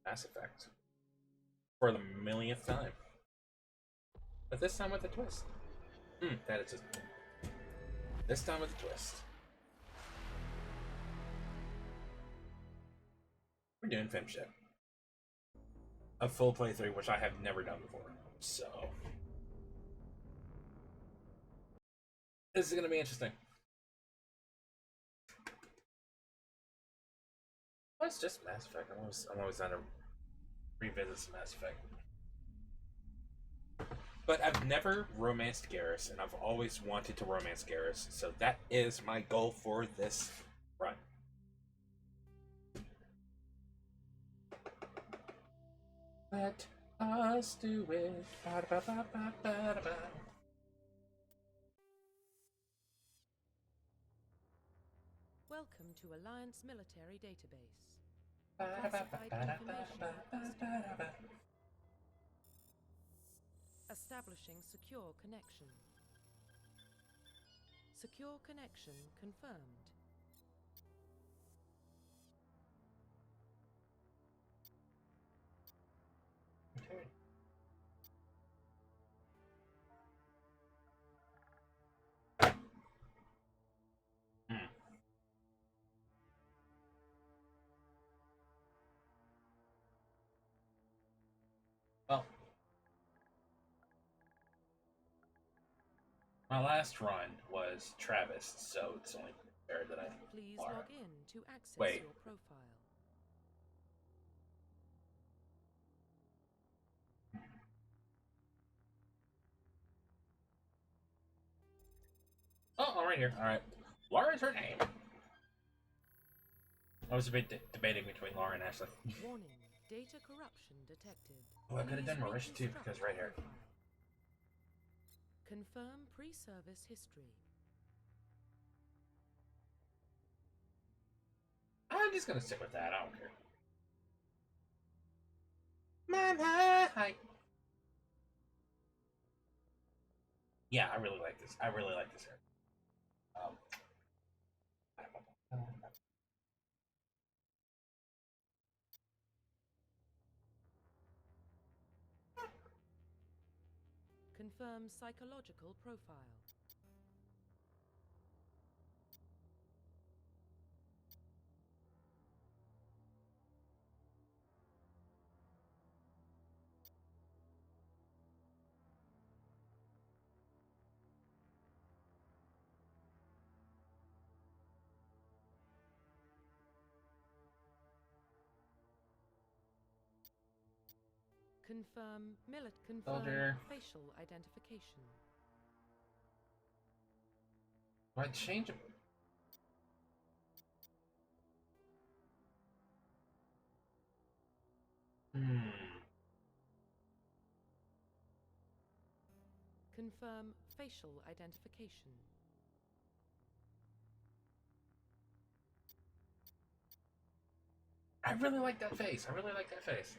Mass Effect for the millionth time, but this time with a twist. That is a, this time with a twist. We're doing FemShep, a full playthrough, which I have never done before. So this is gonna be interesting. Well, it's just Mass Effect. I'm always trying to revisit some Mass Effect. But I've never romanced Garrus, and I've always wanted to romance Garrus, so that is my goal for this run. Let us do it. Ba-da-ba-ba-ba-ba-da-ba. Welcome to Alliance Military Database. Classified information. Establishing secure connection. Secure connection confirmed. Okay. Well, my last run was Travis, so it's only fair that I. Please log in to access Wait. your profile. Oh, right here. All right. Laura is her name. I was a bit debating between Laura and Ashley. Warning, data corruption detected. Oh, I could have done Marisha too, because right here. Confirm pre-service history. I'm just gonna stick with that. I don't care. Mama, hi. Yeah, I really like this. I really like this hair. Confirm psychological profile. Confirm Soldier. facial identification. Do I change it? Confirm facial identification. I really like that face. I really like that face.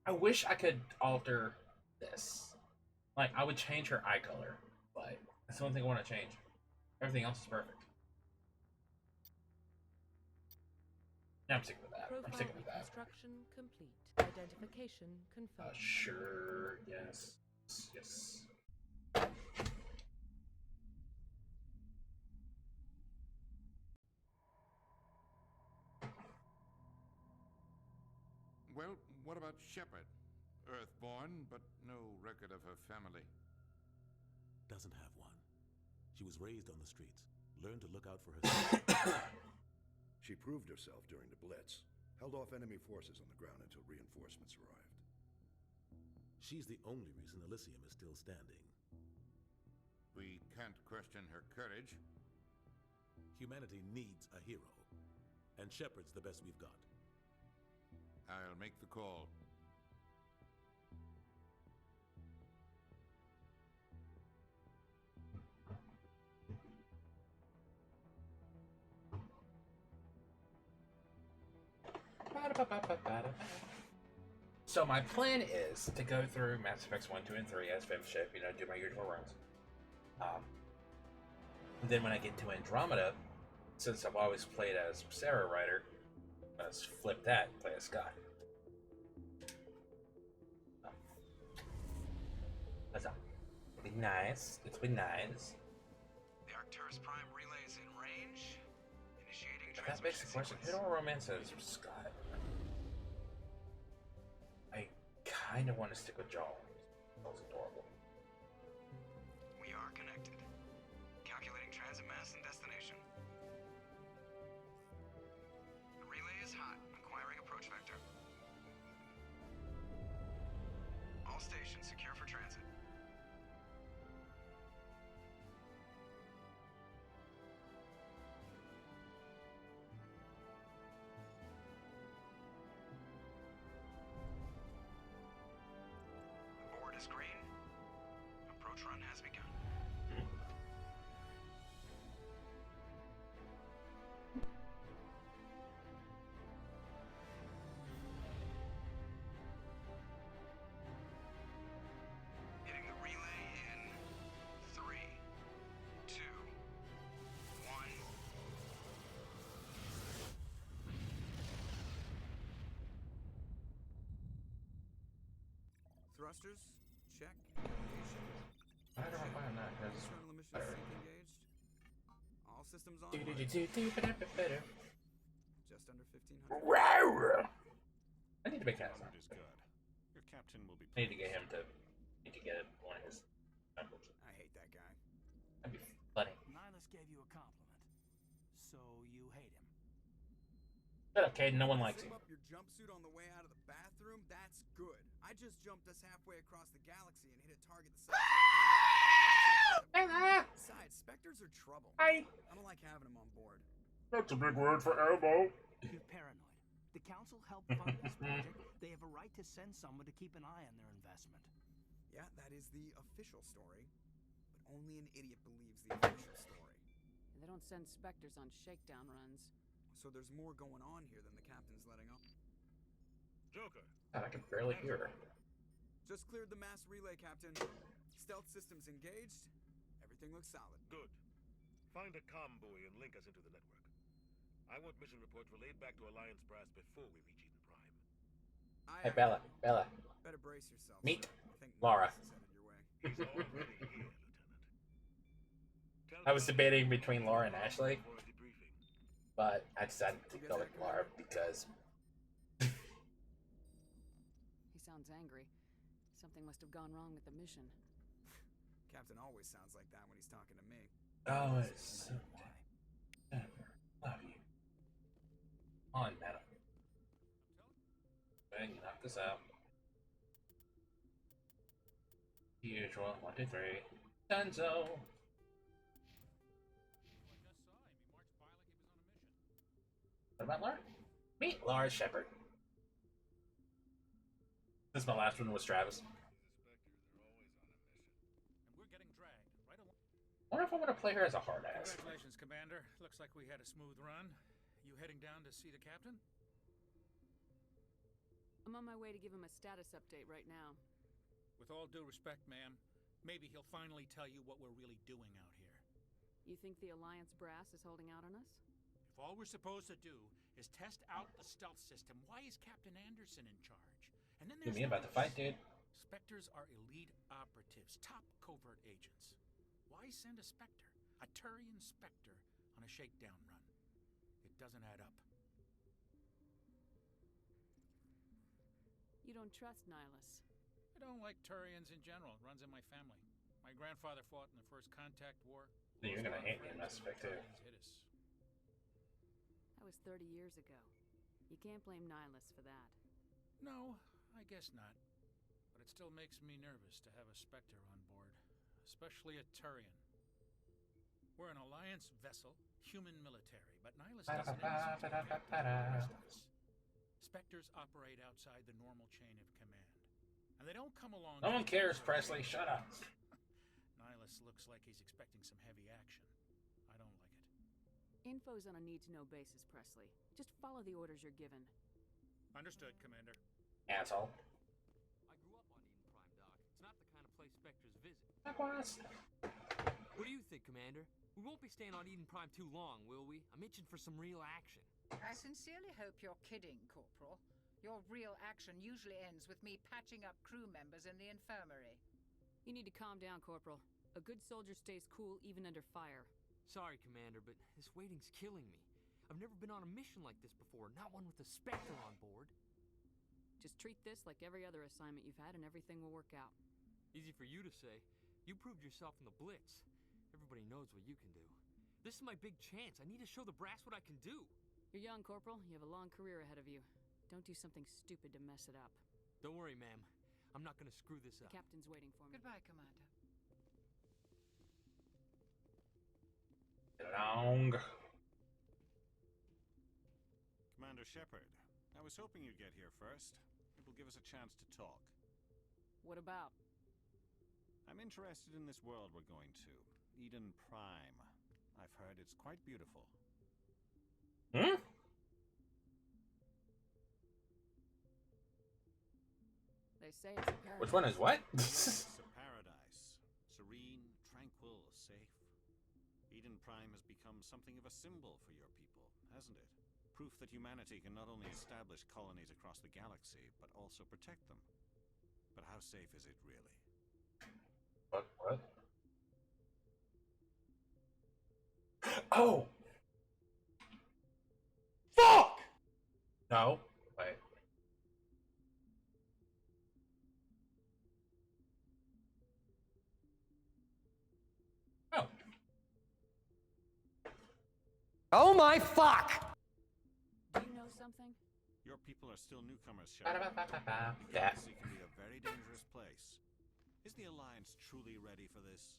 I wish I could alter this. Like, I would change her eye color, but that's the only thing I want to change. Everything else is perfect. Yeah, I'm sticking with that. I'm sticking with that. Construction complete. Identification confirmed. Sure. Yes. Yes. Well, what about Shepard? Earthborn, but no record of her family. Doesn't have one. She was raised on the streets, learned to look out for herself. She proved herself during the Blitz, held off enemy forces on the ground until reinforcements arrived. She's the only reason Elysium is still standing. We can't question her courage. Humanity needs a hero, and Shepard's the best we've got. I'll make the call. So my plan is to go through Mass Effects 1, 2, and 3 as FemShep, do my usual runs. And then when I get to Andromeda, since I've always played as Sarah Ryder, let's flip that and play as Scott. That's all. Be nice. It's been nice. The Arcturus Prime relay is in range. Initiating But that begs the question: who do our romances, Scott? I kind of want to stick with Joel. That was adorable. We are connected. Calculating transit mass and destination. The relay is hot. Acquiring approach vector. All stations secure for transit. The board is green. Approach run has begun. Hitting the relay in 3, 2, 1. Thrusters, check. Navigation. I don't know find that. Internal emission sync engaged. All systems on. Better. Just under 1,500. I need to make that Armored sound. is good. Your captain will be I need to get him to. Need to get one of his members. I hate that guy. That'd be funny. Nihilus gave you a compliment, so you hate him. Shut up, Caden. No one likes Zip you. up your jumpsuit on the way out of the bathroom. That's good. I just jumped us halfway across the galaxy and hit a target the size of Besides, Spectres are trouble. I don't like having them on board. That's a big word for elbow. You're paranoid. The council helped fund this project. They have a right to send someone to keep an eye on their investment. Yeah, that is the official story. But only an idiot believes the official story. They don't send Spectres on shakedown runs. So there's more going on here than the captain's letting on. Joker, God, I can barely hear her. Just cleared the mass relay, Captain. Stealth systems engaged. Everything looks solid. good. Find a comm buoy and link us into the network. I want mission reports relayed back to Alliance brass before we reach Eden Prime. Hey, Bella. Bella. Better brace yourself. Meet sir. I think Laura. Nihilus is headed your way. He's already here, Lieutenant. Tell I was Johnny debating to between Laura and Ashley, for a debriefing. but I decided to go with Laura because He sounds angry. Something must have gone wrong with the mission. Captain always sounds like that when he's talking to me. oh, it's so Jennifer, love you. On, madam. Bang, knock this out. The usual. 1, 2, 3. Dunzo. What about Laura? Meet Laura Shepard. This is my last one with Travis. And we're getting dragged right along. I wonder if I'm gonna play her as a hard ass. Congratulations, Commander. Looks like we had a smooth run. You heading down to see the captain? I'm on my way to give him a status update right now. With all due respect, ma'am, maybe he'll finally tell you what we're really doing out here. You think the Alliance brass is holding out on us? If all we're supposed to do is test out the stealth system, why is Captain Anderson in charge? And then You there's mean about the fight, dude? Spectres are elite operatives, top covert agents. Why send a Spectre, a Turian Spectre, on a shakedown run? It doesn't add up. You don't trust Nihilus. I don't like Turians in general. It runs in my family. My grandfather fought in the First Contact War. You're gonna Most of our hate me in friends Mass Effect too. Turians hit us. That was 30 years ago. You can't blame Nihilus for that. No, I guess not. But it still makes me nervous to have a Spectre on board, especially a Turian. We're an Alliance vessel, human military, but Nihilus doesn't interfere with the rest of us. Spectres operate outside the normal chain of command, and they don't come along. No one cares, Presley. Shut up. Nihilus looks like he's expecting some heavy action. I don't like it. Info's on a need-to-know basis, Presley. Just follow the orders you're given. Understood, Commander. Asshole. I grew up on Eden Prime, Doc. It's not the kind of place Spectres visit. Likewise. What do you think, Commander? We won't be staying on Eden Prime too long, will we? I'm itching for some real action. I sincerely hope you're kidding, Corporal. Your real action usually ends with me patching up crew members in the infirmary. You need to calm down, Corporal. A good soldier stays cool even under fire. Sorry, Commander, but this waiting's killing me. I've never been on a mission like this before, not one with a Spectre on board. Just treat this like every other assignment you've had and everything will work out. Easy for you to say. You proved yourself in the Blitz. Everybody knows what you can do. This is my big chance. I need to show the brass what I can do. You're young, Corporal. You have a long career ahead of you. Don't do something stupid to mess it up. Don't worry, ma'am. I'm not gonna screw this up. The captain's waiting for me. Goodbye, Commander. Long. Commander Shepard, I was hoping you'd get here first. It will give us a chance to talk. What about? I'm interested in this world we're going to, Eden Prime. I've heard it's quite beautiful. Hmm? They say it's a paradise. Which one is what? It's a paradise. Serene, tranquil, safe. Eden Prime has become something of a symbol for your people, hasn't it? Proof that humanity can not only establish colonies across the galaxy, but also protect them. But how safe is it really? What? Oh! Fuck! No. Wait. Oh. Oh my fuck! Do you know something? Your people are still newcomers, Shepard. The Yeah. galaxy can be a very dangerous place. Is the Alliance truly ready for this?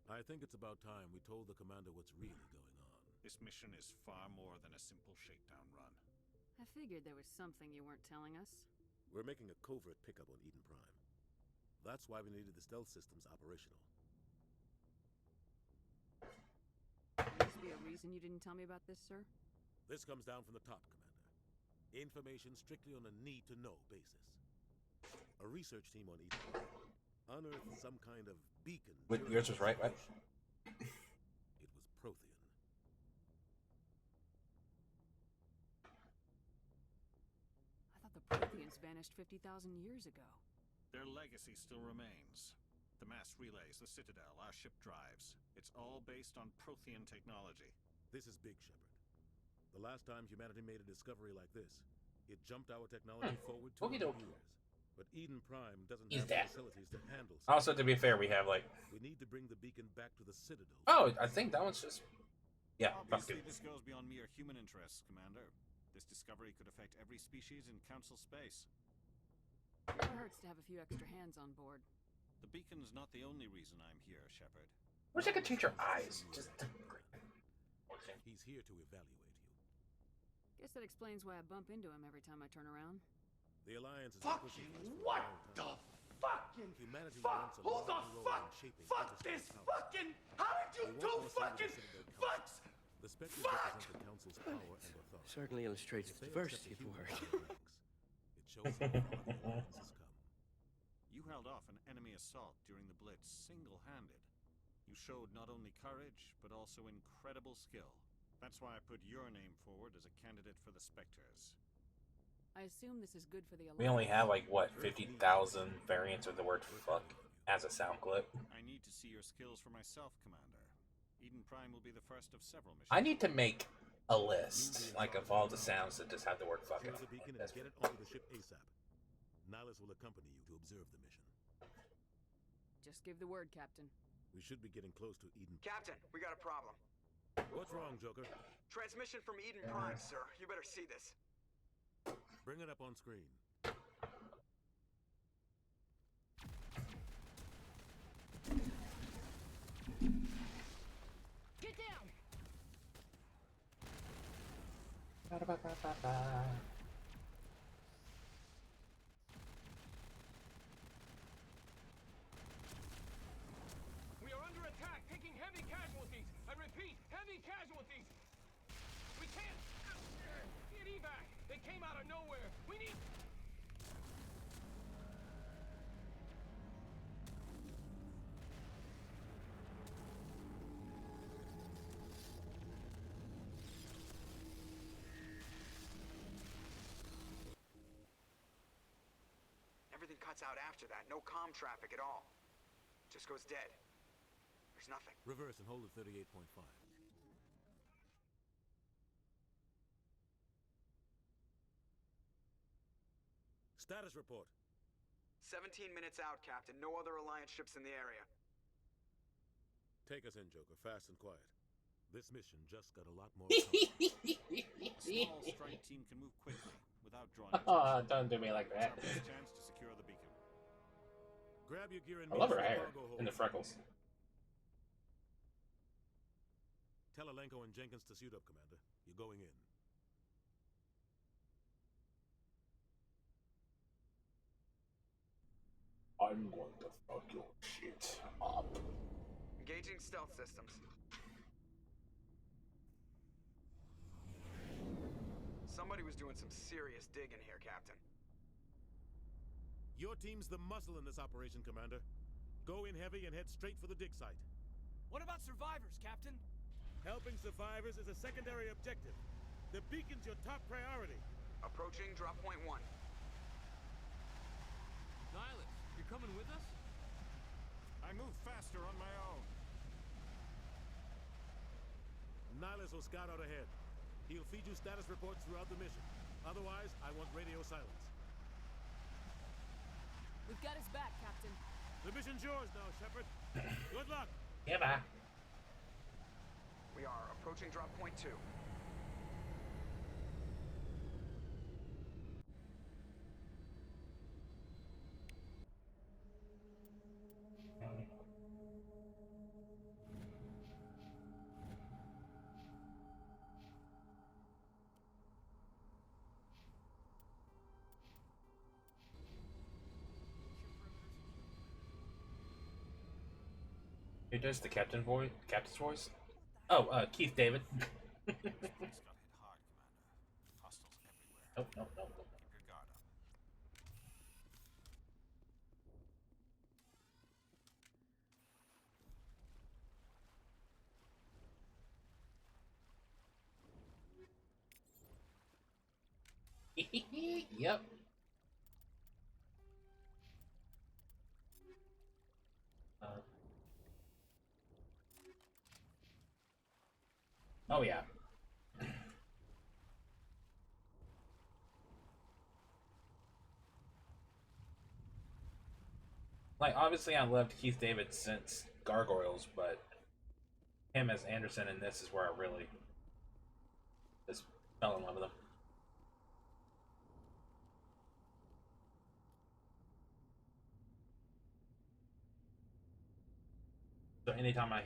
I think it's about time we told the commander what's really going on. This mission is far more than a simple shakedown run. I figured there was something you weren't telling us. We're making a covert pickup on Eden Prime. That's why we needed the stealth systems operational. Must be a reason you didn't tell me about this, sir? This comes down from the top, Commander. Information strictly on a need-to-know basis. A research team on Eden Prime unearthed some kind of beacon. Yours was right, right? It was Prothean. I thought the Protheans vanished 50,000 years ago. Their legacy still remains. The mass relays, the Citadel, our ship drives. It's all based on Prothean technology. This is big, Shepard. The last time humanity made a discovery like this, it jumped our technology forward 200 years. But Eden Prime doesn't have the facilities to handle. Also, to be fair, we have like. We need to bring the beacon back to the Citadel. Oh, I think that one's just. Yeah. Obviously, this goes beyond mere human interests, Commander. This discovery could affect every species in Council space. It hurts to have a few extra hands on board. The beacon's not the only reason I'm here, Shepard. Wish I could change your eyes. Just. He's here to evaluate you. Guess that explains why I bump into him every time I turn around. The Alliance is fucking what the fucking humanity fuck? wants a Who the larger role fuck? in shaping Fuck industry this power. fucking. How did you We do want more fucking say to the Citadel fucks? Council. The Spectres represent the Council's power and authority. Certainly illustrates If the they first accept you've human heard. dynamics, it shows how far the Alliance has come. You held off an enemy assault during the Blitz single-handed. You showed not only courage, but also incredible skill. That's why I put your name forward as a candidate for the Spectres. I assume this is good for the Alliance. We only have like what 50,000 variants of the word "fuck" as a sound clip. I need to see your skills for myself, Commander. Eden Prime will be the first of several missions. I need to make a list like of all the sounds that just have the word "fuck" in Choose them. the beacon and get it onto the ship ASAP. Nihilus will accompany you to observe the mission. Just give the word, Captain. We should be getting close to Eden. Captain, we got a problem. What's wrong, Joker? Transmission from Eden Prime, sir. You better see this. Bring it up on screen. Get down! We are under attack, taking heavy casualties. I repeat, heavy casualties. We can't get evac. They came out of nowhere. We need. cuts out after that. No comm traffic at all. Just goes dead. There's nothing. Reverse and hold at 38.5. Status report. 17 minutes out, Captain. No other Alliance ships in the area. Take us in, Joker. Fast and quiet. This mission just got a lot more time. A small strike team can move quickly without drawing attention. Oh, don't do me like that. It's our best chance to secure the beacon. Grab your gear and I meet love us her in the hair cargo hold. and the freckles. Tell Alenko and Jenkins to suit up, Commander. You're going in. I'm going to fuck your shit up. Engaging stealth systems. Somebody was doing some serious digging here, Captain. Your team's the muscle in this operation, Commander. Go in heavy and head straight for the dig site. What about survivors, Captain? Helping survivors is a secondary objective. The beacon's your top priority. Approaching drop point 1. Nihilus, you're coming with us? I move faster on my own. Nihilus will scout out ahead. He'll feed you status reports throughout the mission. Otherwise, I want radio silence. We've got his back, Captain. The mission's yours now, Shepard. Good luck. Yeah, bye. We are approaching drop point 2. Who does the captain's voice? Oh, Keith David. This place got hit hard, Commander. Hostiles everywhere. Nope. Keep your guard up. Yep. Oh yeah. Like, obviously I loved Keith David since Gargoyles, but him as Anderson in this is where I really just fell in love with him. So anytime I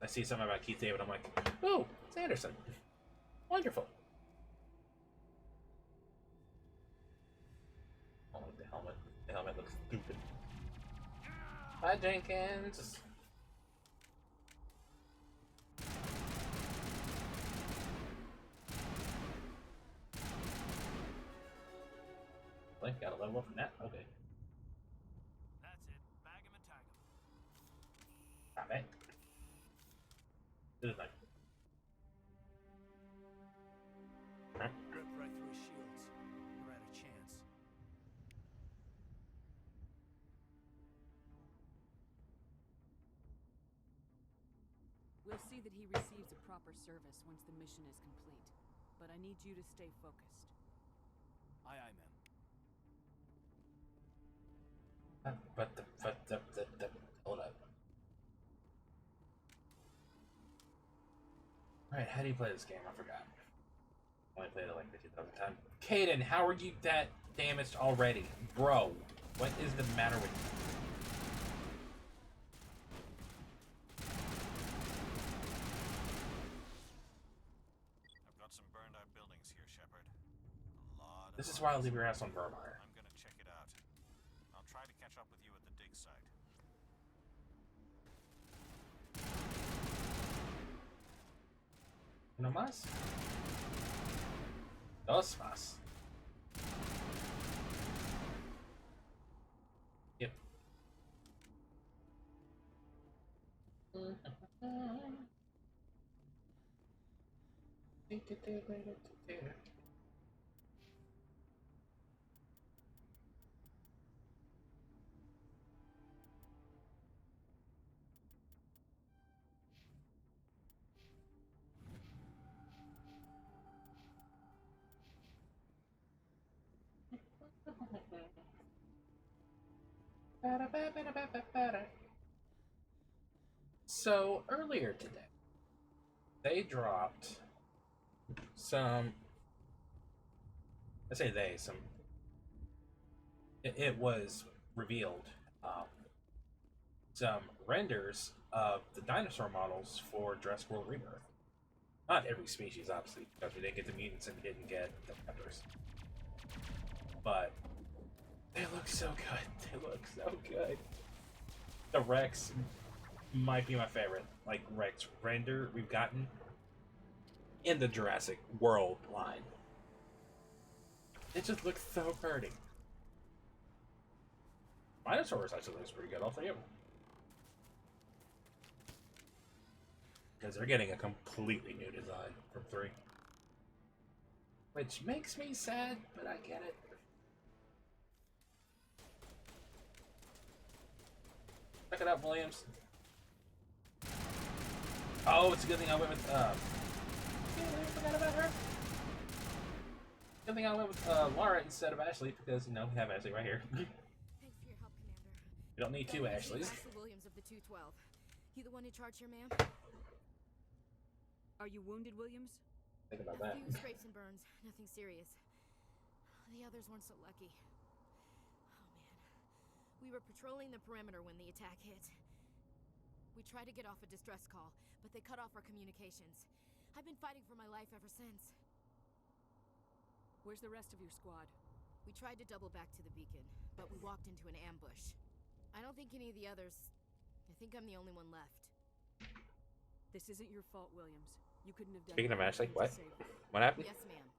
see something about Keith David, I'm like, oh, it's Anderson. Wonderful. I like the helmet. The helmet looks stupid. Hi, Jenkins. Like, got a level up from that? Okay. That's it. Bag him and tag him. Got it. This is nice. Rip right through his shields. We're out of chance. We'll see that he receives a proper service once the mission is complete. But I need you to stay focused. Aye, aye, ma'am. Hold up. Alright, how do you play this game? I forgot. I only played it like 50,000 times. Caden, how are you that damaged already? Bro, what is the matter with you? I've got some burned out buildings here, Shepard. This is why I leave your ass on Vermeer. I'm gonna check it out. I'll try to catch up with you at the dig site. No más. Dos más. Yep. So earlier today, they dropped some. I say they some. It was revealed some renders of the dinosaur models for Jurassic World Rebirth. Not every species, obviously, because we didn't get the mutants and we didn't get the raptors. But they look so good. They look so good. The Rex might be my favorite, like, Rex render we've gotten in the Jurassic World line. It just looks so pretty. Minosaurus actually looks pretty good, all three of them. Because they're getting a completely new design from 3. Which makes me sad, but I get it. Check it out, Williams. Oh, it's a good thing I went with, I forgot about her. Good thing I went with, Laura instead of Ashley, because, you know, we have Ashley right here. Thanks for your help, Commander. You don't need 2 Ashleys. Ashley Williams of the 212. You the one in charge here, ma'am? Are you wounded, Williams? Think about A that. few scrapes and burns, nothing serious. The others weren't so lucky. Oh man. We were patrolling the perimeter when the attack hit. We tried to get off a distress call, but they cut off our communications. I've been fighting for my life ever since. Where's the rest of your squad? We tried to double back to the beacon, but we walked into an ambush. I don't think any of the others... I think I'm the only one left. This isn't your fault, Williams. You couldn't have done Speaking of Ashley, anything what? to save them. What happened? Yes, ma'am.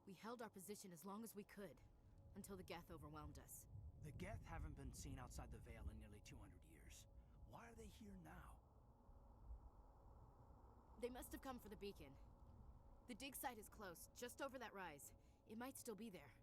We held our position as long as we could, until the Geth overwhelmed us. The Geth haven't been seen outside the Veil in nearly 200 years. Why are they here now? They must have come for the beacon. The dig site is close, just over that rise. It might still be there.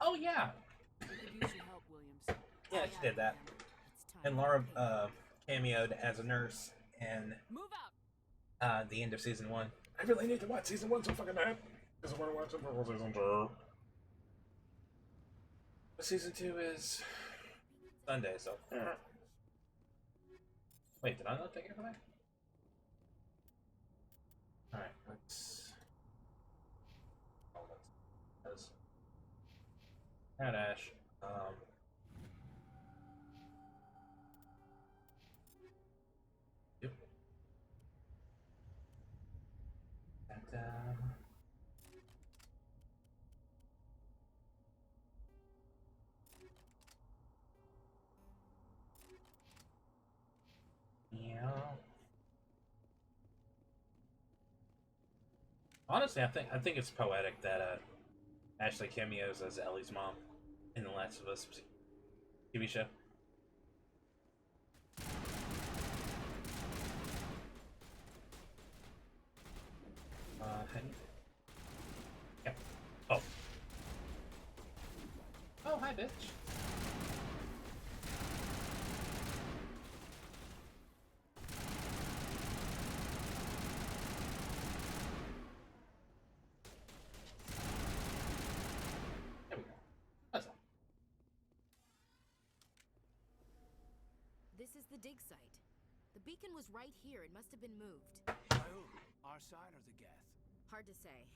Oh, yeah! We could use your help, Williams. Yeah, she did that. And Laura cameoed as a nurse in Move out! the end of season 1. I really need to watch season 1 so fucking bad. Because I want to watch the full season 2. But season 2 is Sunday, so. Wait, did I not take it for that? Alright, let's. Oh, let's. Add Ash. Yep. And, yeah. Honestly, I think it's poetic that Ashley cameos as Ellie's mom in The Last of Us TV show. Yep. Oh. Oh, hi, bitch. There we go. That's all. This is the dig site. The beacon was right here. It must have been moved. By who? Our side or the Geth? Hard to say.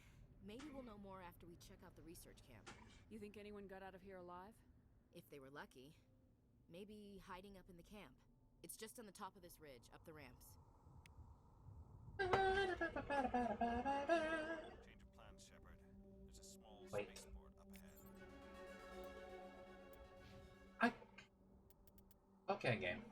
Maybe we'll know more after we check out the research camp. You think anyone got out of here alive? If they were lucky. Maybe hiding up in the camp. It's just on the top of this ridge, up the ramps. Change of plans, Shepard. There's a small Wait. spaceport up ahead. Okay, game.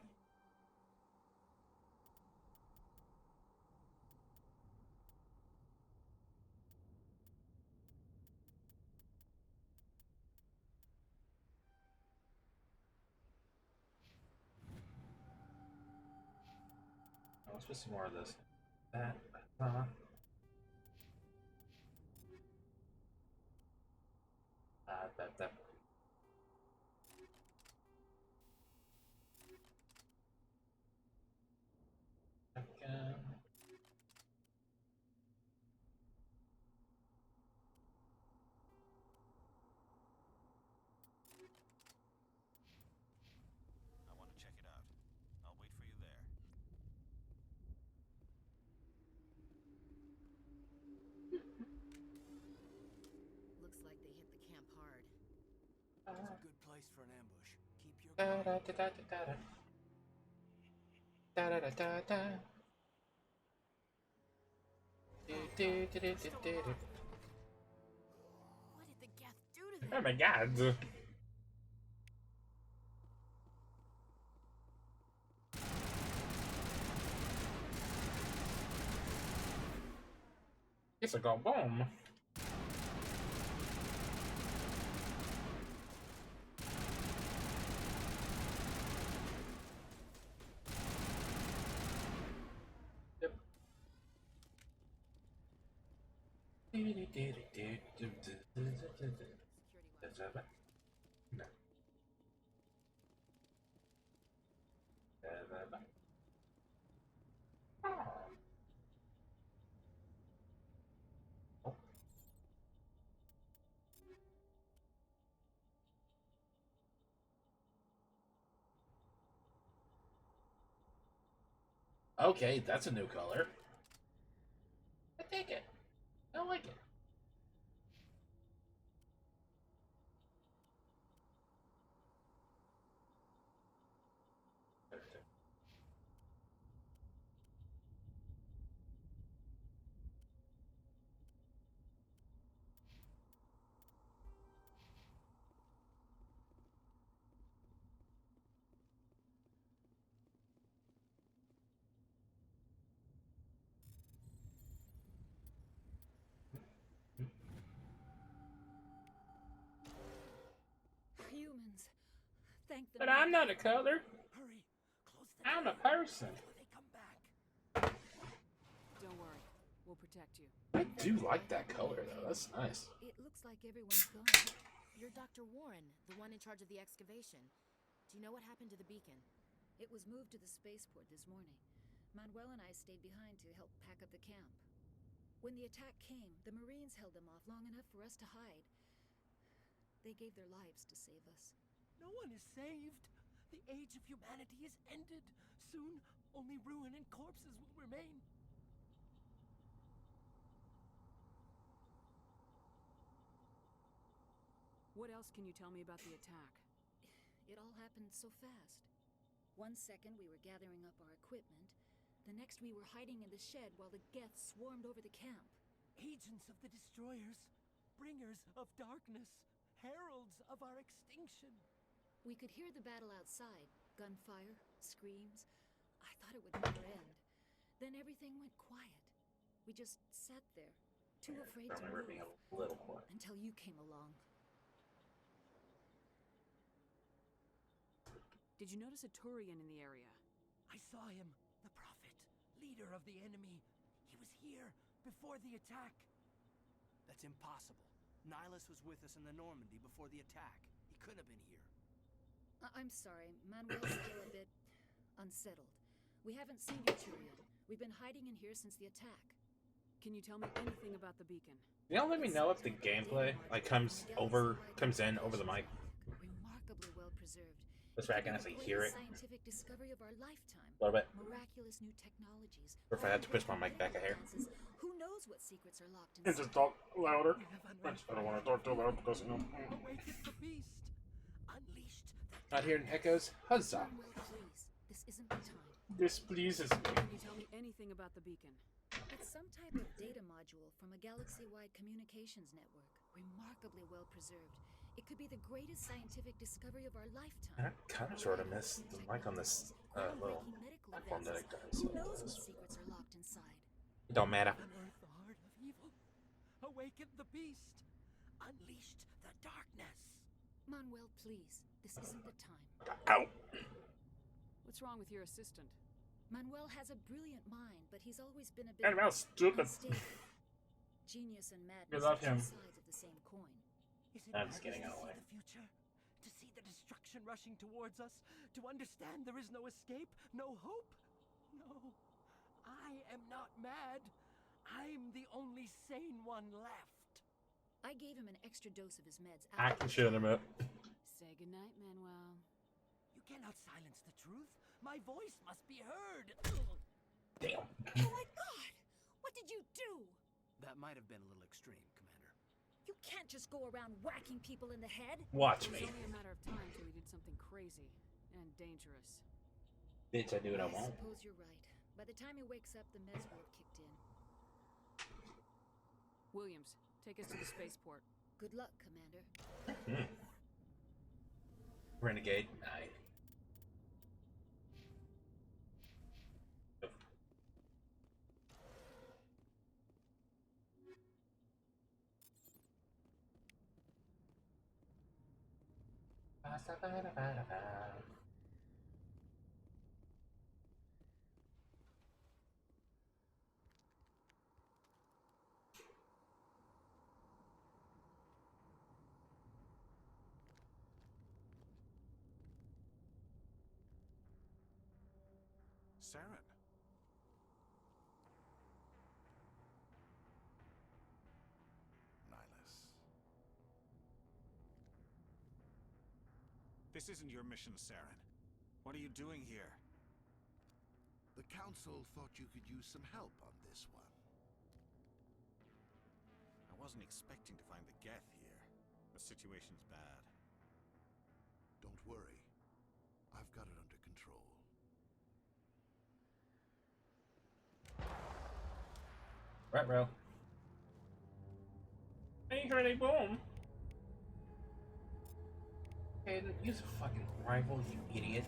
Oh, let's put some more of this. That. That. Da da da da da da. Da da da da da. Do, do, do, do, do, do, do. What did the Geth do to them? Oh my god. Guess I got bomb. Yep. Okay, that's a new color. I take it. I like it. Humans. Thank the But I'm not a color. Hurry, close the I'm a door person. before they come back. Don't worry. We'll protect you. I do like that color though. That's nice. It looks like everyone's gone. You're Dr. Warren, the one in charge of the excavation. Do you know what happened to the beacon? It was moved to the spaceport this morning. Manuel and I stayed behind to help pack up the camp. When the attack came, the Marines held them off long enough for us to hide. They gave their lives to save us. No one is saved. The age of humanity is ended. Soon, only ruin and corpses will remain. What else can you tell me about the attack? It all happened so fast. 1 second we were gathering up our equipment. The next we were hiding in the shed while the Geth swarmed over the camp. Agents of the destroyers, bringers of darkness, heralds of our extinction. We could hear the battle outside. Gunfire, screams. I thought it would never end. Then everything went quiet. We just sat there, too afraid to move, A little quiet. until you came along. Did you notice a Turian in the area? I saw him, the prophet, leader of the enemy. He was here before the attack. That's impossible. Nihilus was with us in the Normandy before the attack. He couldn't have been here. I'm sorry, Manuel's still a bit unsettled. We haven't seen you, Turian. We've been hiding in here since the attack. Can you tell me anything about the beacon? You don't let me know if the gameplay comes in over the mic. Remarkably well preserved. This way I can actually hear it Scientific discovery of our lifetime. a little bit. Miraculous new technologies. Or if I had to push my mic back a hair. Who knows what secrets are locked And inside? just talk louder. I don't want to talk too loud because you know. Awaken the beast. Unleashed. Not hearing echoes. Huzzah! Please, this isn't the time. This pleases me. Can you tell me anything about the beacon? It's some type of data module from a galaxy-wide communications network. Remarkably well preserved. It could be the greatest scientific discovery of our lifetime. I kind of sort of miss the mic on this little platform that I got. Who knows what secrets are locked inside? It don't matter. Unearth the heart of evil. Awaken the beast. Unleashed the darkness. Manuel, please. This isn't the time. Ow! What's wrong with your assistant? Manuel has a brilliant mind, but he's always been a bit Manuel's stupid. unstable. Genius and madness love are him. two sides of the same coin. Is it I'm just madness getting to out of the see way. the future? To see the destruction rushing towards us? To understand there is no escape? No hope? No. I am not mad. I'm the only sane one left. I gave him an extra dose of his meds. I can shut him up. Say goodnight, Manuel. You cannot silence the truth. My voice must be heard. Damn. Oh my God! What did you do? That might have been a little extreme, Commander. You can't just go around whacking people in the head. Watch It me. was only a matter of time till he did something crazy and dangerous. Bitch, I do what I want. I suppose you're right. By the time he wakes up, the meds will have kicked in. Williams, take us to the spaceport. Good luck, Commander. Renegade. Nice. Saren. Nihilus. This isn't your mission, Saren. What are you doing here? The Council thought you could use some help on this one. I wasn't expecting to find the Geth here. The situation's bad. Don't worry. I've got it under control. Right, bro. Ain't ready, boom. Hey, use a fucking rifle, you idiot.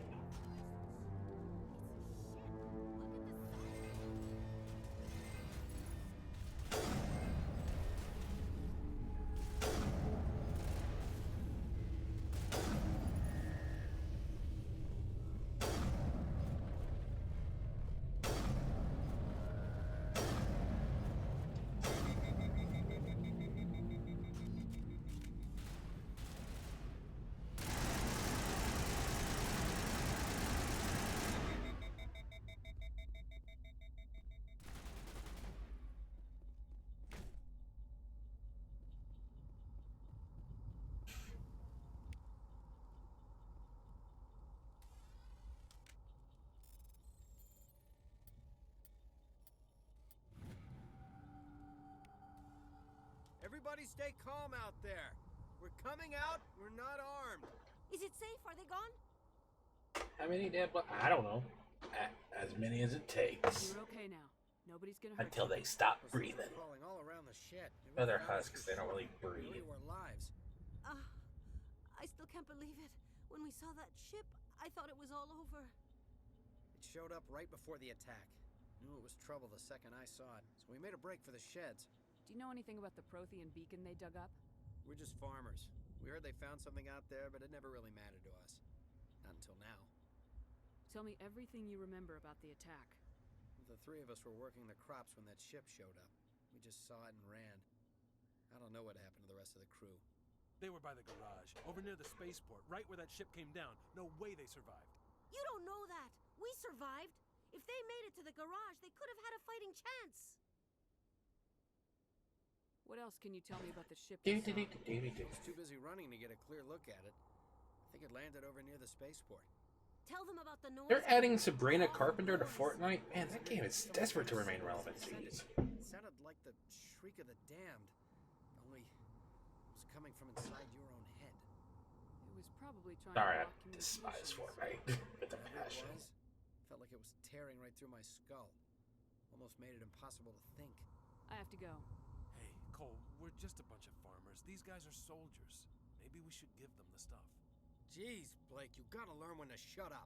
Everybody stay calm out there. We're coming out. We're not armed. Is it safe? Are they gone? How many dead? I don't know. As many as it takes. You're okay now. Nobody's gonna hurt Until you. they stop breathing. Crawling all around the shed. Oh, they're husks. They don't really breathe. Our lives. I still can't believe it. When we saw that ship, I thought it was all over. It showed up right before the attack. Knew it was trouble the second I saw it, so we made a break for the sheds. Do you know anything about the Prothean beacon they dug up? We're just farmers. We heard they found something out there, but it never really mattered to us. Not until now. Tell me everything you remember about the attack. The three of us were working the crops when that ship showed up. We just saw it and ran. I don't know what happened to the rest of the crew. They were by the garage, over near the spaceport, right where that ship came down. No way they survived. You don't know that. We survived. If they made it to the garage, they could have had a fighting chance. What else can you tell me about the ship? I was too busy running to get a clear look at it. I think it landed over near the spaceport. Tell them about the noise. They're adding Sabrina Carpenter to Fortnite? Man, that game is desperate to remain relevant. Jeez. It sounded like the shriek of the damned. Only it was coming from inside your own head. It was probably trying Sorry, I to block despise Fortnite with a passion. Felt like it was tearing right through my skull. Almost made it impossible to think. I have to go. Hey, Cole, we're just a bunch of farmers. These guys are soldiers. Maybe we should give them the stuff. Jeez, Blake, you gotta learn when to shut up.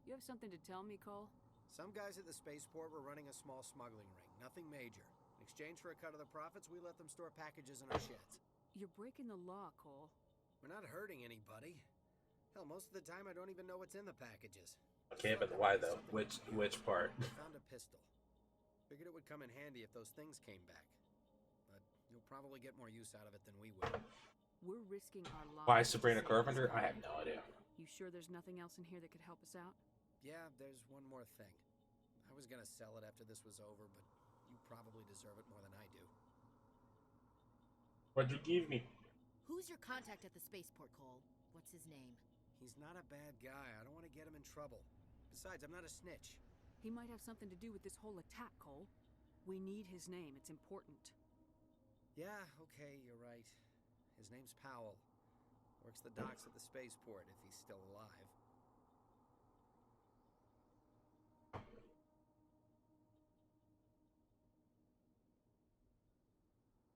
You have something to tell me, Cole? Some guys at the spaceport were running a small smuggling ring. Nothing major. In exchange for a cut of the profits, we let them store packages in our sheds. You're breaking the law, Cole. We're not hurting anybody. Hell, most of the time I don't even know what's in the packages. Okay, but why though? Which part? Found a pistol. Figured it would come in handy if those things came back. But you'll probably get more use out of it than we will. We're risking our lives. Why Sabrina Carpenter? I have no idea. You sure there's nothing else in here that could help us out? Yeah, there's one more thing. I was gonna sell it after this was over, but you probably deserve it more than I do. What'd you give me? Who's your contact at the spaceport, Cole? What's his name? He's not a bad guy. I don't want to get him in trouble. Besides, I'm not a snitch. He might have something to do with this whole attack, Cole. We need his name. It's important. Yeah, okay, you're right. His name's Powell. Works the docks at the spaceport if he's still alive.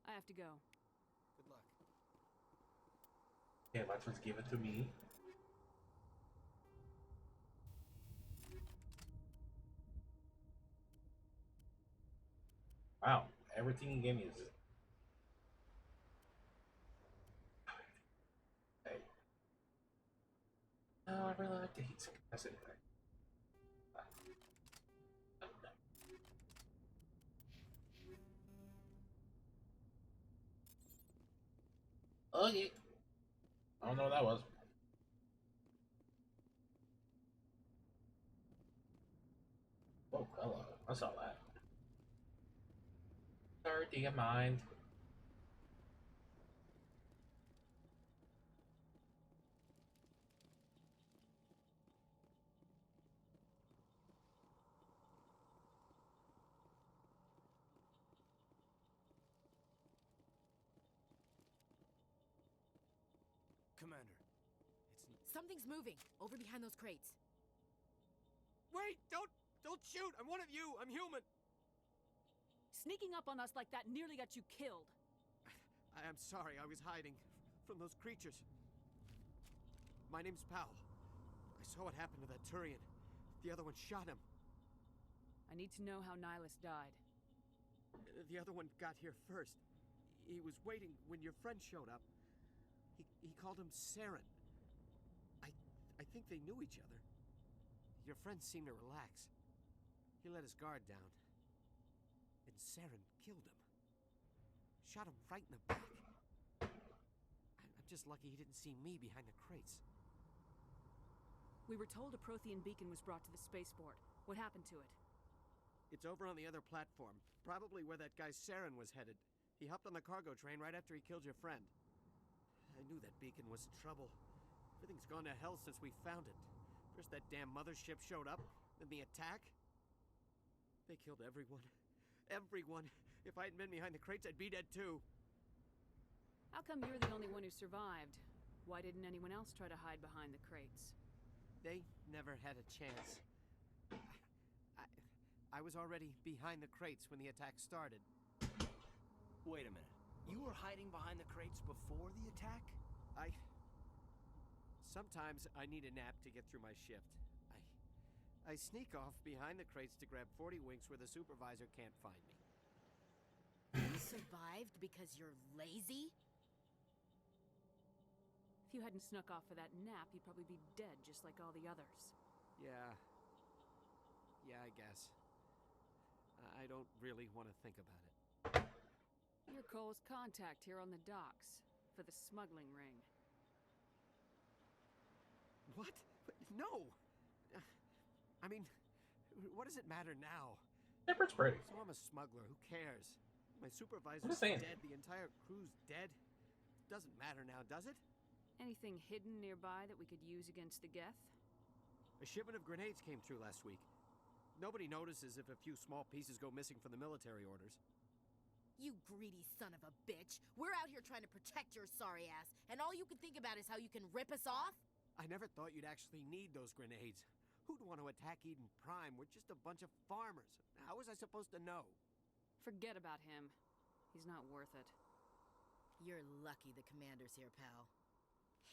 I have to go. Good luck. Okay, let's just give it to me. Wow, everything he gave me is. Hey. No, I really like the heat capacity. Okay. I don't know what that was. Oh, hello. I saw that. Sorry, do you mind? Commander, Something's moving over behind those crates. Wait! Don't shoot! I'm one of you! I'm human! Sneaking up on us like that nearly got you killed. I am sorry, I was hiding from those creatures. My name's Powell. I saw what happened to that Turian. The other one shot him. I need to know how Nihilus died. The other one got here first. He was waiting when your friend showed up. He called him Saren. I think they knew each other. Your friend seemed to relax. He let his guard down. And Saren killed him. Shot him right in the back. I'm just lucky he didn't see me behind the crates. We were told a Prothean beacon was brought to the spaceport. What happened to it? It's over on the other platform. Probably where that guy Saren was headed. He hopped on the cargo train right after he killed your friend. I knew that beacon was trouble. Everything's gone to hell since we found it. First that damn mothership showed up, then the attack. They killed everyone. Everyone. If I hadn't been behind the crates, I'd be dead too. How come you're the only one who survived? Why didn't anyone else try to hide behind the crates? They never had a chance. I was already behind the crates when the attack started. Wait a minute. You were hiding behind the crates before the attack? Sometimes I need a nap to get through my shift. I sneak off behind the crates to grab 40 winks where the supervisor can't find me. You survived because you're lazy? If you hadn't snuck off for that nap, you'd probably be dead just like all the others. Yeah, I guess. I don't really want to think about it. You're Cole's contact here on the docks for the smuggling ring. What? No! I mean, what does it matter now? Shepard's pretty. So I'm a smuggler, who cares? My supervisor's I'm just saying. dead, the entire crew's dead. Doesn't matter now, does it? Anything hidden nearby that we could use against the Geth? A shipment of grenades came through last week. Nobody notices if a few small pieces go missing from the military orders. You greedy son of a bitch. We're out here trying to protect your sorry ass, and all you can think about is how you can rip us off? I never thought you'd actually need those grenades. Who'd want to attack Eden Prime? We're just a bunch of farmers. How was I supposed to know? Forget about him. He's not worth it. You're lucky the commander's here, pal.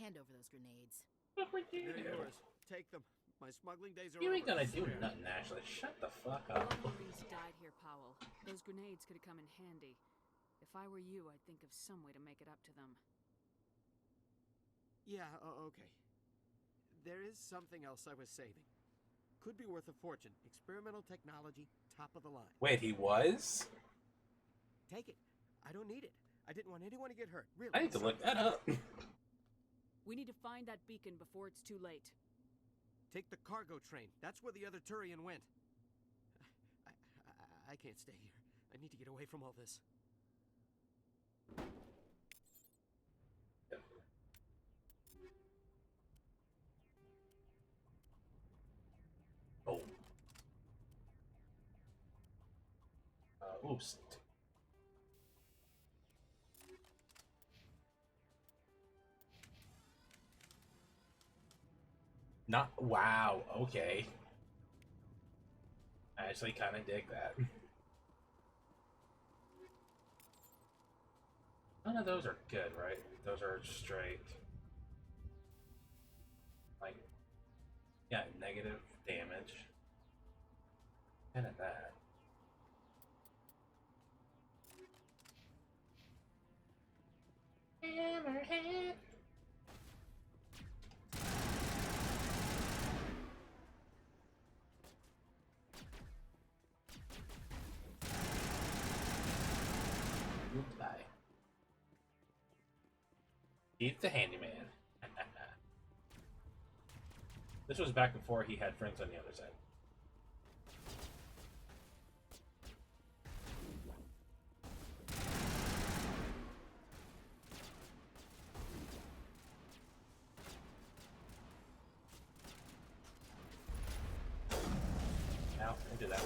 Hand over those grenades. They're yours. Take them. My smuggling days are You over. ain't gonna do nothing, Ashley. Shut the fuck A up. lot of Marines died here, Powell. Those grenades could have come in handy. If I were you, I'd think of some way to make it up to them. Yeah, okay. There is something else I was saving. Could be worth a fortune. Experimental technology, top of the line. Wait, he was? Take it. I don't need it. I didn't want anyone to get hurt. Really. I need to look that up. We need to find that beacon before it's too late. Take the cargo train. That's where the other Turian went. I can't stay here. I need to get away from all this. Oh. Oops. Not wow. Okay. I actually kind of dig that. None of those are good, right? Those are straight. Like, yeah, negative damage. And at that. Hammerhead. Goodbye. He's the handyman. This was back before he had friends on the other side. Now, into that.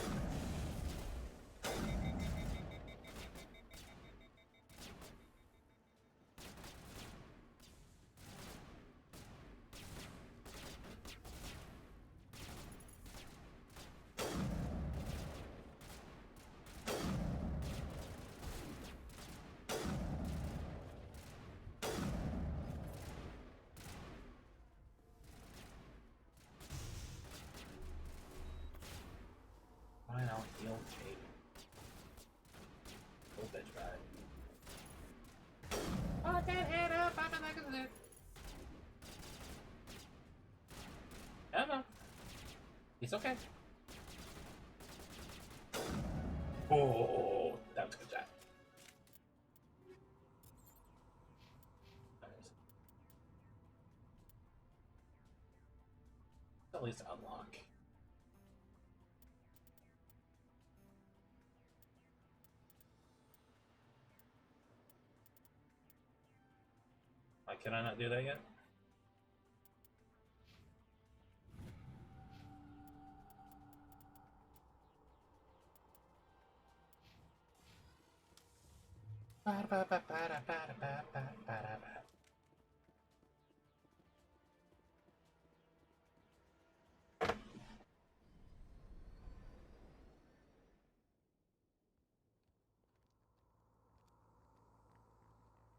Fine, I'll heal Kate. Little bitch bad. Put that head up, I'm like a zip. Emma. It's okay. Oh, that was a good job. Nice. At least unlock. Why can I not do that yet?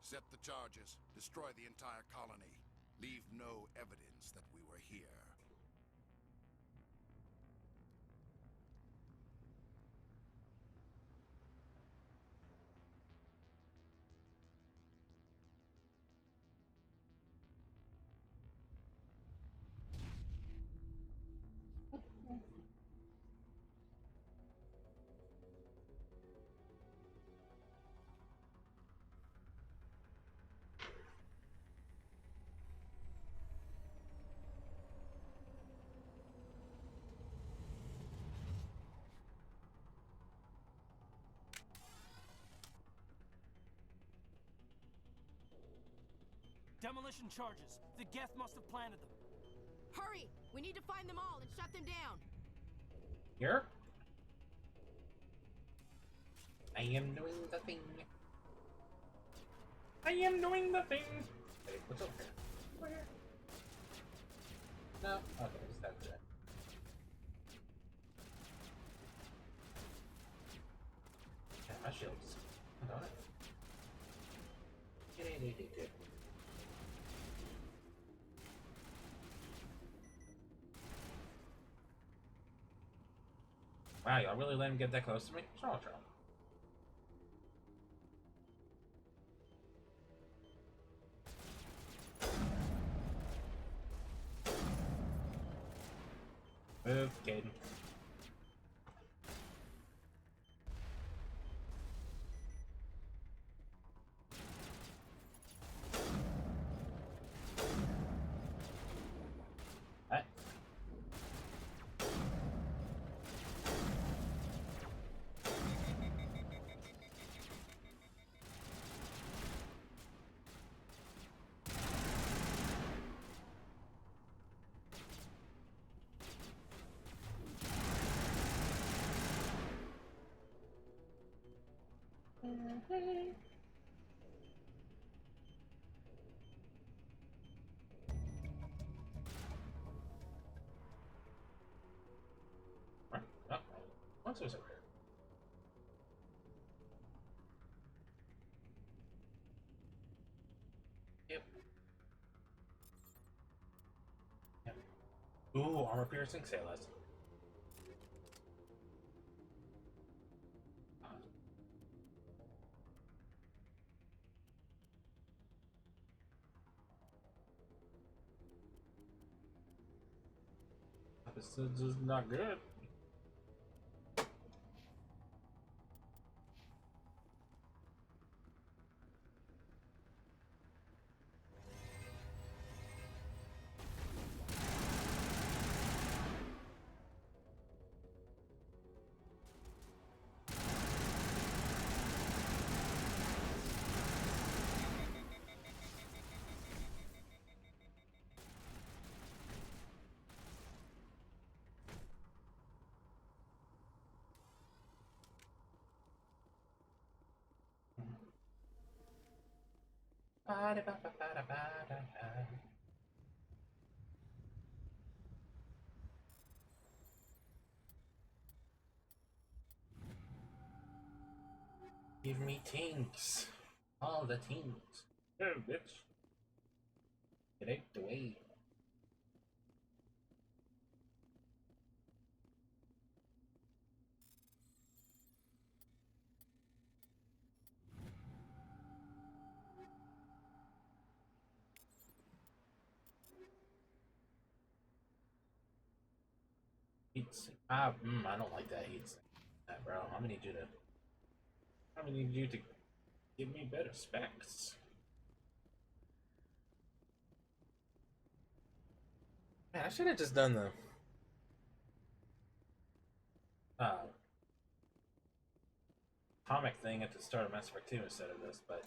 Set the charges. Destroy the entire colony. Leave no evidence that we were here. Demolition charges. The Geth must have planted them. Hurry! We need to find them all and shut them down. Here? I am doing the thing. I am doing the thing. Hey, what's up here? Where? No. Okay, just have to check. Yeah, my shield's on it. Wow, y'all really let him get that close to me? What's wrong with y'all? Move, Caden. Hey. monsters over here. Yep. Yep. Ooh, armor piercing, say less. This is not good. Give me tinks. All the tinks. Oh, bitch. Get out the way. I don't like that heat sink. Bro, I'm gonna need you to give me better specs. Man, I should have just done the comic thing at the start of Mass Effect 2 instead of this, but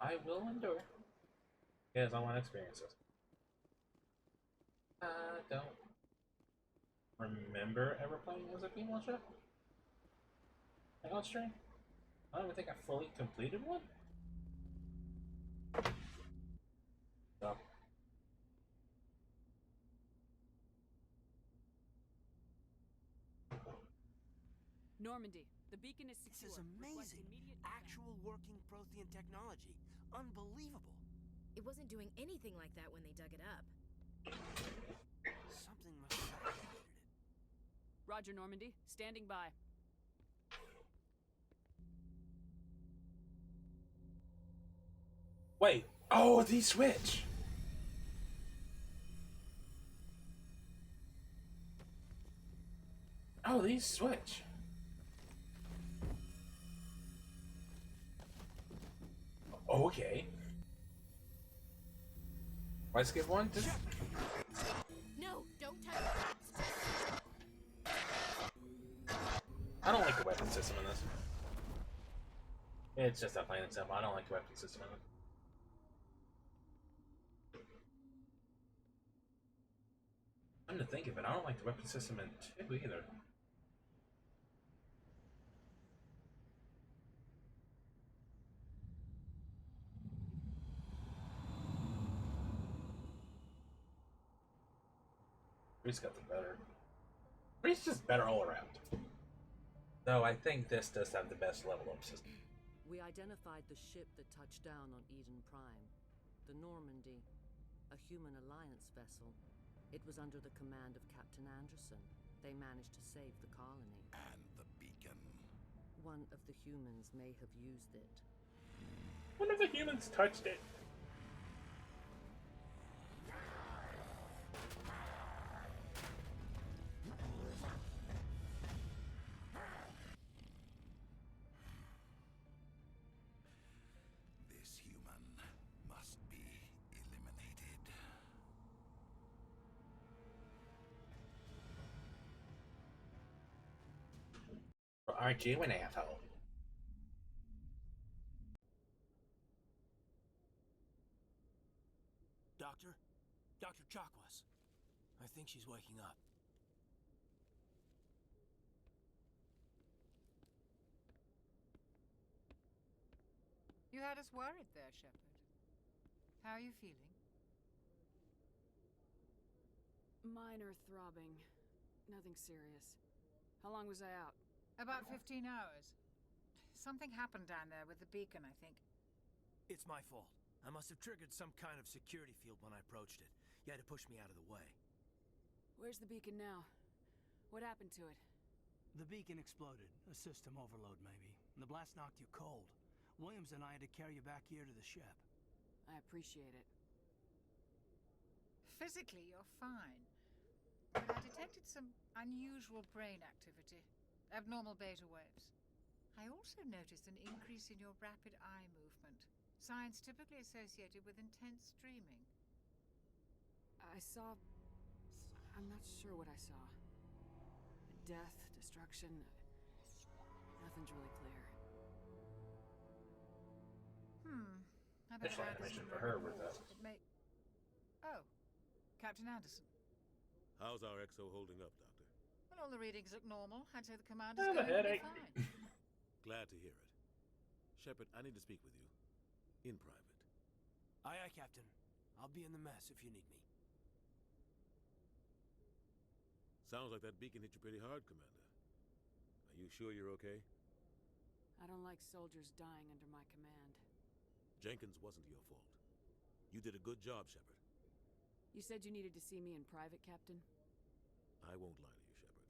I will endure because I want experiences. I don't remember ever playing as a female ship like on stream. I don't even think I fully completed one. So. Normandy, the beacon is secure. This is amazing. Actual working Prothean technology. Unbelievable. It wasn't doing anything like that when they dug it up. Something must have activated it. Roger, Normandy. Standing by. Wait. Oh, these switch. Oh, these switch. Okay. Why skip one? Just... No, don't touch it. I don't like the weapon system in this. It's just that plain and simple. I don't like the weapon system in it. Come to think of it, I don't like the weapon system in 2 either. Three's got the better. Three's just better all around. Though I think this does have the best level up system. We identified the ship that touched down on Eden Prime. The Normandy. A human alliance vessel. It was under the command of Captain Anderson. They managed to save the colony. And the beacon. One of the humans may have used it. One of the humans touched it. This human must be eliminated. Aren't you an asshole? Doctor? Dr. Chakwas. I think she's waking up. You had us worried there, Shepard. How are you feeling? Minor throbbing. Nothing serious. How long was I out? About 15 hours. Something happened down there with the beacon, I think. It's my fault. I must have triggered some kind of security field when I approached it. You had to push me out of the way. Where's the beacon now? What happened to it? The beacon exploded. A system overload, maybe. The blast knocked you cold. Williams and I had to carry you back here to the ship. I appreciate it. Physically, you're fine. But I detected some unusual brain activity. Abnormal beta waves. I also noticed an increase in your rapid eye movement. Signs typically associated with intense dreaming. I saw... I'm not sure what I saw. Death, destruction... Nothing's really clear. I There's better some add this information to for the her report. with that. It may... Oh, Captain Anderson. How's our XO holding up, Doctor? Well, all the readings look normal. I'd say the commander's I have a going to be headache. fine. Glad to hear it. Shepard, I need to speak with you. In private. Aye, aye, Captain. I'll be in the mess if you need me. Sounds like that beacon hit you pretty hard, Commander. Are you sure you're okay? I don't like soldiers dying under my command. Jenkins wasn't your fault. You did a good job, Shepard. You said you needed to see me in private, Captain? I won't lie to you, Shepard.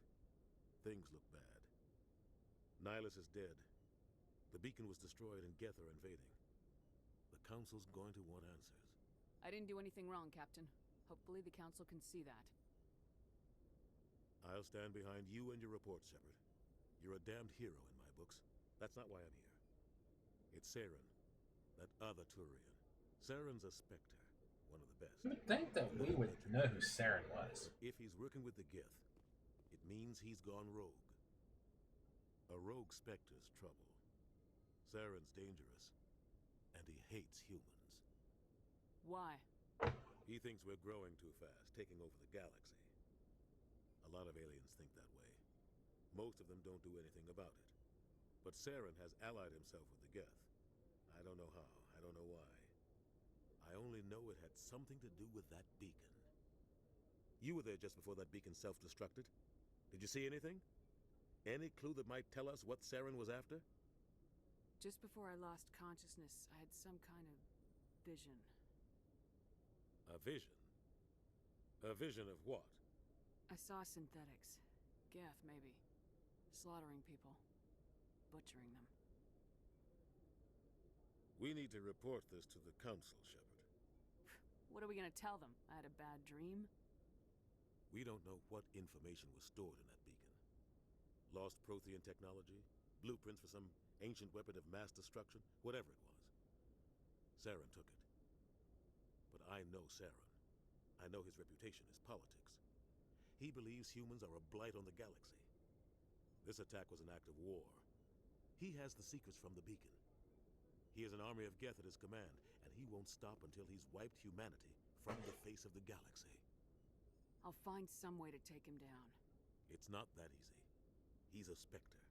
Things look bad. Nihilus is dead. The beacon was destroyed and Geth are invading. The Council's going to want answers. I didn't do anything wrong, Captain. Hopefully the Council can see that. I'll stand behind you and your report, Shepard. You're a damned hero in my books. That's not why I'm here. It's Saren, that other Turian. Saren's a Spectre, one of the best. You would think that we would know who Saren was. If he's working with the Geth, it means he's gone rogue. A rogue Spectre's trouble. Saren's dangerous, and he hates humans. Why? He thinks we're growing too fast, taking over the galaxy. A lot of aliens think that way. Most of them don't do anything about it. But Saren has allied himself with the Geth. I don't know how, I don't know why. I only know it had something to do with that beacon. You were there just before that beacon self-destructed. Did you see anything? Any clue that might tell us what Saren was after? Just before I lost consciousness, I had some kind of vision. A vision? A vision of what? I saw synthetics. Geth, maybe. Slaughtering people. Butchering them. We need to report this to the Council, Shepard. What are we gonna tell them? I had a bad dream? We don't know what information was stored in that beacon. Lost Prothean technology? Blueprints for some ancient weapon of mass destruction? Whatever it was. Saren took it. But I know Saren. I know his reputation is politics. He believes humans are a blight on the galaxy. This attack was an act of war. He has the secrets from the beacon. He has an army of Geth at his command, and he won't stop until he's wiped humanity from the face of the galaxy. I'll find some way to take him down. It's not that easy. He's a Spectre.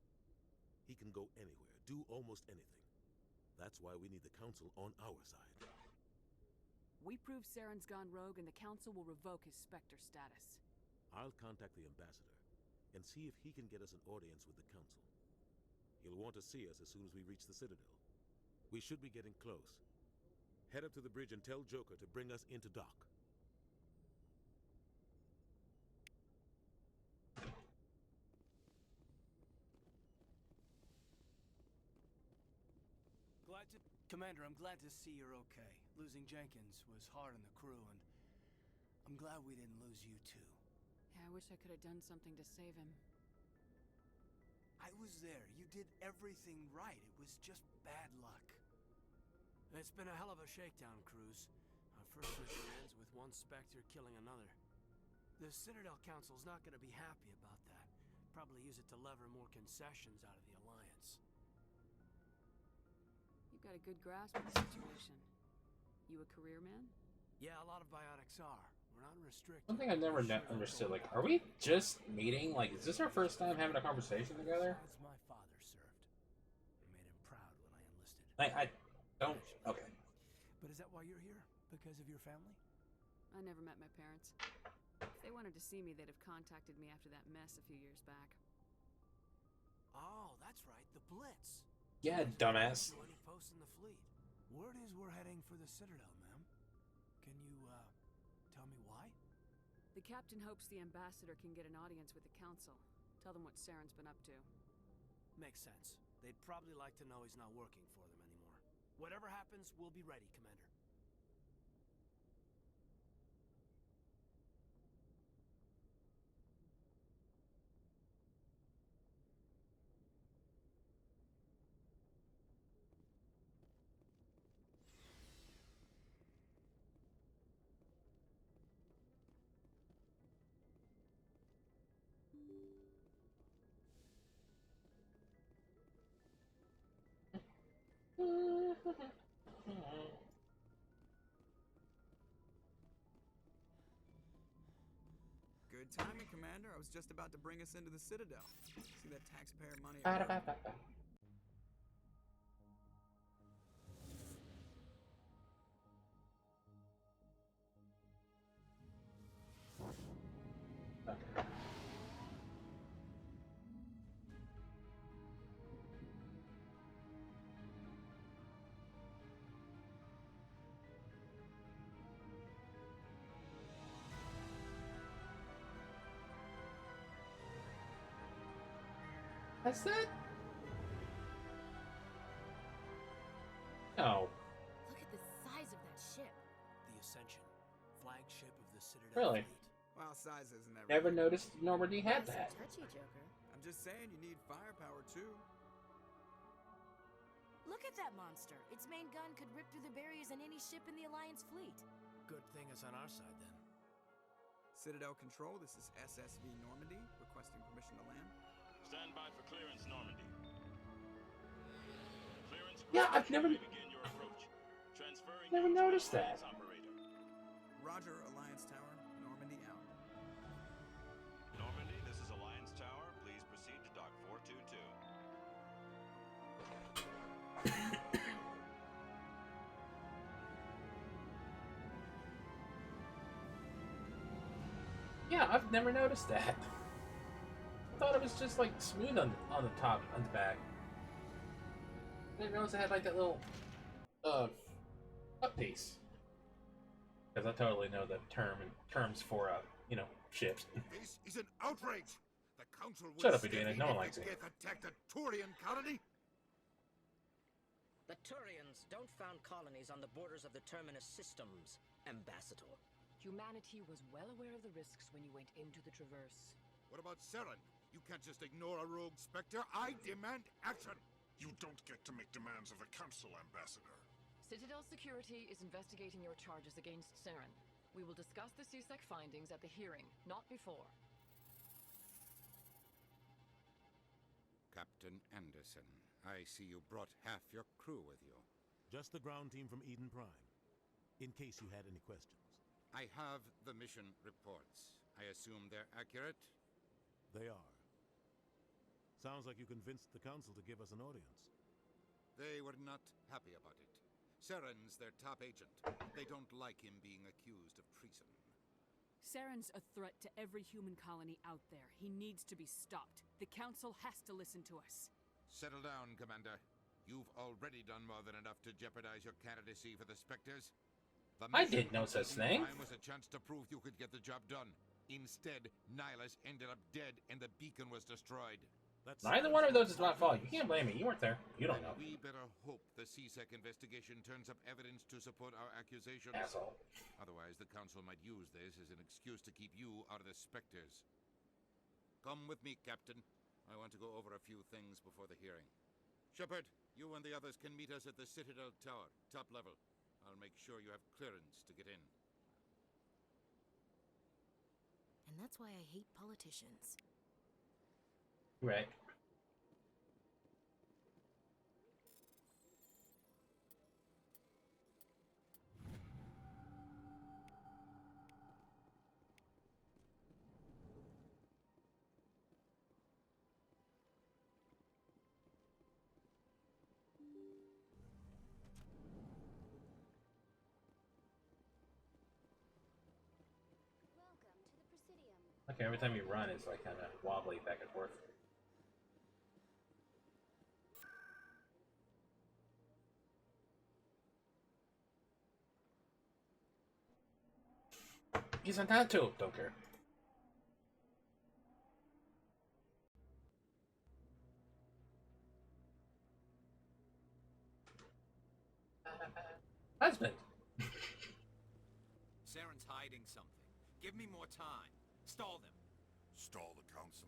He can go anywhere, do almost anything. That's why we need the Council on our side. We prove Saren's gone rogue, and the Council will revoke his Spectre status. I'll contact the Ambassador and see if he can get us an audience with the Council. He'll want to see us as soon as we reach the Citadel. We should be getting close. Head up to the bridge and tell Joker to bring us into dock. Commander, I'm glad to see you're okay. Losing Jenkins was hard on the crew, and I'm glad we didn't lose you too. Yeah, I wish I could have done something to save him. I was there. You did everything right. It was just bad luck. It's been a hell of a shakedown, Cruz. Our first mission ends with one Spectre killing another. The Citadel Council's not going to be happy about that. Probably use it to lever more concessions out of the Alliance. You've got a good grasp of the situation. You a career man? Yeah, a lot of biotics are. We're not restricted. One thing I've never understood, like, are we just meeting? Like, is this our first time having a conversation together? That's my father served. I made him proud when I enlisted. I don't. Okay. But is that why you're here? Because of your family? I never met my parents. If they wanted to see me, they'd have contacted me after that mess a few years back. Oh, that's right, the Blitz. Yeah, dumbass. To any post in the fleet. Word is we're heading for the Citadel, ma'am. Can you, tell me why? The captain hopes the ambassador can get an audience with the council. Tell them what Saren's been up to. Makes sense. They'd probably like to know he's not working for them anymore. Whatever happens, we'll be ready, Commander. Good timing, Commander. I was just about to bring us into the Citadel. See that taxpayer money? That's it? No. Look at the size of that ship. The Ascension, flagship of the Citadel Really? fleet. Well, size isn't everything. Never noticed Normandy had that. Touchy, Joker. I'm just saying you need firepower too. Look at that monster. Its main gun could rip through the barriers in any ship in the Alliance fleet. Good thing it's on our side then. Citadel Control, this is SSV Normandy, requesting permission to land. Stand by for clearance, Normandy. Clearance. Yeah, I've never Begin your approach. Transferring never noticed that. operator. Roger, Alliance Tower, Normandy out. Normandy, this is Alliance Tower. Please proceed to Dock 422. Yeah, I've never noticed that. I thought it was just like smooth on the top, on the back. I didn't realize it had like that little up piece. Because I totally know the terms for you know, ships. This is an outrage! The Council would Shut up, step Adina. in No one if likes the it. Geth attacked a Turian colony? The Turians don't found colonies on the borders of the Terminus systems, Ambassador. Humanity was well aware of the risks when you went into the Traverse. What about Saren? You can't just ignore a rogue Spectre. I demand action! You don't get to make demands of the Council, Ambassador. Citadel Security is investigating your charges against Saren. We will discuss the CSEC findings at the hearing, not before. Captain Anderson, I see you brought half your crew with you. Just the ground team from Eden Prime, in case you had any questions. I have the mission reports. I assume they're accurate? They are. Sounds like you convinced the Council to give us an audience. They were not happy about it. Saren's their top agent. They don't like him being accused of treason. Saren's a threat to every human colony out there. He needs to be stopped. The Council has to listen to us. Settle down, Commander. You've already done more than enough to jeopardize your candidacy for the Spectres. The I did no such thing. Mine was a chance to prove you could get the job done. Instead, Nihilus ended up dead and the beacon was destroyed. Neither one of those is my fault. You can't blame me. You weren't there. You don't know. We better hope the CSEC investigation turns up evidence to support our accusations. Asshole. Otherwise, the Council might use this as an excuse to keep you out of the Spectres. Come with me, Captain. I want to go over a few things before the hearing. Shepard, you and the others can meet us at the Citadel Tower, top level. I'll make sure you have clearance to get in. And that's why I hate politicians. Right. Okay, every time you run, it's like kind of wobbly back and forth. He's entitled to. Don't care. Husband. Saren's hiding something. Give me more time. Stall them. Stall the council?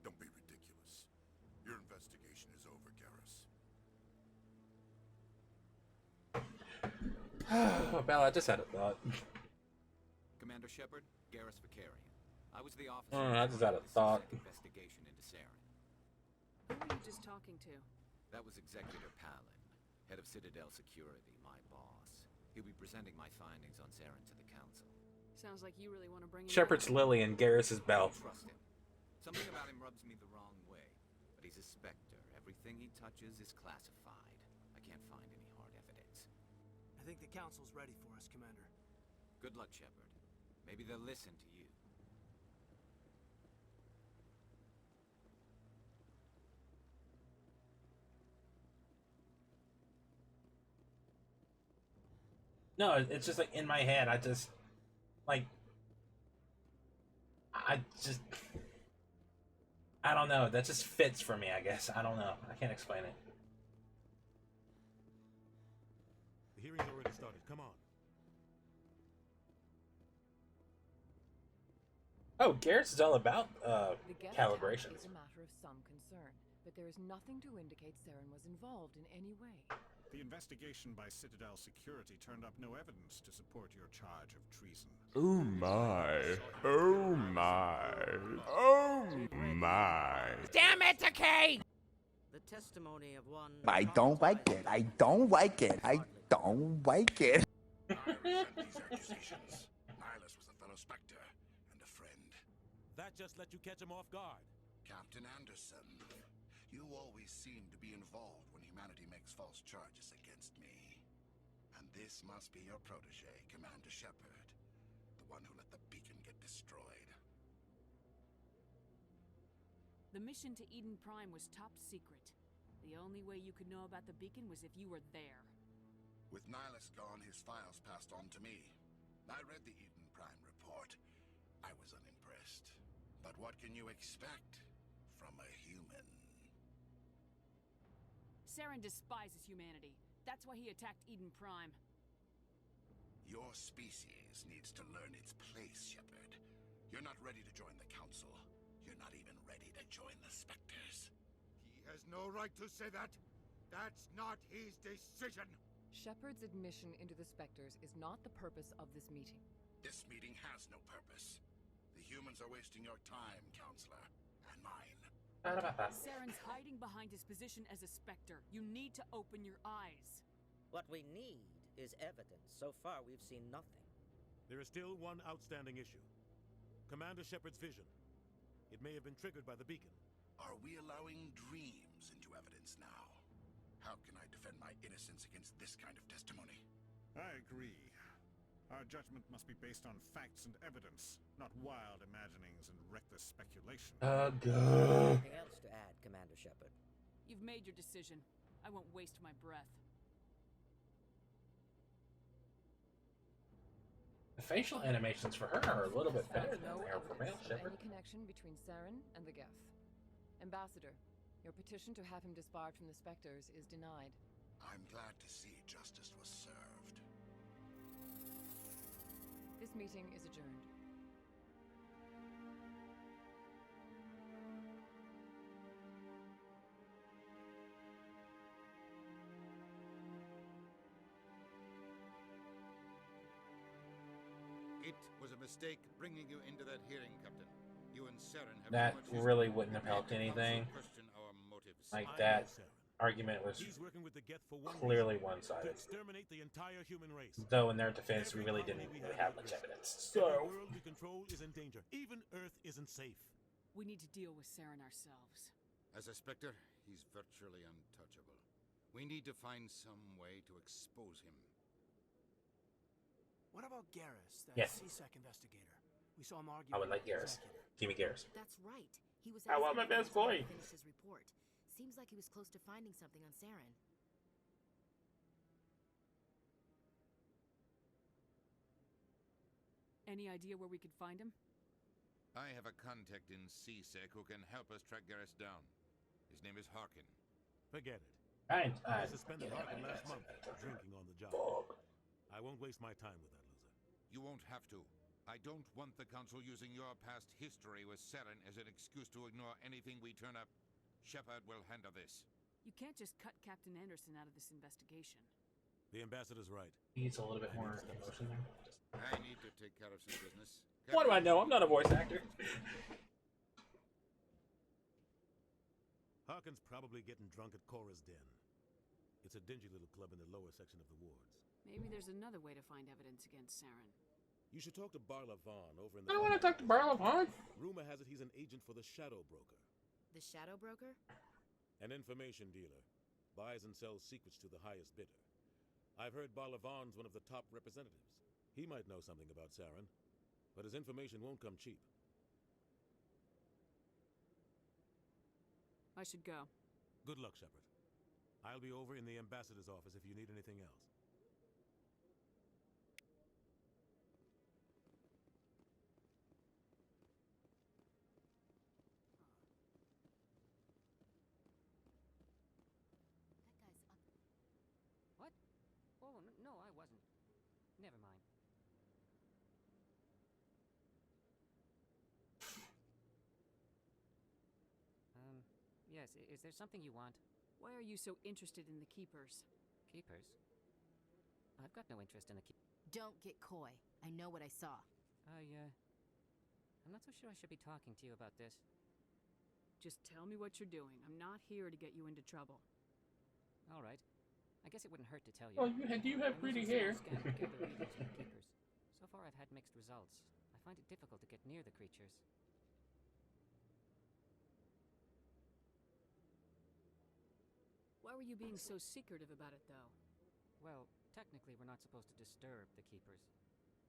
Don't be ridiculous. Your investigation is over, Garrus. Oh, Bella, I just had a thought. Commander Shepard, Garrus Vicarian. I was the officer. I just had a thought. Investigation into Saren. Who were you just talking to? That was Executor Palin, head of Citadel Security, my boss. He'll be presenting my findings on Saren to the council. Sounds like you really want to bring him Shepard's back. Lily and Garrus is Belle. Trust him. Something about him rubs me the wrong way, but he's a Spectre. Everything he touches is classified. I can't find any hard evidence. I think the council's ready for us, Commander. Good luck, Shepard. Maybe they'll listen to you. No, it's just like in my head. I just like. I don't know. That just fits for me, I guess. I don't know. I can't explain it. The hearing's already started. Come on. Oh, Garrett's is all about The Geth calibration. attack is a matter of some concern, but there is nothing to indicate Saren was involved in any way. The investigation by Citadel Security turned up no evidence to support your charge of treason. Oh my. Oh my. Oh my. Damn it, Takei! The testimony of one... I don't like it. I don't like it. I don't like it. I resent these accusations. Nihilus was a fellow Spectre and a friend. That just let you catch him off guard. Captain Anderson, you always seem to be involved when humanity makes false charges against me. And this must be your protege, Commander Shepard, the one who let the beacon get destroyed. The mission to Eden Prime was top secret. The only way you could know about the beacon was if you were there. With Nihilus gone, his files passed on to me. I read the Eden Prime report. I was unimpressed. But what can you expect from a human? Saren despises humanity. That's why he attacked Eden Prime. Your species needs to learn its place, Shepard. You're not ready to join the Council. You're not even ready to join the Spectres. He has no right to say that. That's not his decision. Shepard's admission into the Spectres is not the purpose of this meeting. This meeting has no purpose. The humans are wasting your time, Counselor, and mine. Saren's hiding behind his position as a Spectre. You need to open your eyes. What we need is evidence. So far, we've seen nothing. There is still one outstanding issue. Commander Shepard's vision. It may have been triggered by the beacon. Are we allowing dreams into evidence now? How can I defend my innocence against this kind of testimony? I agree. Our judgment must be based on facts and evidence, not wild imaginings and reckless speculation. Anything else to add, Commander Shepard? You've made your decision. I won't waste my breath. The facial animations for her are a little bit better than No they are for male evidence of Shepard. any connection between Saren and the Geth. Ambassador, your petition to have him disbarred from the Spectres is denied. I'm glad to see justice was served. This meeting is adjourned. It was a mistake bringing you into that hearing, Captain. You and Saren have That too much really history. wouldn't have helped Made the anything. Council question our motives. Like that argument was He's working with the Geth for one clearly reason, to one-sided. exterminate the entire human race. Though in their defense, we really didn't really have much evidence. So Every world we control is in danger. Even Earth isn't safe. We need to deal with Saren ourselves. As a Spectre, he's virtually untouchable. We need to find some way to expose him. What about Garrus, that Yes. CSEC investigator? We saw him arguing I would like with the Garrus. executive. Give me Garrus. That's right. He was I want my asking best Garrus boy. to finish his report. Seems like he was close to finding something on Saren. Any idea where we could find him? I have a contact in CSEC who can help us track Garrus down. His name is Harkin. Forget it. I suspended yeah, Harkin I last guess. month, drinking on the job. I won't waste my time with that loser. You won't have to. I don't want the Council using your past history with Saren as an excuse to ignore anything we turn up. Shepard will handle this. You can't just cut Captain Anderson out of this investigation. The ambassador's right. He needs a little bit more emotion there. I need to take care of some business. What do I know? I'm not a voice actor. Harkin's probably getting drunk at Cora's Den. It's a dingy little club in the lower section of the wards. Maybe there's another way to find evidence against Saren. You should talk to Barla Vaughn over in I the... don't want to talk to Barla Vaughn. Rumor has it he's an agent for the Shadow Broker. The Shadow Broker? An information dealer. Buys and sells secrets to the highest bidder. I've heard Barla Vaughn's one of the top representatives. He might know something about Saren, but his information won't come cheap. I should go. Good luck, Shepard. I'll be over in the ambassador's office if you need anything else. What? Oh, no, I wasn't. Never mind. Yes, is there something you want? Why are you so interested in the Keepers? Keepers? I've got no interest in the Don't get coy. I know what I saw. I'm not so sure I should be talking to you about this. Just tell me what you're doing. I'm not here to get you into trouble. All right. I guess it wouldn't hurt to tell you. Oh, you have pretty hair. Scan to get the readings on the Keepers. So far, I've had mixed results. I find it difficult to get near the creatures. Why were you being so secretive about it, though? Well, technically, we're not supposed to disturb the Keepers.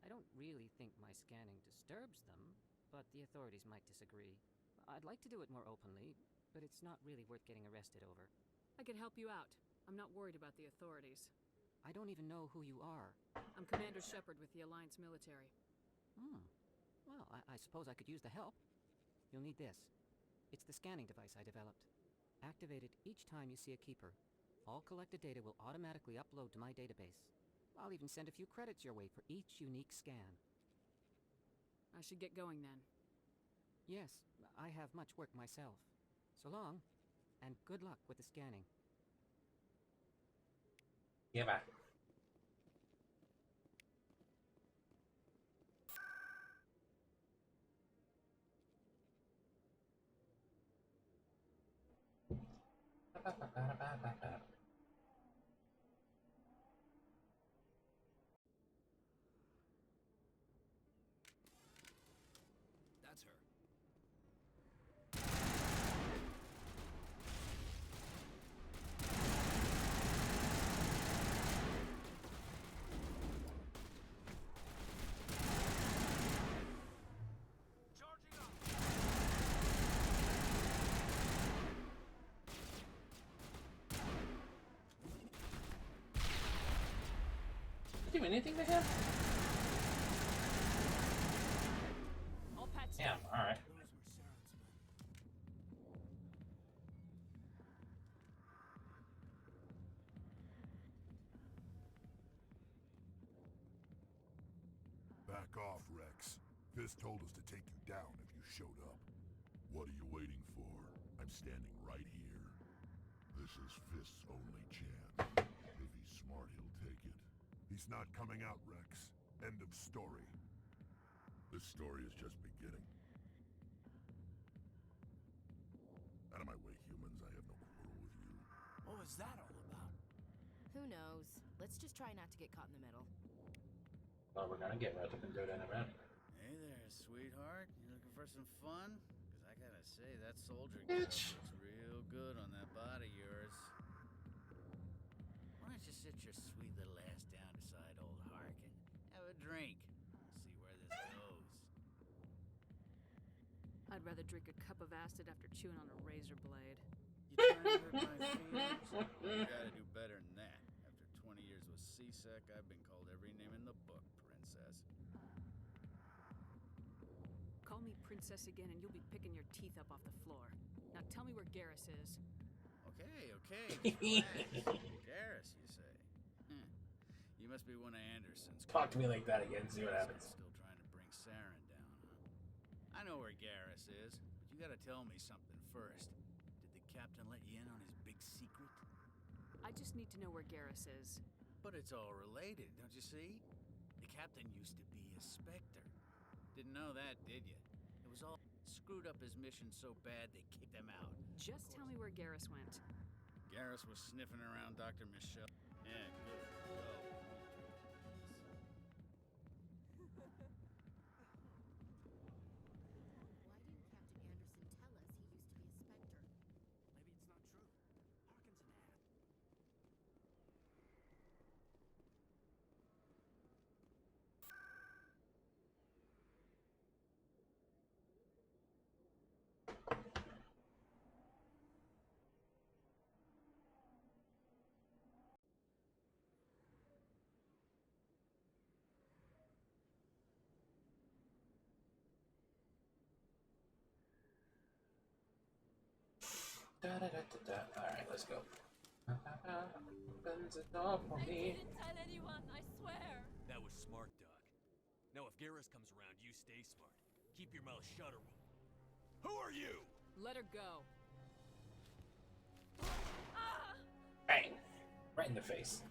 I don't really think my scanning disturbs them, but the authorities might disagree. I'd like to do it more openly, but it's not really worth getting arrested over. I can help you out. I'm not worried about the authorities. I don't even know who you are. I'm Commander Shepard with the Alliance military. Well, I suppose I could use the help. You'll need this. It's the scanning device I developed. Activate it each time you see a Keeper. All collected data will automatically upload to my database. I'll even send a few credits your way for each unique scan. I should get going then. Yes, I have much work myself. So long, and good luck with the scanning. Yeah, bye. That's her. Do anything to him? All patched Damn, up. alright. Back off, Rex. Fist told us to take you down if you showed up. What are you waiting for? I'm standing right here. This is Fist's only chance. If he's smart, he'll take it. He's not coming out, Rex. End of story. This story is just beginning. Out of my way, humans. I have no quarrel with you. What was that all about? Who knows? Let's just try not to get caught in the middle. Well, we're gonna get right up and go down around. Hey there, sweetheart. You looking for some fun? Because I gotta say, that soldier Bitch. looks real good on that body of yours. Why don't you sit your sweet little ass down beside old Harkin? Have a drink. See where this goes. I'd rather drink a cup of acid after chewing on a razor blade. You trying to hurt my feelings? You gotta do better than that. After 20 years with CSEC, I've been called every name in the book, princess. princess again and you'll be picking your teeth up off the floor. Now tell me where Garrus is. Okay, relax. Garrus, you say? You must be one of Anderson's. Talk to me like that again, see what happens. Still trying to bring Saren down, huh? I know where Garrus is, but you gotta tell me something first. Did the captain let you in on his big secret? I just need to know where Garrus is. But it's all related, don't you see? The captain used to be a Spectre. Didn't know that, did you? It was all screwed up his mission so bad they kicked him out. Just tell me where Garrus went. Garrus was sniffing around Dr. Michelle. Yeah, good. Go. Why didn't Captain Anderson tell us he used to be a Spectre? Maybe it's not true. Harkin's an ad. Alright, let's go. Opens the door for me. didn't tell anyone, I swear. That was smart, Doc. Now if Garrus comes around, you stay smart. Keep your mouth shut or we'll... Who are you? Let her go. Bang! Right in the face.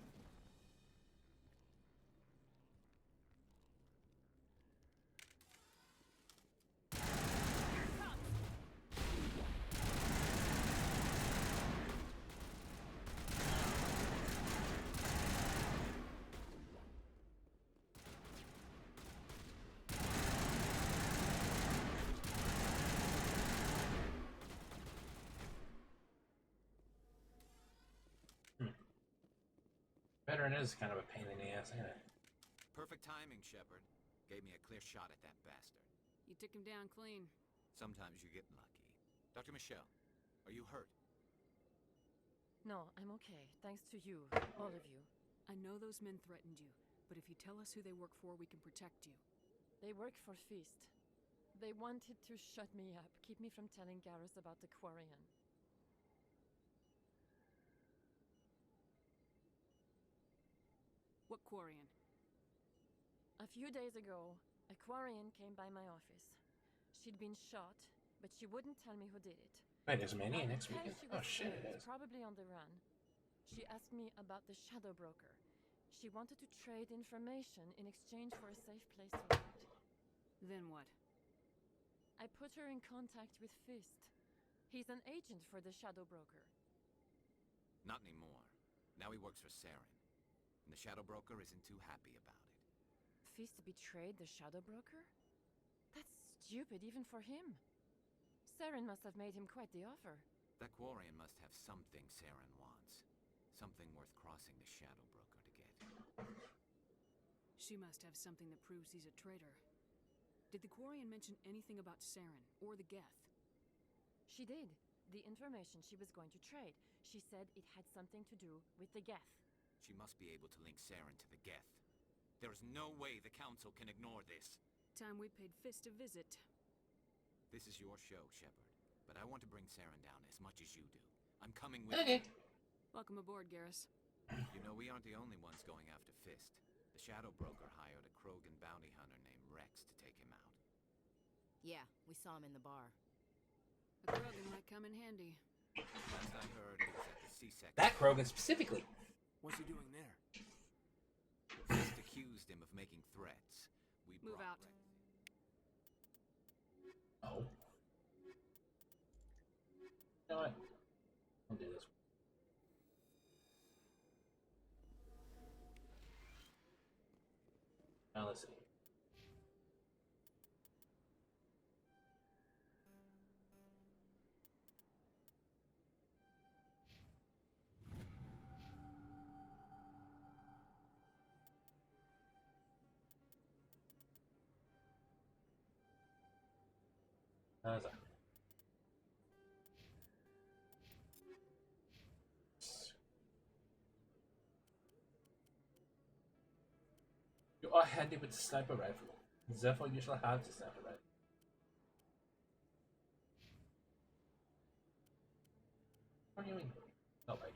Veteran is kind of a pain in the ass, ain't it? Perfect timing, Shepard. Gave me a clear shot at that bastard. You took him down clean. Sometimes you get lucky. Dr. Michelle, are you hurt? No, I'm okay. Thanks to you, all of you. I know those men threatened you, but if you tell us who they work for, we can protect you. They work for Feast. They wanted to shut me up, keep me from telling Garrus about the Quarian. What Quarian? A few days ago, a Quarian came by my office. She'd been shot, but she wouldn't tell me who did it. Wait, there's Mania I next could tell weekend? she Oh was shit, scared, it is. probably on the run. She asked me about the Shadow Broker. She wanted to trade information in exchange for a safe place to hide. Then what? I put her in contact with Fist. He's an agent for the Shadow Broker. Not anymore. Now he works for Saren. And the Shadow Broker isn't too happy about it. Fist betrayed the Shadow Broker? That's stupid even for him. Saren must have made him quite the offer. That Quarian must have something Saren wants. Something worth crossing the Shadow Broker to get. She must have something that proves he's a traitor. Did the Quarian mention anything about Saren or the Geth? She did. The information she was going to trade. She said it had something to do with the Geth. She must be able to link Saren to the Geth. There's no way the Council can ignore this. Time we paid Fist a visit. This is your show, Shepard. But I want to bring Saren down as much as you do. I'm coming with Okay. you. Welcome aboard, Garrus. You know, we aren't the only ones going after Fist. The Shadow Broker hired a Krogan bounty hunter named Rex to take him out. Yeah, we saw him in the bar. A Krogan might come in handy. Last I heard, he was at the C-Sec. That Krogan specifically. What's he doing there? Fist accused him of making threats. We Move brought out. Rex. Oh. You know what? I'll do this. Now let's see. How's that? You are handy with the sniper rifle. Therefore, you shall have the sniper rifle. What do you mean? Nobody.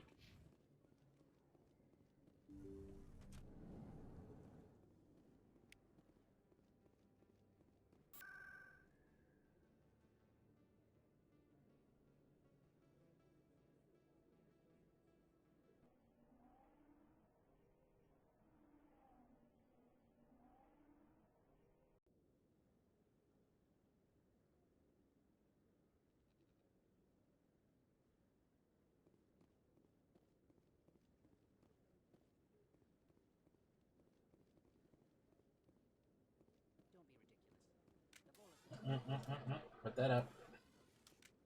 Put that up.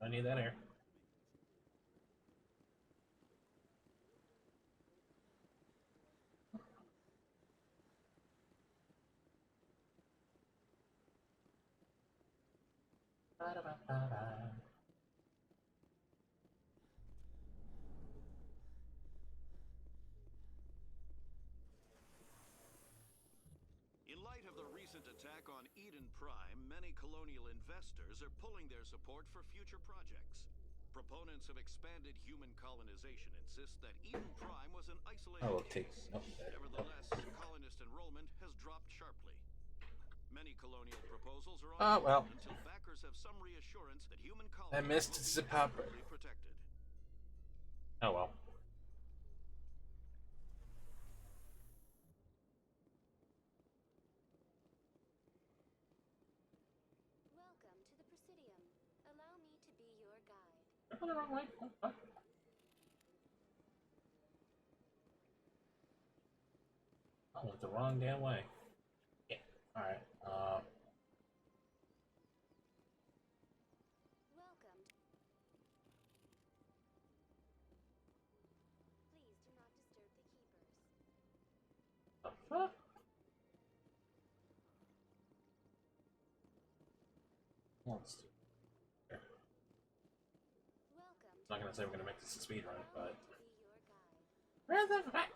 I need that air. In light of the recent attack on Eden Prime, many colonial investors are pulling their support for future projects. Proponents of expanded human colonization insist that Eden Prime was an isolated case. Nevertheless, colonist enrollment has dropped sharply. Many colonial proposals are on hold until backers have some reassurance that human colonies I missed will the pop. be protected. Oh well. Welcome to the Presidium. Allow me to be your guide. I went the wrong way. Oh, fuck. I went the wrong damn way. Yeah. Alright. Welcome. Please do not disturb the keepers. The fuck? Let's do it. I'm not gonna say we're gonna make this a speed run, but where the fuck?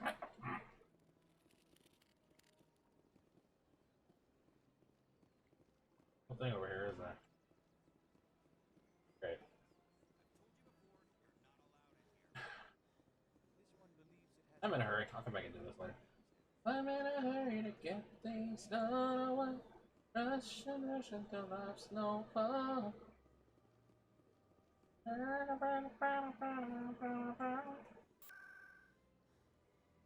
What thing over here is there? Great. I'm in a hurry. I'll come back and do this later. I'm in a hurry to get things done. Rush and rush until life's no fun.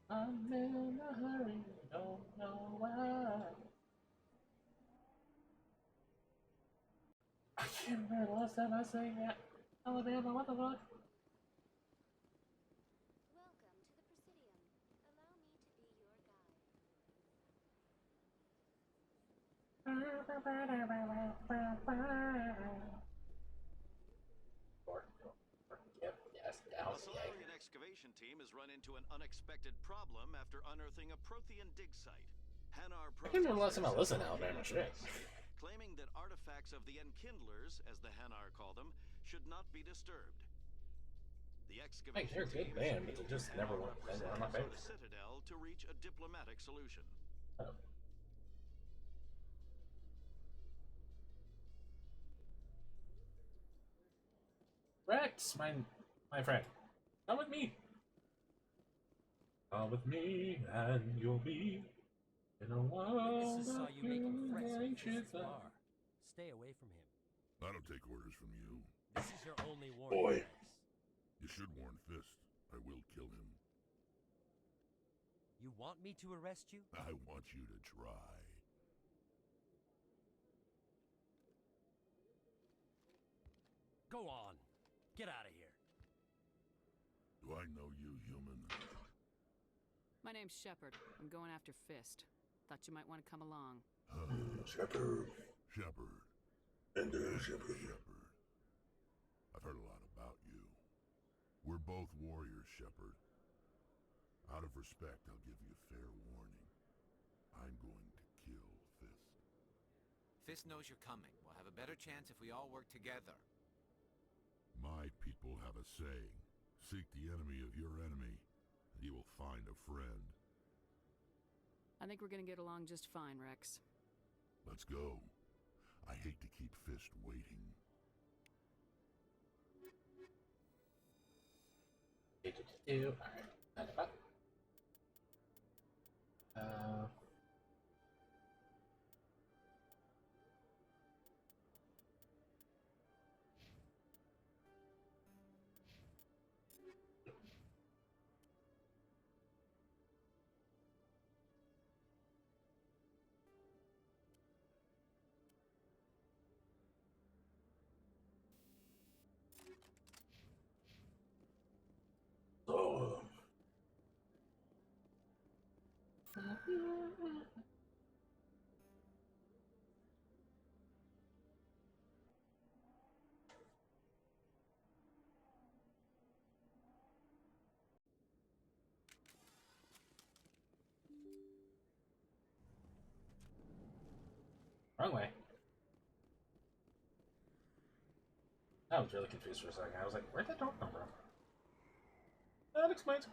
I'm in a hurry, don't know why. I can't remember the last time I sang that. Alabama, what the fuck? Welcome to the Presidium. Allow me to be your guide. A Solarian excavation team has run into an unexpected problem after unearthing a Prothean dig site. Hanar I can't remember the last time I listened to Alabama shit. Claiming that artifacts of the Enkindlers, as the Hanar call them, should not be disturbed. The excavation they're a good band, but they just never went on my the favorite. Citadel to reach a diplomatic solution. Rex, my friend, come with me. Come with me, and you'll be in a world Witnesses saw of you making threats at ancient Fist's bar. Stay away from him. I don't take orders from you. This is your only warning. Rex. You should warn Fist. I will kill him. You want me to arrest you? I want you to try. Go on. Get out of here. Do I know you, human? My name's Shepard. I'm going after Fist. Thought you might want to come along. Shepard. Shepard. And Shepard. Shepard. I've heard a lot about you. We're both warriors, Shepard. Out of respect, I'll give you fair warning. I'm going to kill Fist. Fist knows you're coming. We'll have a better chance if we all work together. My people have a saying. Seek the enemy of your enemy, and you will find a friend. I think we're gonna get along just fine, Rex. Let's go. I hate to keep Fist waiting. Alright. Oh. Wrong way. I was really confused for a second. I was like, where'd that door come from? That explains.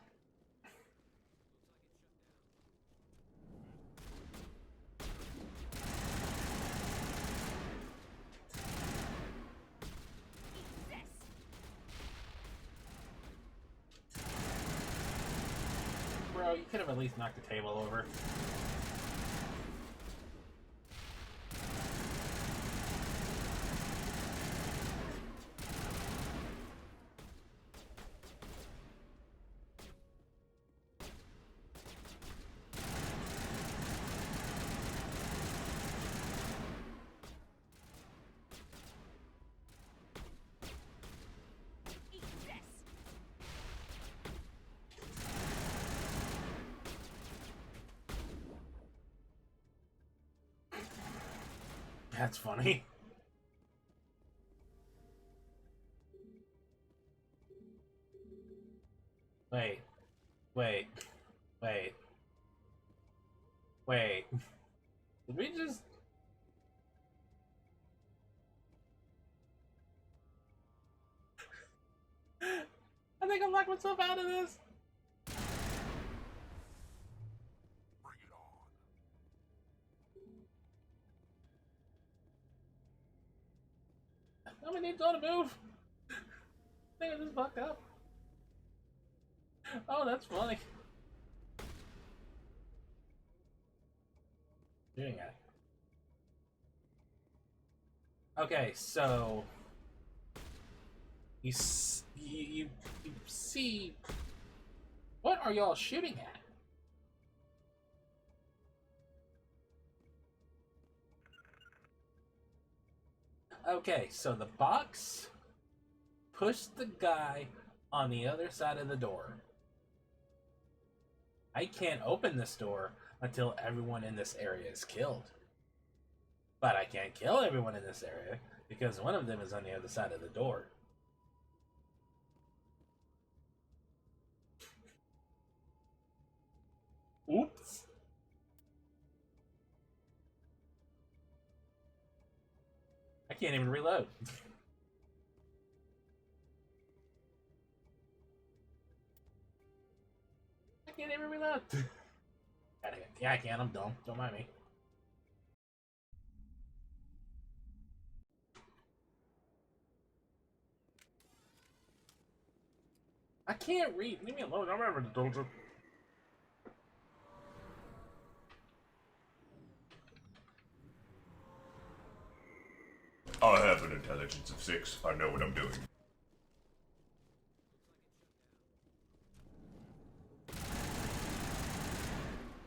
Bro, you could have at least knocked the table over. That's funny. Wait. Did we just... I think I locked myself out of this. Bring it on. I'm gonna need to move. I think I just fucked up. Oh, that's funny. Doing it. Okay, so you see, what are y'all shooting at? Okay, so the box pushed the guy on the other side of the door. I can't open this door until everyone in this area is killed. But I can't kill everyone in this area because one of them is on the other side of the door. Oops. I can't even reload. I can't even reload. Yeah, I can. I'm dumb. Don't mind me. I can't read. Leave me alone. I'm never the dojo. I have an intelligence of 6. I know what I'm doing.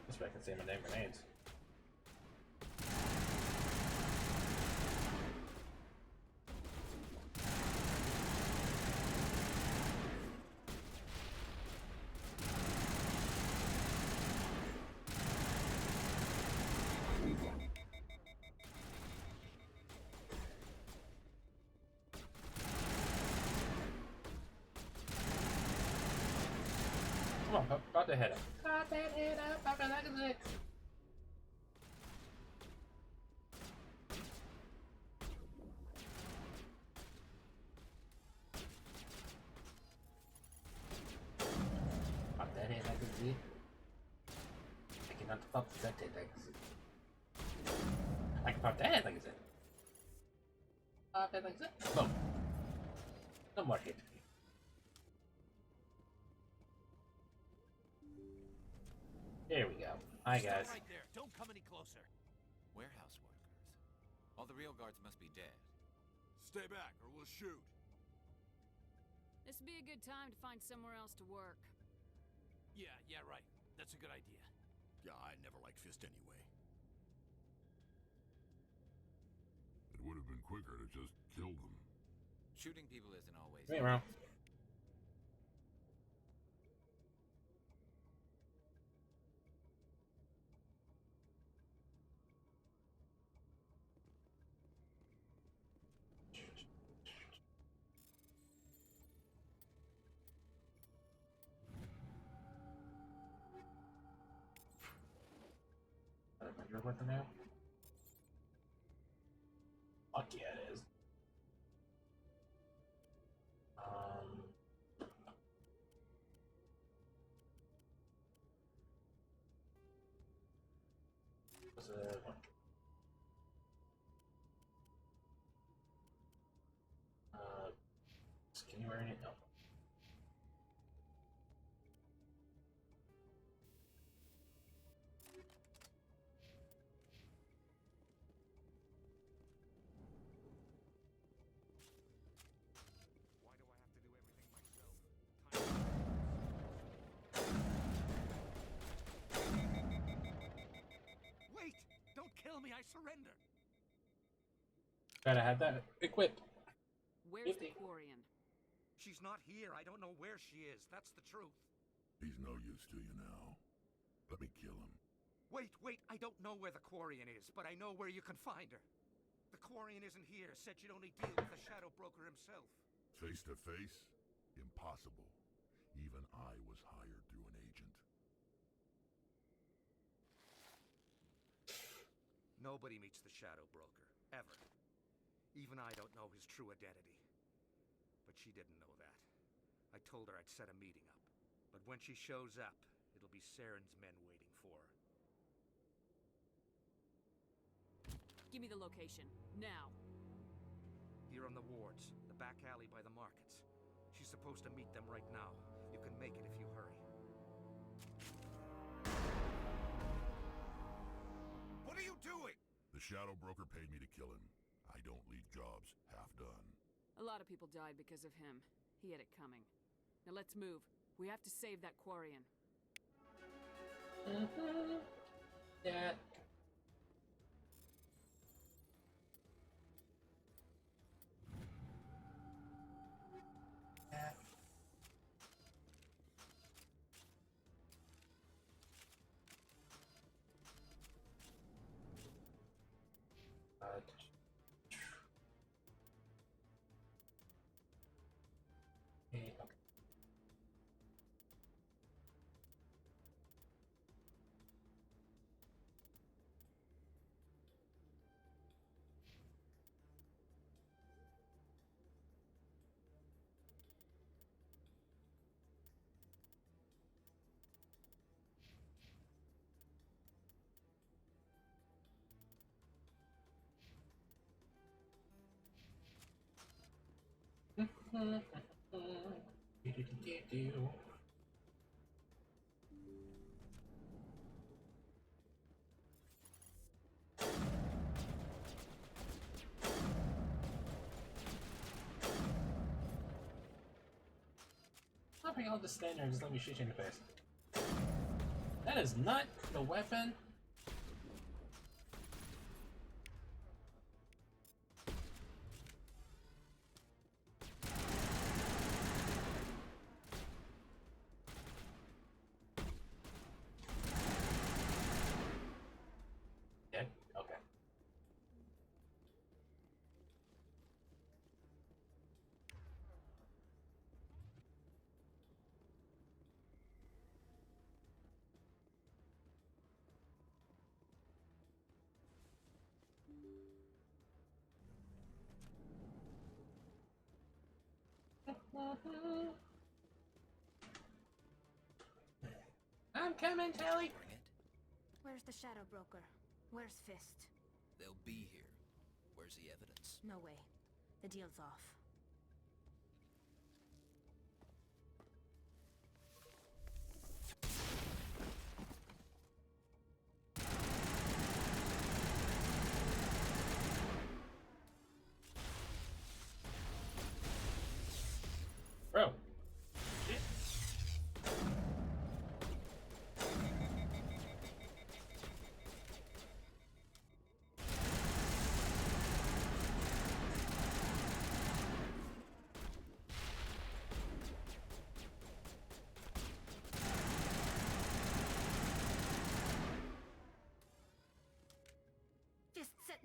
That's why I can say my name grenades. Come on, pop that head up. Pop that head up, pop it like a dick. Pop that head like a dick. I cannot pop that head like a dick. I can pop that head like a dick. Pop it like a dick. Boom. No more hit. Hi, Stay guys. right there. Don't come any closer. Warehouse workers. All the real guards must be dead. Stay back, or we'll shoot. This would be a good time to find somewhere else to work. Yeah, right. That's a good idea. Yeah, I never liked Fist anyway. It would have been quicker to just kill them. Shooting people isn't always. Hey, bro. You're with them now? Fuck yeah, it is. Was it one? Can you wear any? No. Wait! Don't kill me, I surrender! Gotta have that equipped. Where's the Quarian? She's not here. I don't know where she is. That's the truth. He's no use to you now. Let me kill him. Wait. I don't know where the Quarian is, but I know where you can find her. The Quarian isn't here. Said you'd only deal with the Shadow Broker himself. Face to face? Impossible. Even I was hired through an agent. Nobody meets the Shadow Broker. Ever. Even I don't know his true identity. But she didn't know that. I told her I'd set a meeting up. But when she shows up, it'll be Saren's men waiting for her. Give me the location. Now. Here on the wards, the back alley by the markets. She's supposed to meet them right now. You can make it if you hurry. What are you doing? The Shadow Broker paid me to kill him. I don't leave jobs half done. A lot of people died because of him. He had it coming. Now let's move. We have to save that Quarian. Yeah. Stop being all the stand there and just let me shoot you in the face. That is not the weapon. Dead? Okay. I'm coming, Tally. Where's the Shadow Broker? Where's Fist? They'll be here. Where's the evidence? No way. The deal's off.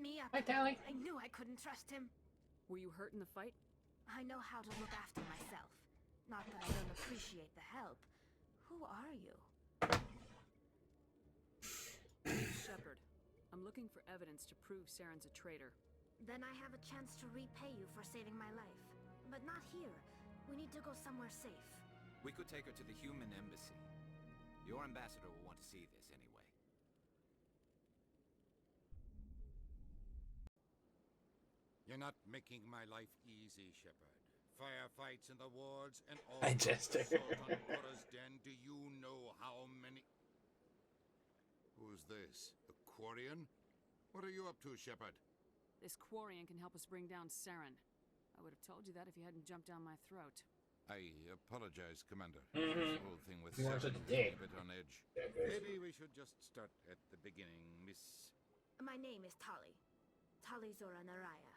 me up. Hi, Tally. I knew I couldn't trust him. Were you hurt in the fight? I know how to look after myself. Not that I don't appreciate the help. Who are you? Shepard. I'm looking for evidence to prove Saren's a traitor. Then I have a chance to repay you for saving my life. But not here. We need to go somewhere safe. We could take her to the human embassy. Your ambassador will want to see this anyway. You're not making my life easy, Shepard. Firefights in the wards and all Hi, sorts Jester. of assault on Bora's Den. Do you know how many... Who's this? A Quarian? What are you up to, Shepard? This Quarian can help us bring down Saren. I would have told you that if you hadn't jumped down my throat. I apologize, Commander. Mhm. This whole thing with You are Saren such a has me dick. a bit on edge. Dick. Maybe we should just start at the beginning, Miss... My name is Tali. Tali Zora Naraya.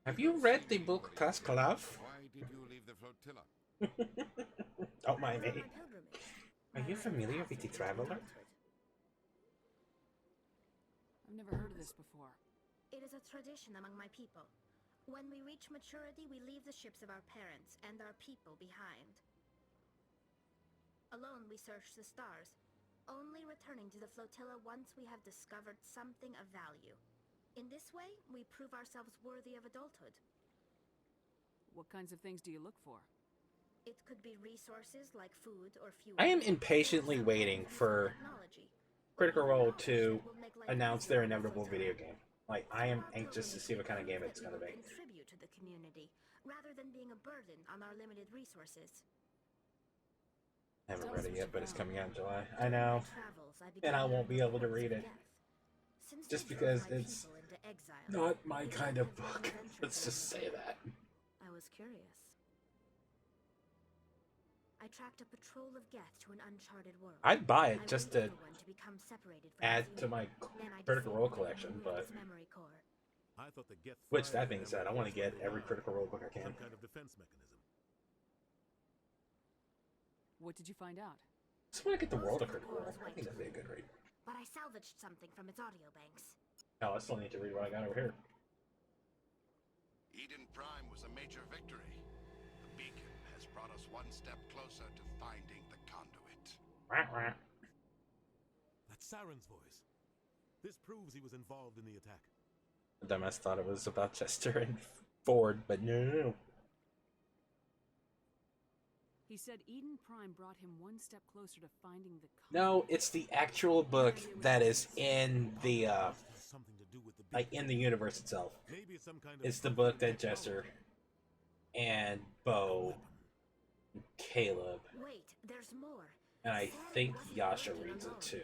Have you read the book Tascalav? Why did you leave the flotilla? Don't mind me. My pilgrimage. Are you familiar with the Traveler? I've never heard of this before. It is a tradition among my people. When we reach maturity, we leave the ships of our parents and our people behind. Alone, we search the stars, only returning to the flotilla once we have discovered something of value. In this way, we prove ourselves worthy of adulthood. What kinds of things do you look for? It could be resources like food or fuel. I am impatiently waiting for Critical Role to announce their inevitable video game. Like, I am anxious to see what kind of game it's going to be. Contribute to the community, rather than being a burden on our limited resources. I haven't read it yet, but it's coming out in July. I know. And I won't be able to read it. Just because it's not my kind of book. Let's just say that. I was curious. I tracked a patrol of Geth to an uncharted world. I'd buy it just to become separated from add its to my unit. Then I Critical Role disabled collection, and but... its memory core. I thought the Geth Which, that fired being them said, I with want to get every some Critical Role book I can. kind of defense mechanism. What did you find out? Just want to get the world of Critical Role. I think that'd be a good read. But I salvaged something from its audio banks. No, I still need to read what I got over here. Eden Prime was a major victory. The beacon has brought us one step closer to finding the conduit. That's Saren's voice. This proves he was involved in the attack. The dumbass thought it was about Chester and Ford, but no. He said Eden Prime brought him one step closer to finding the No, it's the actual book that is in the, like, in the universe itself. Maybe it's some kind of It's the book that Jester and Bo, and Caleb, Wait, there's more. and I think Yasha reads it too.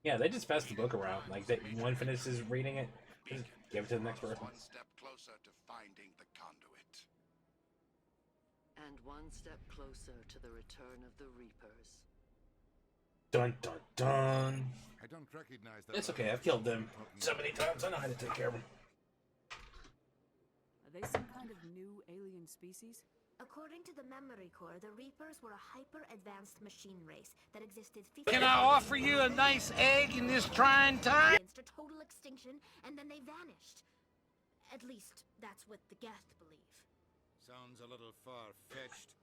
Yeah, they just pass the book around. Like, one finishes reading it, just give it to the next person. One step closer to finding the conduit. And one step closer to the return of the Reapers. Dun dun dun. I don't recognize that. It's okay, I've killed them so many times, I know how to take care of them. Are they some kind of new alien species? According to the memory core, the Reapers were a hyper-advanced machine race that existed 50 Can I offer you a nice egg in this trying time? to total extinction, and then they vanished. At least, that's what the Geth believe. Sounds a little far-fetched.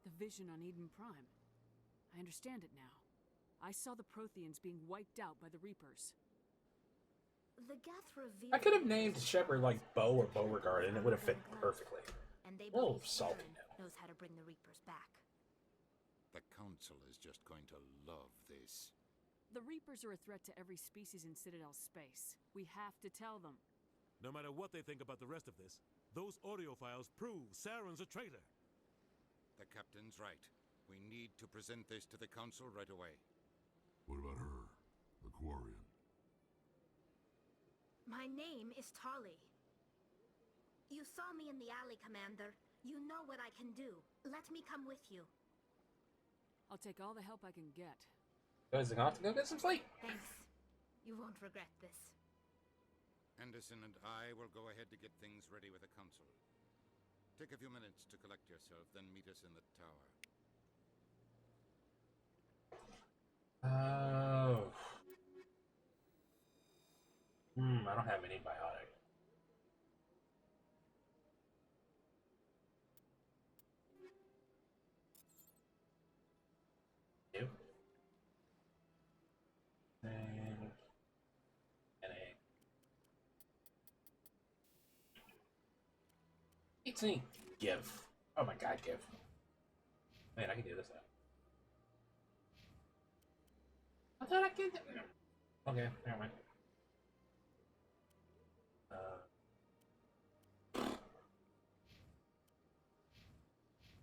The vision on Eden Prime. I understand it now. I saw the Protheans being wiped out by the Reapers. The Geth revealed I could have named Shepard like Bo or Beauregard, and it would have fit perfectly. and they Oh, believe salty Saren knows how to bring the Reapers back. The Council is just going to love this. The Reapers are a threat to every species in Citadel space. We have to tell them. No matter what they think about the rest of this, those audio files prove Saren's a traitor. The captain's right. We need to present this to the Council right away. What about her? The Quarian? My name is Tali. You saw me in the alley, Commander. You know what I can do. Let me come with you. I'll take all the help I can get. Guys, I have to go get some sleep. Thanks. You won't regret this. Anderson and I will go ahead to get things ready with the Council. Take a few minutes to collect yourself, then meet us in the tower. Oh. I don't have any biotic. Two. And a 18. Give. Oh my god, give. Man, I can do this now. I thought I could. Okay, never mind.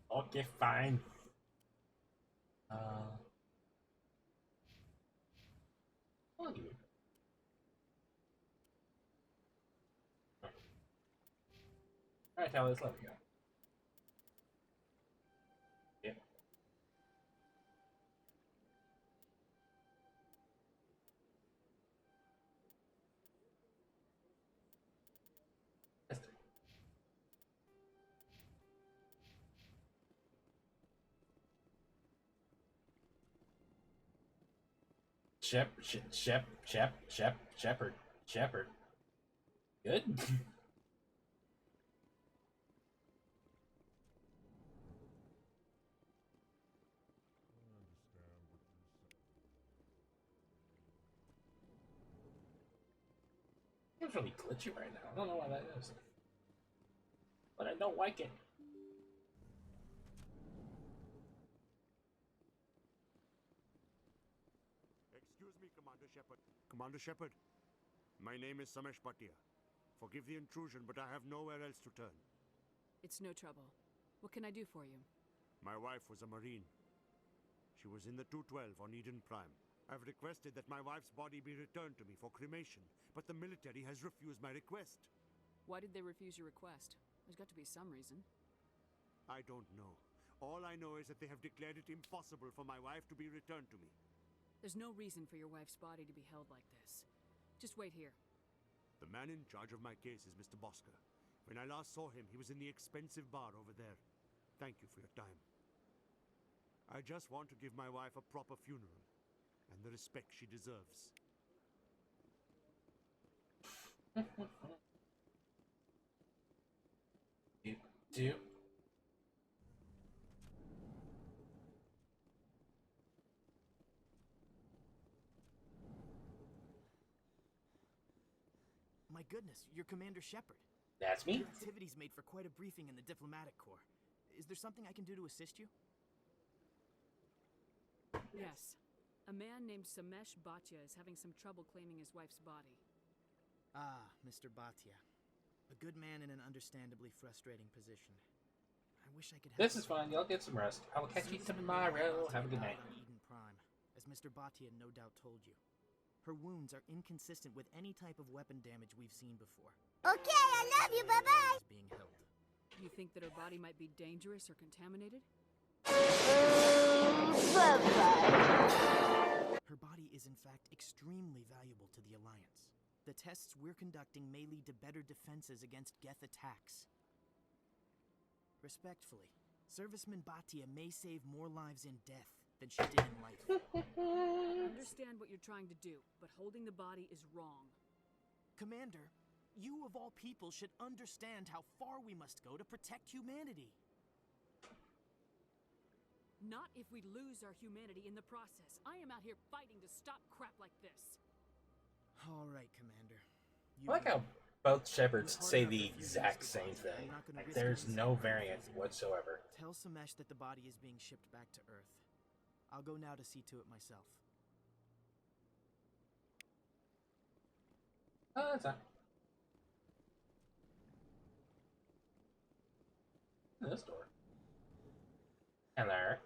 Okay, fine. I'll give you. Alright, Talis, let me go. Yeah. Shepherd. Good. It's really glitchy right now. I don't know why that is. But I don't like it. Excuse me, Commander Shepard. Commander Shepard, my name is Samesh Bhatia. Forgive the intrusion, but I have nowhere else to turn. It's no trouble. What can I do for you? My wife was a Marine. She was in the 212 on Eden Prime. I've requested that my wife's body be returned to me for cremation, but the military has refused my request. Why did they refuse your request? There's got to be some reason. I don't know. All I know is that they have declared it impossible for my wife to be returned to me. There's no reason for your wife's body to be held like this. Just wait here. The man in charge of my case is Mr. Bosker. When I last saw him, he was in the expensive bar over there. Thank you for your time. I just want to give my wife a proper funeral, and the respect she deserves. Do. My goodness, you're Commander Shepard. That's me. Your activities made for quite a briefing in the diplomatic corps. Is there something I can do to assist you? Yes. A man named Samesh Bhatia is having some trouble claiming his wife's body. Ah, Mr. Bhatia. A good man in an understandably frustrating position. I wish I could help. This is fine. Y'all get some rest. I will catch you tomorrow. Have a good night. Eden Prime, as Mr. Bhatia no doubt told you. Her wounds are inconsistent with any type of weapon damage we've seen before. Okay, I love you, bye-bye! Being held. You think that her body might be dangerous or contaminated? Her body is in fact extremely valuable to the Alliance. The tests we're conducting may lead to better defenses against Geth attacks. Respectfully, Serviceman Bhatia may save more lives in death than she did in life. I understand what you're trying to do, but holding the body is wrong. Commander, you of all people should understand how far we must go to protect humanity. Not if we lose our humanity in the process. I am out here fighting to stop crap like this. All right, Commander. I like how both shepherds say the exact same thing. Like, there's no variant whatsoever. Tell Samesh that the body is being shipped back to Earth. I'll go now to see to it myself. Oh, that's not. This door. Hello.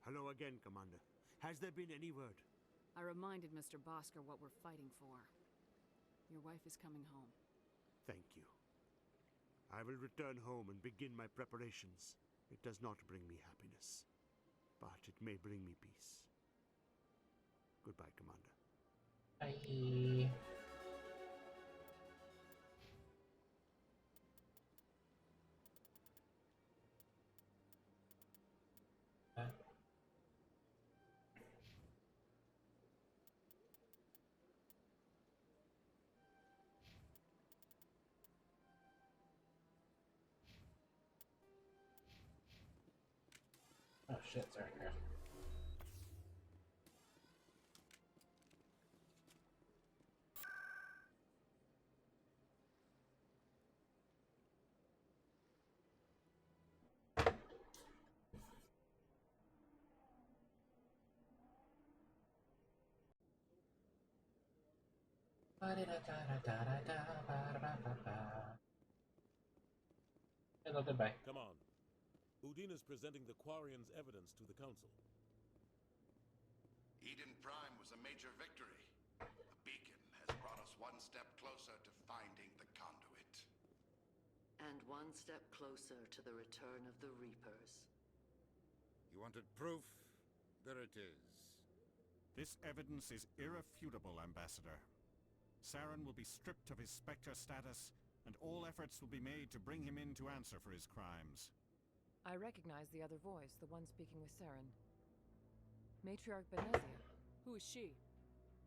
Hello again, Commander. Has there been any word? I reminded Mr. Bosker what we're fighting for. Your wife is coming home. Thank you. I will return home and begin my preparations. It does not bring me happiness, but it may bring me peace. Goodbye, Commander. Bye. Oh shit, sorry, Chris. Hello, goodbye. Come on. Udina's presenting the Quarians' evidence to the Council. Eden Prime was a major victory. A beacon has brought us one step closer to finding the conduit. And one step closer to the return of the Reapers. You wanted proof? There it is. This evidence is irrefutable, Ambassador. Saren will be stripped of his Spectre status, and all efforts will be made to bring him in to answer for his crimes. I recognize the other voice, the one speaking with Saren. Matriarch Benezia. Who is she?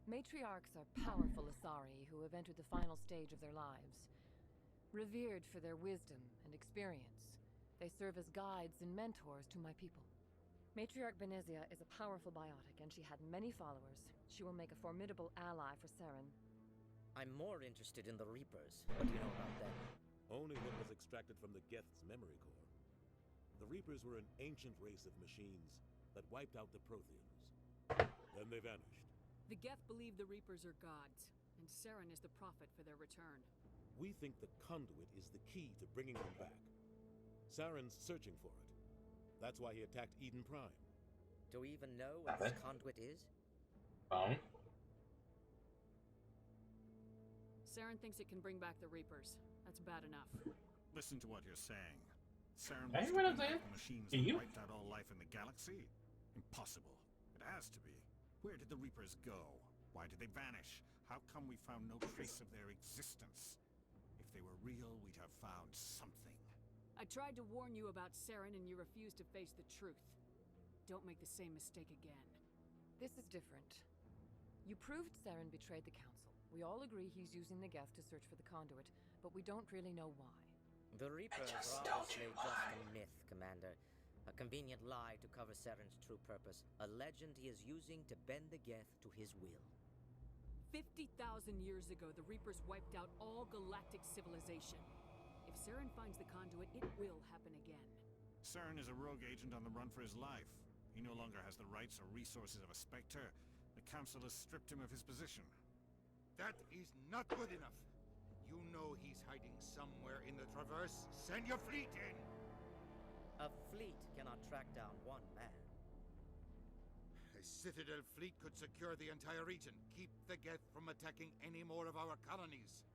Matriarchs are powerful Asari who have entered the final stage of their lives. Revered for their wisdom and experience, they serve as guides and mentors to my people. Matriarch Benezia is a powerful biotic, and she had many followers. She will make a formidable ally for Saren. I'm more interested in the Reapers. What do you know about them? Only what was extracted from the Geth's memory core. The Reapers were an ancient race of machines that wiped out the Protheans. Then they vanished. The Geth believe the Reapers are gods, and Saren is the prophet for their return. We think the conduit is the key to bringing them back. Saren's searching for it. That's why he attacked Eden Prime. Do we even know what this conduit is? Saren thinks it can bring back the Reapers. That's bad enough. Listen to what you're saying. Saren Hey, wants to what I'm bring saying? back the machines Do that you? wiped out all life in the galaxy? Impossible. It has to be. Where did the Reapers go? Why did they vanish? How come we found no trace of their existence? If they were real, we'd have found something. I tried to warn you about Saren, and you refused to face the truth. Don't make the same mistake again. This is different. You proved Saren betrayed the Council. We all agree he's using the Geth to search for the conduit, but we don't really know why. The Reapers are obviously just a myth, Commander. A convenient lie to cover Saren's true purpose. A legend he is using to bend the Geth to his will. 50,000 years ago, the Reapers wiped out all galactic civilization. If Saren finds the conduit, it will happen again. Saren is a rogue agent on the run for his life. He no longer has the rights or resources of a Spectre. The Council has stripped him of his position. That is not good enough. You know he's hiding somewhere in the Traverse. Send your fleet in! A fleet cannot track down one man. A Citadel fleet could secure the entire region, keep the Geth from attacking any more of our colonies.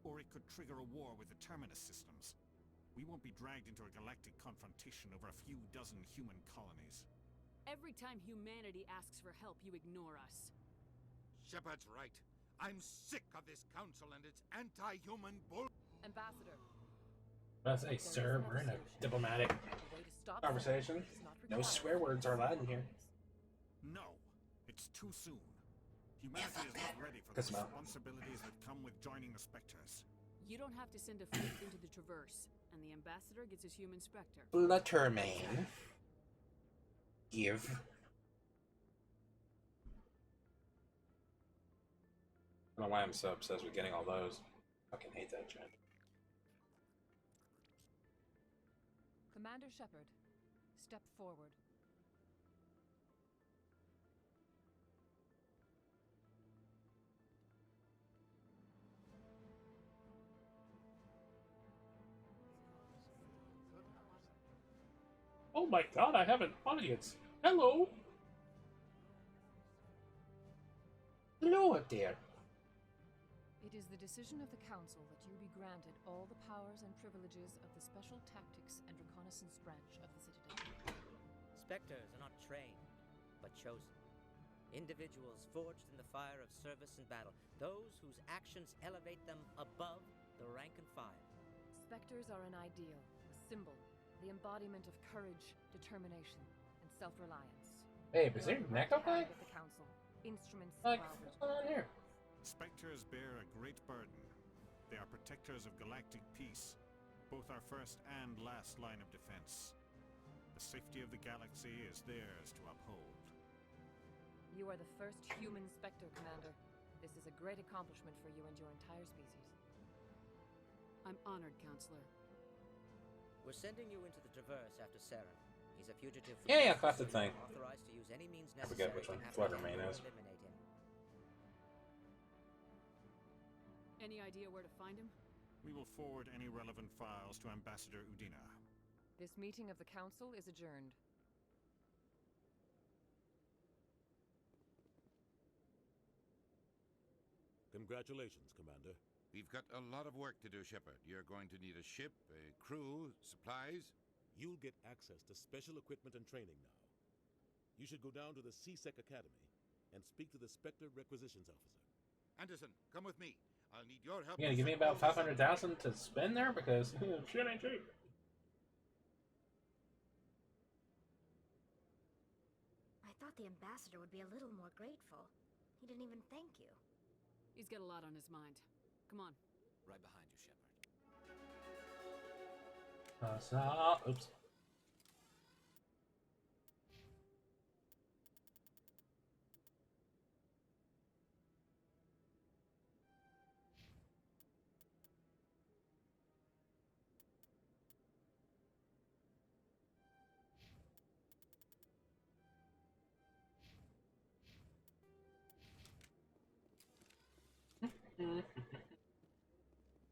Or it could trigger a war with the Terminus systems. We won't be dragged into a galactic confrontation over a few dozen human colonies. Every time humanity asks for help, you ignore us. Shepard's right. I'm sick of this council and its anti-human bull. Ambassador. Let's say, sir, we're in a diplomatic conversation. No swear words are allowed in here. No, it's too soon. Humanity is not ready for the responsibilities that come with joining the Spectres. You don't have to send a fleet into the Traverse, and the Ambassador gets his human Spectre. Fluttermane. Give. I don't know why I'm so obsessed with getting all those. Fucking hate that shit. Commander Shepard, step forward. Oh my god, I have an audience. Hello. Hello up there. It It is the decision of the Council that you be granted all the powers and privileges of the Special Tactics and Reconnaissance Branch of the Citadel. Spectres are not trained, but chosen. Individuals forged in the fire of service and battle, those whose actions elevate them above the rank and file. Spectres are an ideal, a symbol, the embodiment of courage, determination, and self-reliance. Hey, is your neck okay? The Council, instruments Like, of our what's going on here? Spectres bear a great burden. They are protectors of galactic peace, both our first and last line of defense. The safety of the galaxy is theirs to uphold. You are the first human Spectre, Commander. This is a great accomplishment for you and your entire species. I'm honored, Counselor. We're sending you into the Traverse after Saren. He's a fugitive from Yeah, that's the thing. authorized to use any means I forget necessary which one to Flutter apprehend Main or is. eliminate him. Any idea where to find him? We will forward any relevant files to Ambassador Udina. This meeting of the Council is adjourned. Congratulations, Commander. We've got a lot of work to do, Shepard. You're going to need a ship, a crew, supplies. You'll get access to special equipment and training now. You should go down to the CSEC Academy and speak to the Spectre Requisitions Officer. Anderson, come with me. I'll need your help. You gonna give me about 500,000 to spend there because shit ain't cheap. I thought the ambassador would be a little more grateful. He didn't even thank you. He's got a lot on his mind. Come on. Right behind you, Shepard. Oops.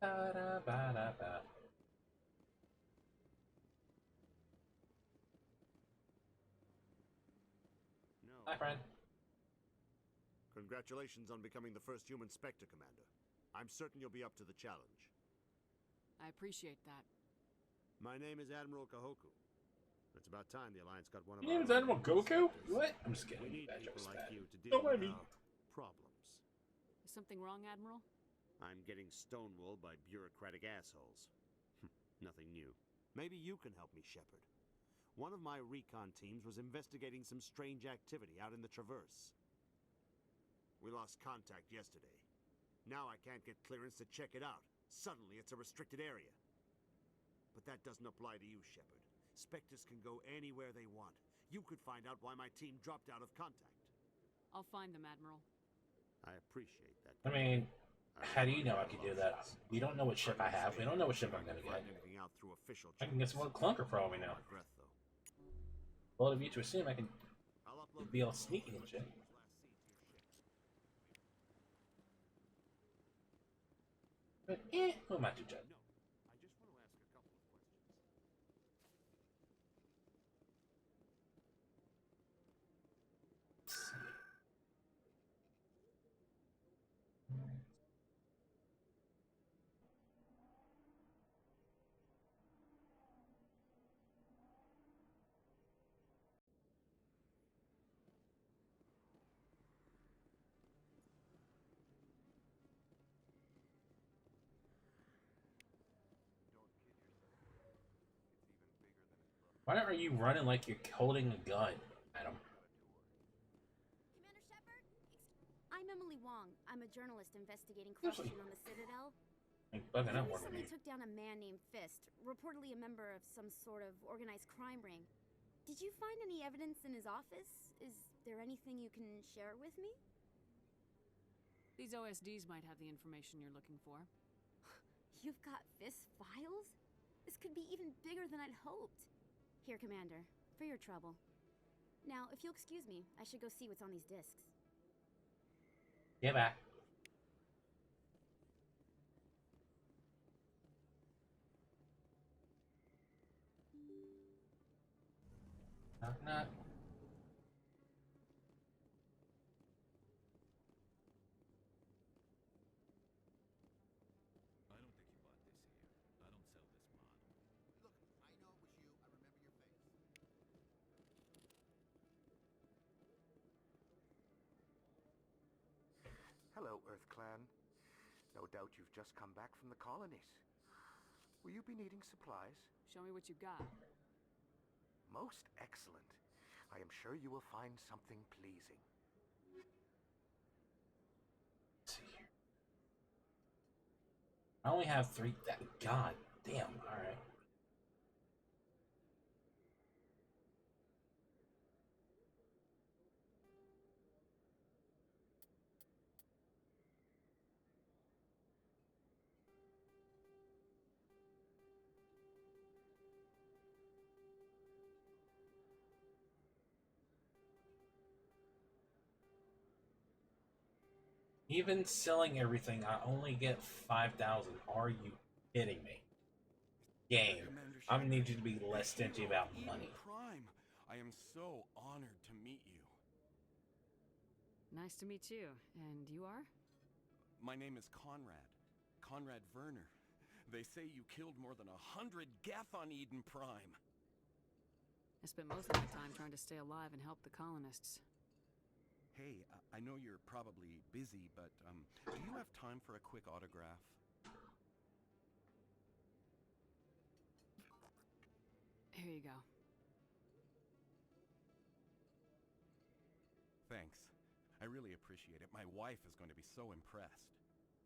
Ba-da-ba-da-ba. No. Hi, friend. Congratulations on becoming the first human Spectre, Commander. I'm certain you'll be up to the challenge. I appreciate that. My name is Admiral Kahoku. It's about time the Alliance got one of Your name is Admiral Goku? What? I'm just kidding. We need That people joke's like bad. you to deal Don't with mind me. our problems. Is something wrong, Admiral? I'm getting stonewalled by bureaucratic assholes. Nothing new. Maybe you can help me, Shepard. One of my recon teams was investigating some strange activity out in the Traverse. We lost contact yesterday. Now I can't get clearance to check it out. Suddenly it's a restricted area. But that doesn't apply to you, Shepard. Spectres can go anywhere they want. You could find out why my team dropped out of contact. I'll find them, Admiral. I appreciate that. I mean, how do you know I could do that? We don't know what ship I have. We don't know what ship I'm gonna get. I can get some more clunker probably now. Well, of you to assume I can be all sneaky and shit. But who am I to judge? Why are you running like you're holding a gun, Adam? Commander Shepard? I'm Emily Wong. I'm a journalist investigating corruption on the Citadel. Bugging We out more than recently me. took down a man named Fist, reportedly a member of some sort of organized crime ring. Did you find any evidence in his office? Is there anything you can share with me? These OSDs might have the information you're looking for. You've got Fist's files? This could be even bigger than I'd hoped. Here, Commander, for your trouble. Now, if you'll excuse me, I should go see what's on these discs. Get back. Knock, knock. Hello, Earth Clan. No doubt you've just come back from the colonies. Will you be needing supplies? Show me what you got. Most excellent. I am sure you will find something pleasing. Let's see here. I only have 3. God damn. All right. Even selling everything, I only get 5,000. Are you kidding me? Game. I need you to be less stingy about money. Prime, I am so honored to meet you. Nice to meet you. And you are? My name is Conrad. Conrad Werner. They say you killed more than 100 Geth on Eden Prime. I spent most of my time trying to stay alive and help the colonists. Hey, I know you're probably busy, but do you have time for a quick autograph? Here you go. Thanks. I really appreciate it. My wife is going to be so impressed.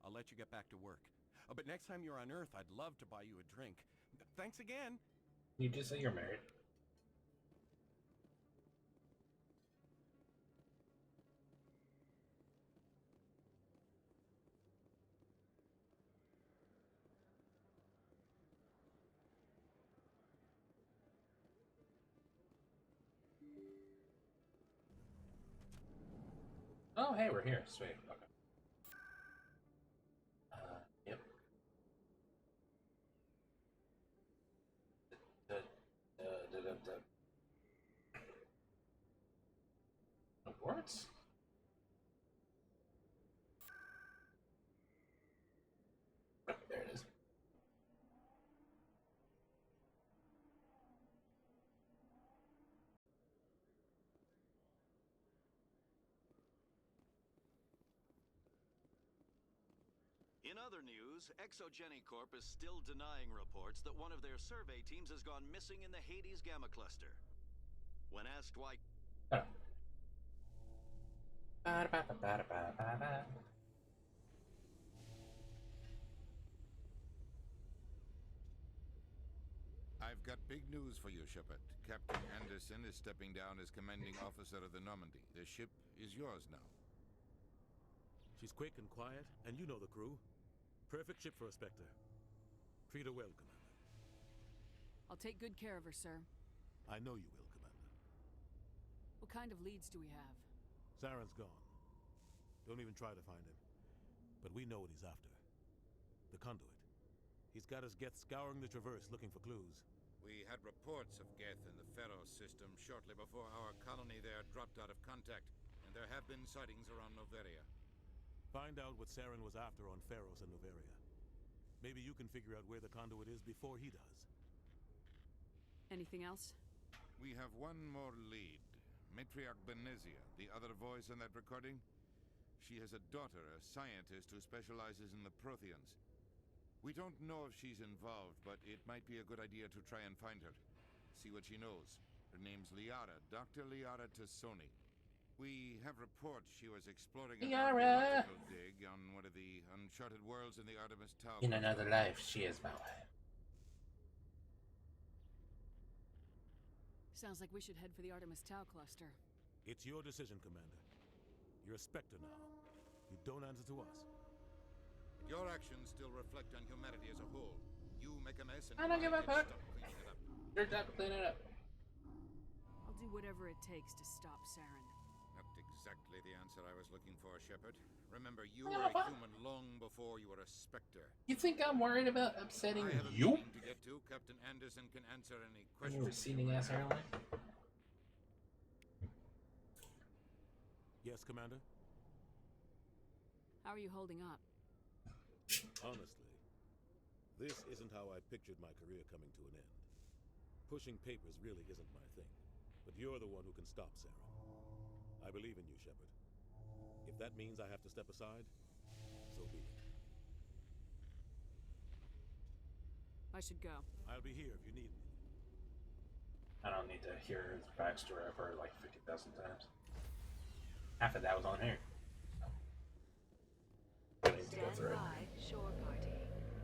I'll let you get back to work. But next time you're on Earth, I'd love to buy you a drink. Thanks again. You just say you're married. Oh, hey, we're here. Sweet. Okay. Yep. Awards? Oh, there it is. In other news, Exogenicorp is still denying reports that one of their survey teams has gone missing in the Hades Gamma Cluster. When asked why... I've got big news for you, Shepard. Captain Anderson is stepping down as commanding officer of the Normandy. The ship is yours now. She's quick and quiet, and you know the crew. Perfect ship for a Spectre. Treat her well, Commander. I'll take good care of her, sir. I know you will, Commander. What kind of leads do we have? Saren's gone. Don't even try to find him. But we know what he's after. The conduit. He's got his Geth scouring the Traverse looking for clues. We had reports of Geth in the Pharaoh system shortly before our colony there dropped out of contact, and there have been sightings around Noveria. Find out what Saren was after on Pharos and Noveria. Maybe you can figure out where the conduit is before he does. Anything else? We have one more lead. Matriarch Benezia, the other voice in that recording. She has a daughter, a scientist who specializes in the Protheans. We don't know if she's involved, but it might be a good idea to try and find her. See what she knows. Her name's Liara, Dr. Liara Tassoni. We have reports she was exploring an archaeological dig on one of the uncharted worlds in the Artemis Tau. In another life, she is my wife. Sounds like we should head for the Artemis Tau cluster. It's your decision, Commander. You're a Spectre now. You don't answer to us. Your actions still reflect on humanity as a whole. You make a mess and I don't give a fuck. stop cleaning it up. Your job to clean it up. I'll do whatever it takes to stop Saren. Not exactly the answer I was looking for, Shepard. Remember, you were a human long before you were a Spectre. You think I'm worried about upsetting I have a you? meeting to get to. Captain Anderson can answer any You questions. receding ass airline? Yes, Commander? How are you holding up? Honestly, this isn't how I pictured my career coming to an end. Pushing papers really isn't my thing, but you're the one who can stop Saren. I believe in you, Shepard. If that means I have to step aside, So be it. I should go. I'll be here if you need me. I don't need to hear his backstory. I've heard it like 50,000 times. Half of that was on here. I need to go Stand through it. by, shore party.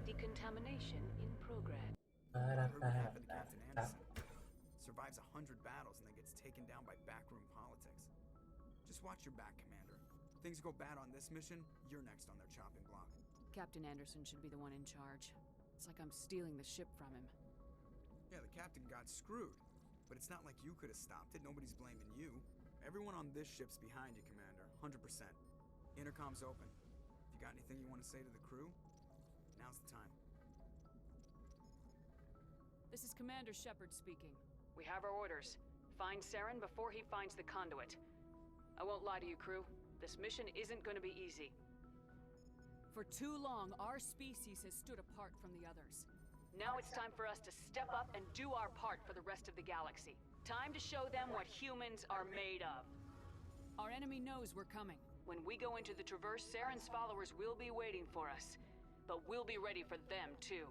Decontamination in progress. I heard what happened to Captain Anderson. Survives 100 battles and then gets taken down by backroom politics. Just watch your back, Commander. Things go bad on this mission, you're next on their chopping block. Captain Anderson should be the one in charge. It's like I'm stealing the ship from him. Yeah, the captain got screwed. But it's not like you could have stopped it. Nobody's blaming you. Everyone on this ship's behind you, Commander. 100%. Intercom's open. If you got anything you want to say to the crew, now's the time. This is Commander Shepard speaking. We have our orders. Find Saren before he finds the conduit. I won't lie to you, crew. This mission isn't going to be easy. For too long, our species has stood apart from the others. Now it's time for us to step up and do our part for the rest of the galaxy. Time to show them what humans are made of. Our enemy knows we're coming. When we go into the Traverse, Saren's followers will be waiting for us. But we'll be ready for them, too.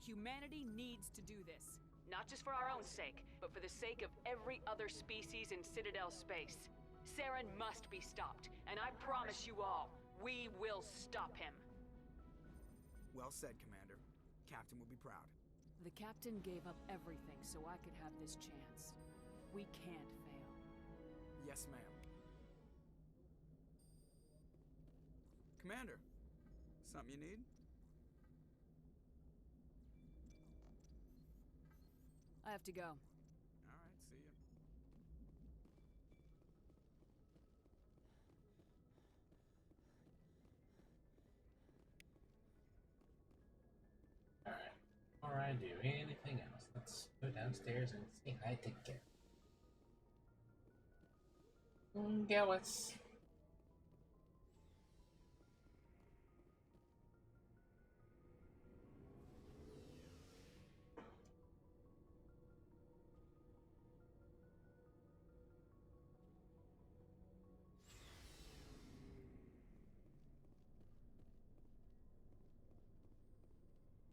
Humanity needs to do this. Not just for our own sake, but for the sake of every other species in Citadel space. Saren must be stopped, and I promise you all, we will stop him. Well said, Commander. Captain will be proud. The captain gave up everything so I could have this chance. We can't fail. Yes, ma'am. Commander, something you need? I have to go. All right, see ya. Alright. Before I do anything else, let's go downstairs and say hi to Garrett. Gallus.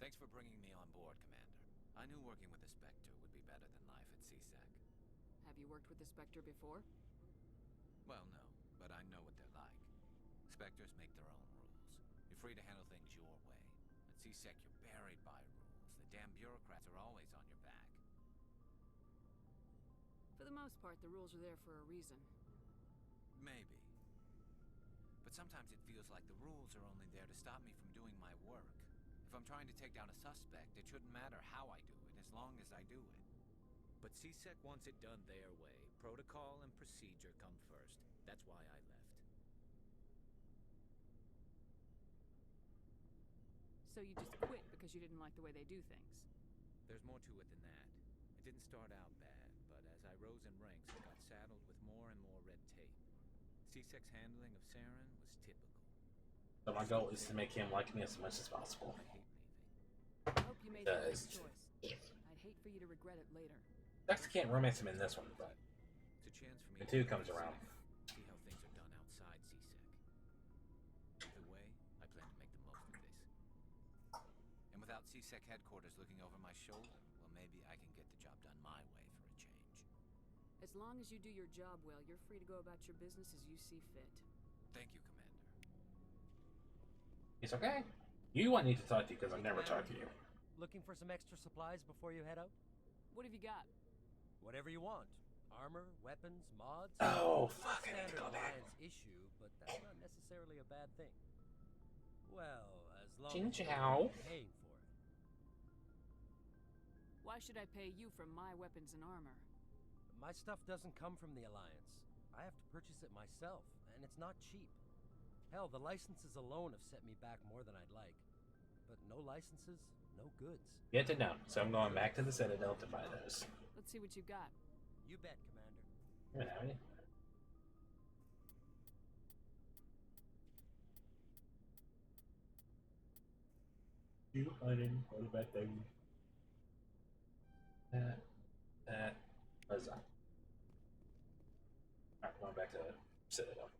Thanks for bringing me on board, Commander. I knew working with the Spectre would be better than life at CSEC. Have you worked with the Spectre before? Well, no, but I know what they're like. Spectres make their own rules. You're free to handle things your way. At CSEC, you're buried by rules. The damn bureaucrats are always on your back. For the most part, the rules are there for a reason. Maybe. But sometimes it feels like the rules are only there to stop me from doing my work. If I'm trying to take down a suspect, it shouldn't matter how I do it, as long as I do it. But CSEC wants it done their way. Protocol and procedure come first. That's why I left. So you just quit because you didn't like the way they do things? There's more to it than that. It didn't start out bad, but as I rose in ranks, I got saddled with more and more red tape. CSEC's handling of Saren was typical. So my goal is to make him like me as much as possible. I hope you made the right choice. I'd hate for you to regret it later. Actually can't romance him in this one, but it's a chance for me the two comes around. See how things are done outside CSEC. Either way, I plan to make the most of this. And without CSEC headquarters looking over my shoulder, well, maybe I can get the job done my way for a change. As long as you do your job well, you're free to go about your business as you see fit. Thank you, Commander. It's okay. You I need to talk to you because I've never talked to you. Looking for some extra supplies before you head out? What have you got? Whatever you want. Armor, weapons, mods. Oh, fuck, I need to Standard go back. Alliance issue, but that's not necessarily a bad thing. Well, as long Jing as you're Chao. paying for it. Why should I pay you for my weapons and armor? My stuff doesn't come from the Alliance. I have to purchase it myself, and it's not cheap. Hell, the licenses alone have set me back more than I'd like. But no licenses, no goods. Get to know. So I'm going back to the Citadel to buy those. Let's see what you got. You bet, Commander. You don't have any? You hiding? What about those? That was that. Alright, going back to Citadel.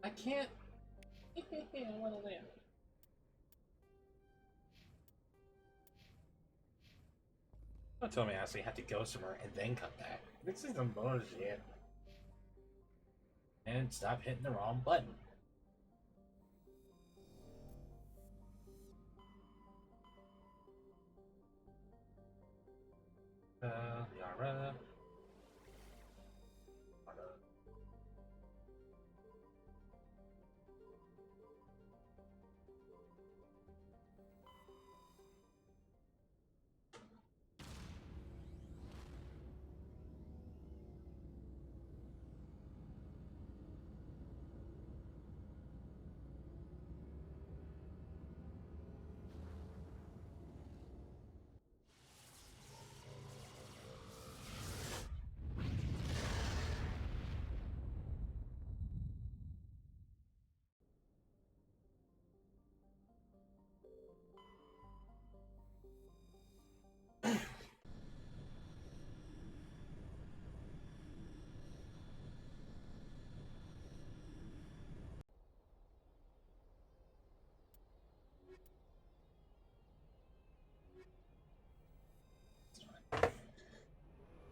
I can't. I want to land. Don't tell me I actually have to go somewhere and then come back. This is some bullshit. And stop hitting the wrong button. Yara.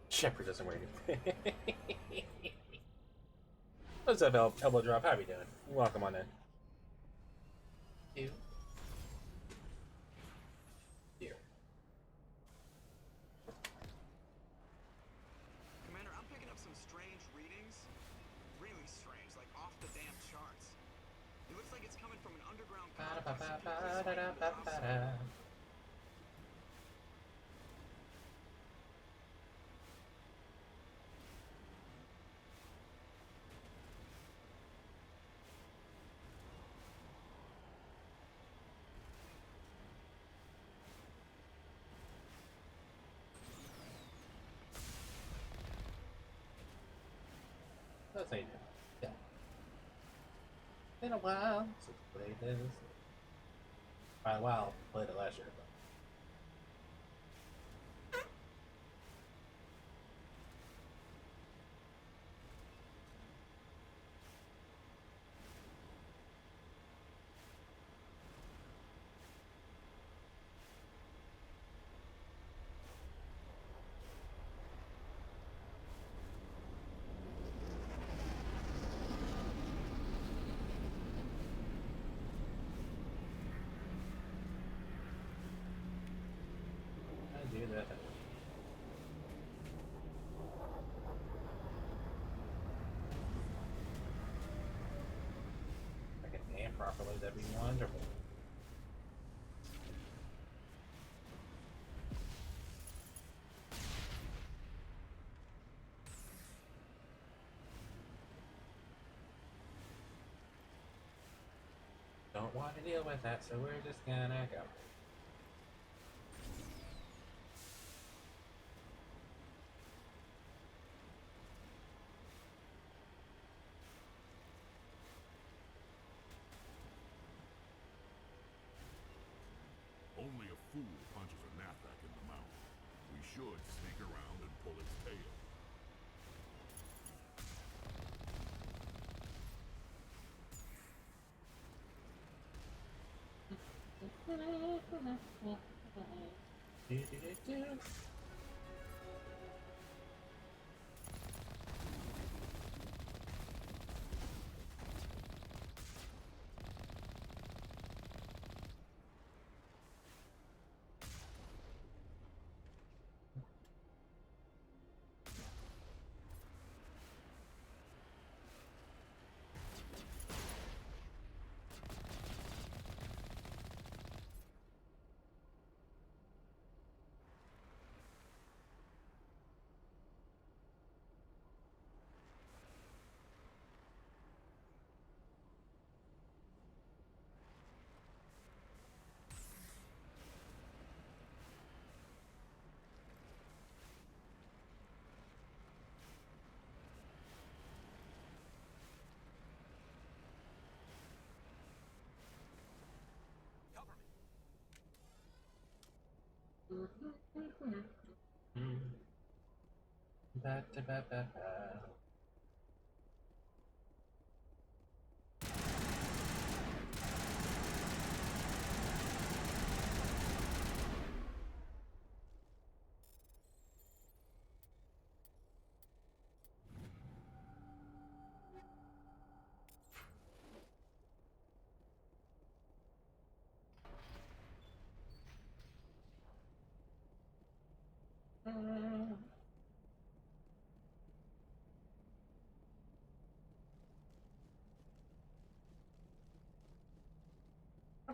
Shepard doesn't wear anything. What's up, Elbow Drop? How you doing? Welcome on in. You. Here. Commander, I'm picking up some strange readings. Really strange, like off the damn charts. It looks like it's coming from an underground That's how you do it. Yeah. Been a while since we played this. By a while, played it last year. Do that. If I can aim properly, that'd be wonderful. Don't want to deal with that, so we're just gonna go. Only a fool punches a Nathak in the mouth. We should sneak around and pull its tail.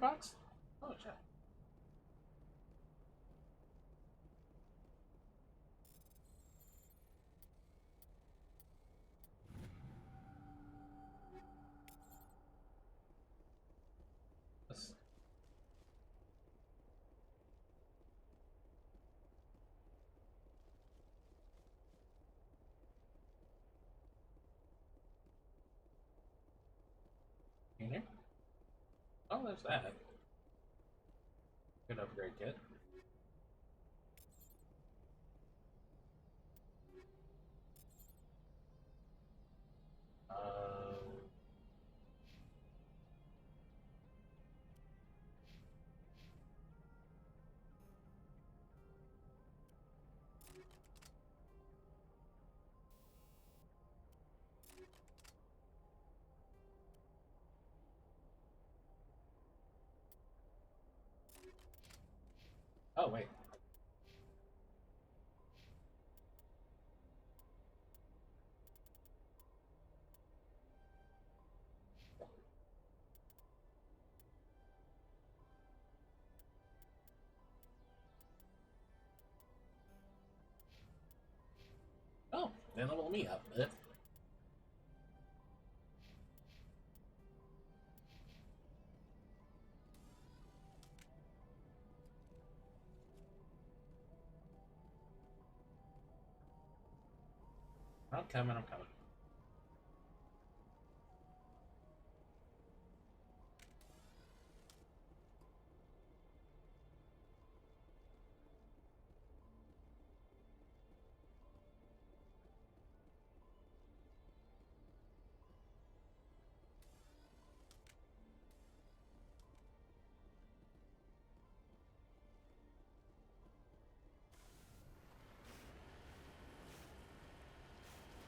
Box? Oh shit. Let's... In here? Oh, there's that. Good upgrade kit. Oh, wait. Oh, they leveled me up a bit. I'm coming, I'm coming.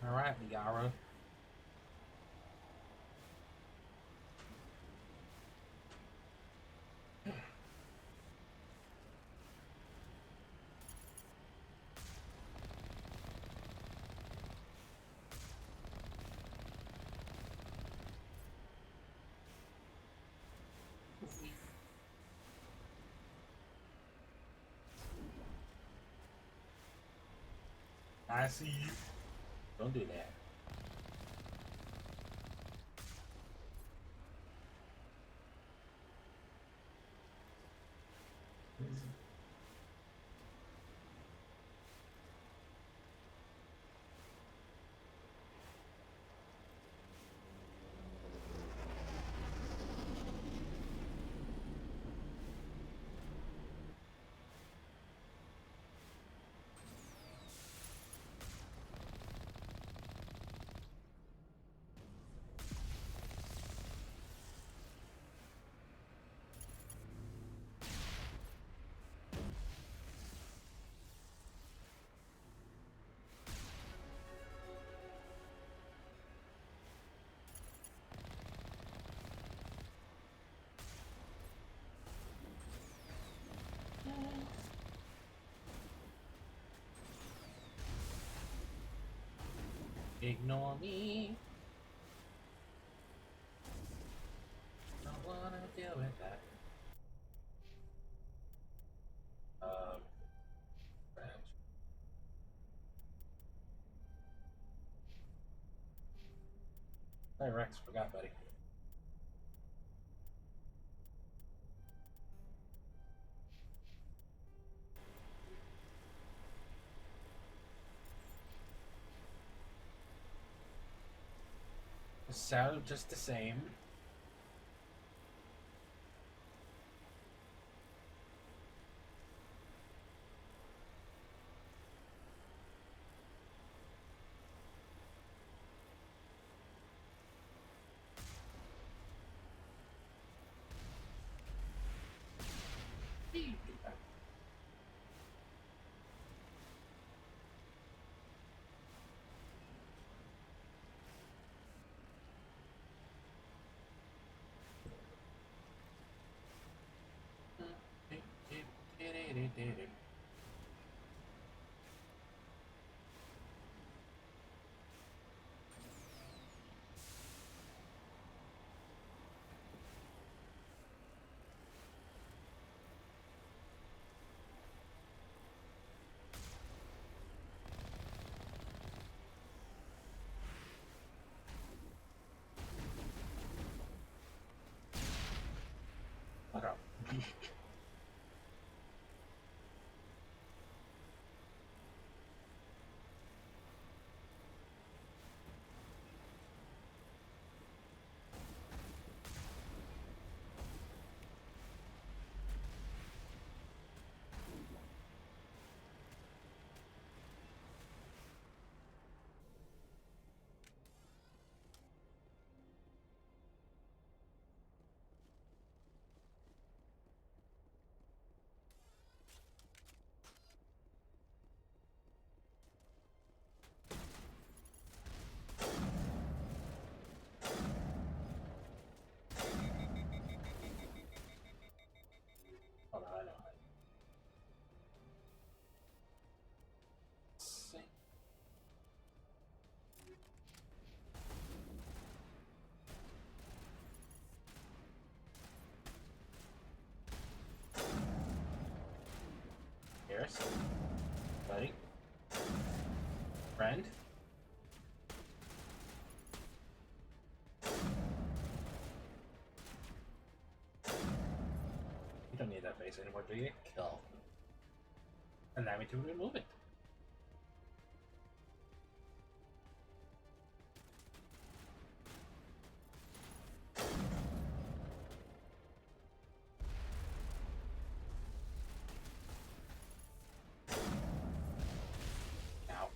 Alright, Yara. I see you. Don't do that. Ignore me. Don't wanna deal with that. Hey Rex, forgot, buddy. So just the same. Okay. Hold on, I know. Harris, buddy, friend. You don't need that face anymore, do you? Kill. Allow me to remove it. Ow.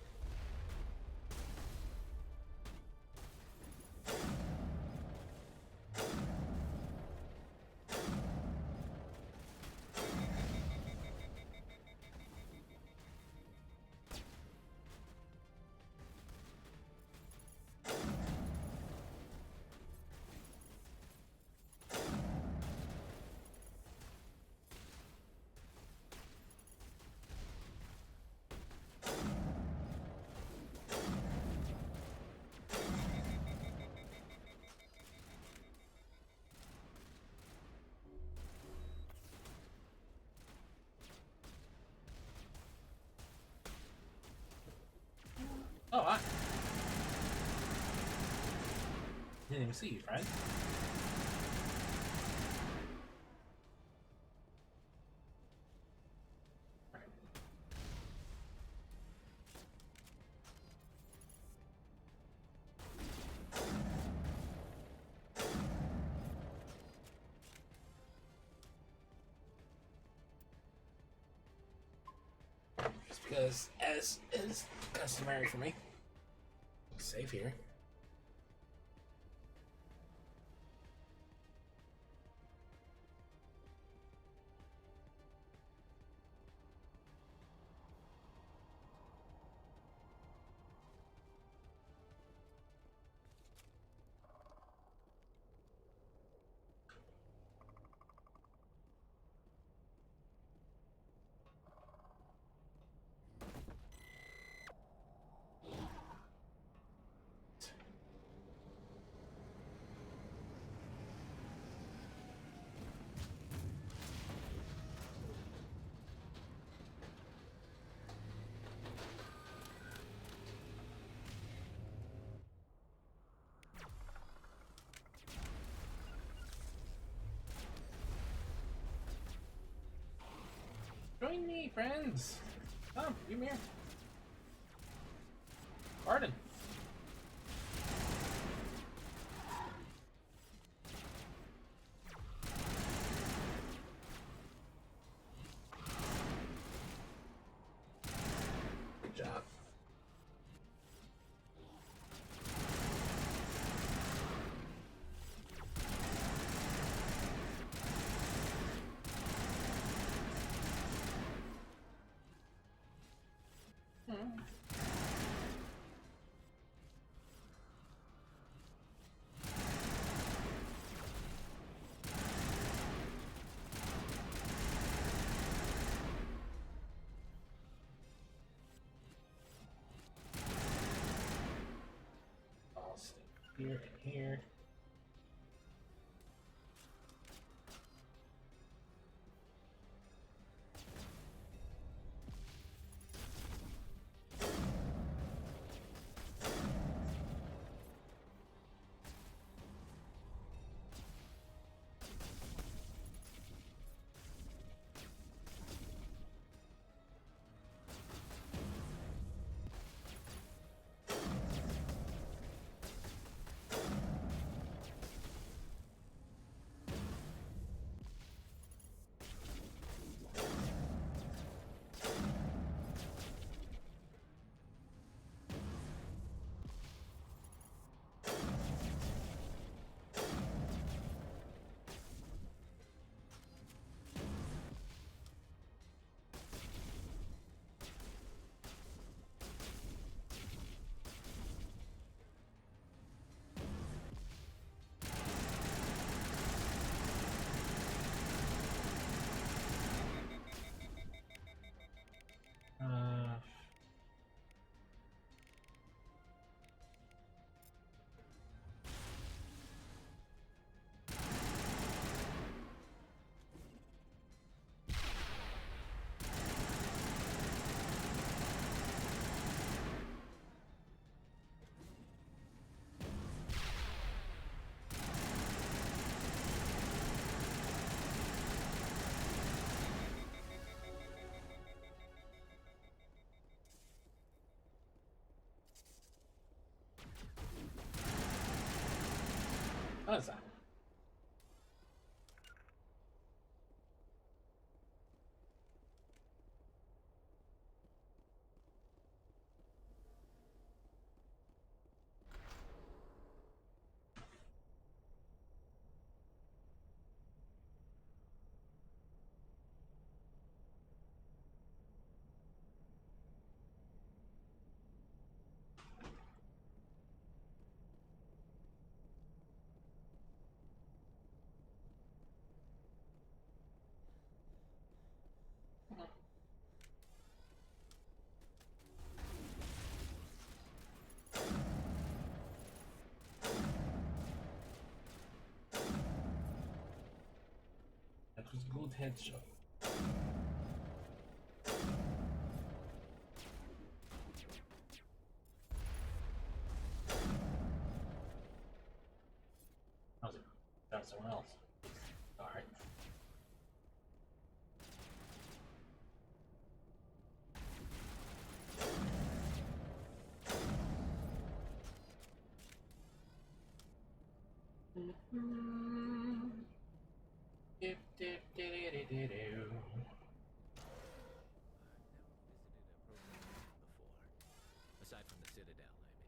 Oh, I didn't even see you, friend. Just because, as is customary for me, safe here. Join me, friends. Come, give me here. Pardon. Good job. Here and here. What is that? That was a good headshot. How's it? Found someone else. Alright. Aside from the Citadel, I mean.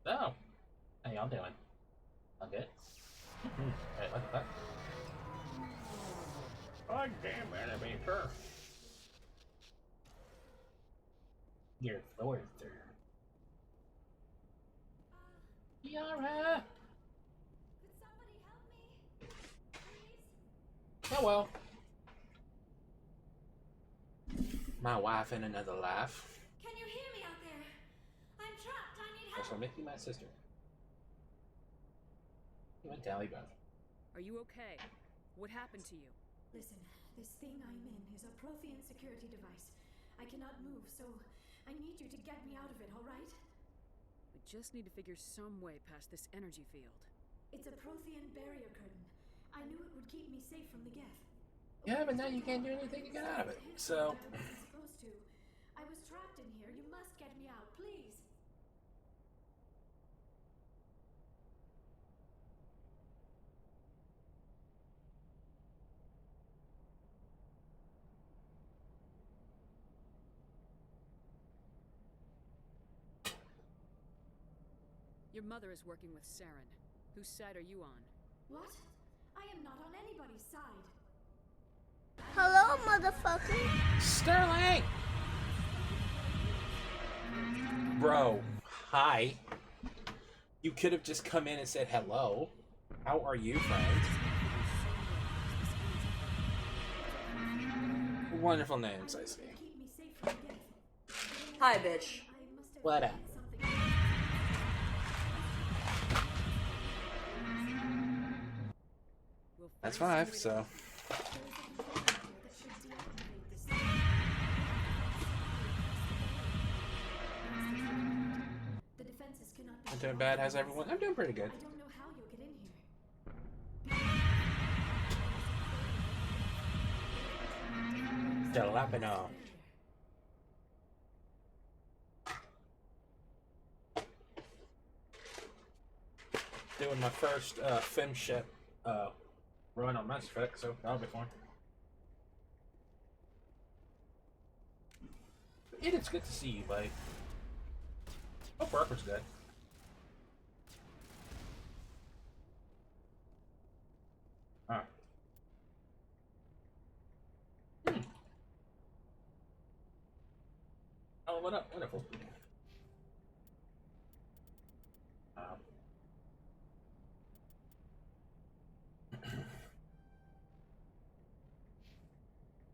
So, how y'all doing? I'm good. Right, look at that. Oh damn enemy turf. Your sword, sir. Yara! Could somebody help me? Please? Oh well. My wife in another life. Can you hear me out there? I'm trapped. I need I help. shall make you my sister. You went tally both. Are you okay? What happened to you? Listen, this thing I'm in is a Prothean security device. I cannot move, so I need you to get me out of it, all right? We just need to figure some way past this energy field. It's a Prothean barrier curtain. I knew it would keep me safe from the Geth. Yeah, but now you can't do anything to get out of it. So. I wasn't supposed to. I was trapped in here. You must get me out, please. Your mother is working with Saren. Whose side are you on? What? I am not on anybody's side. Hello, motherfucker. Sterling! Bro, hi. You could have just come in and said hello. How are you, friend? Wonderful names, I see. Hi, bitch. What up? That's 5, so. I'm doing bad. How's everyone? I'm doing pretty good. I don't know how you'll get in here. Jalapeno. Doing my first FemShep run on Mass Effect, so that'll be fun. It's good to see you, buddy. Hope work was good. Alright. Oh, what up? Wonderful.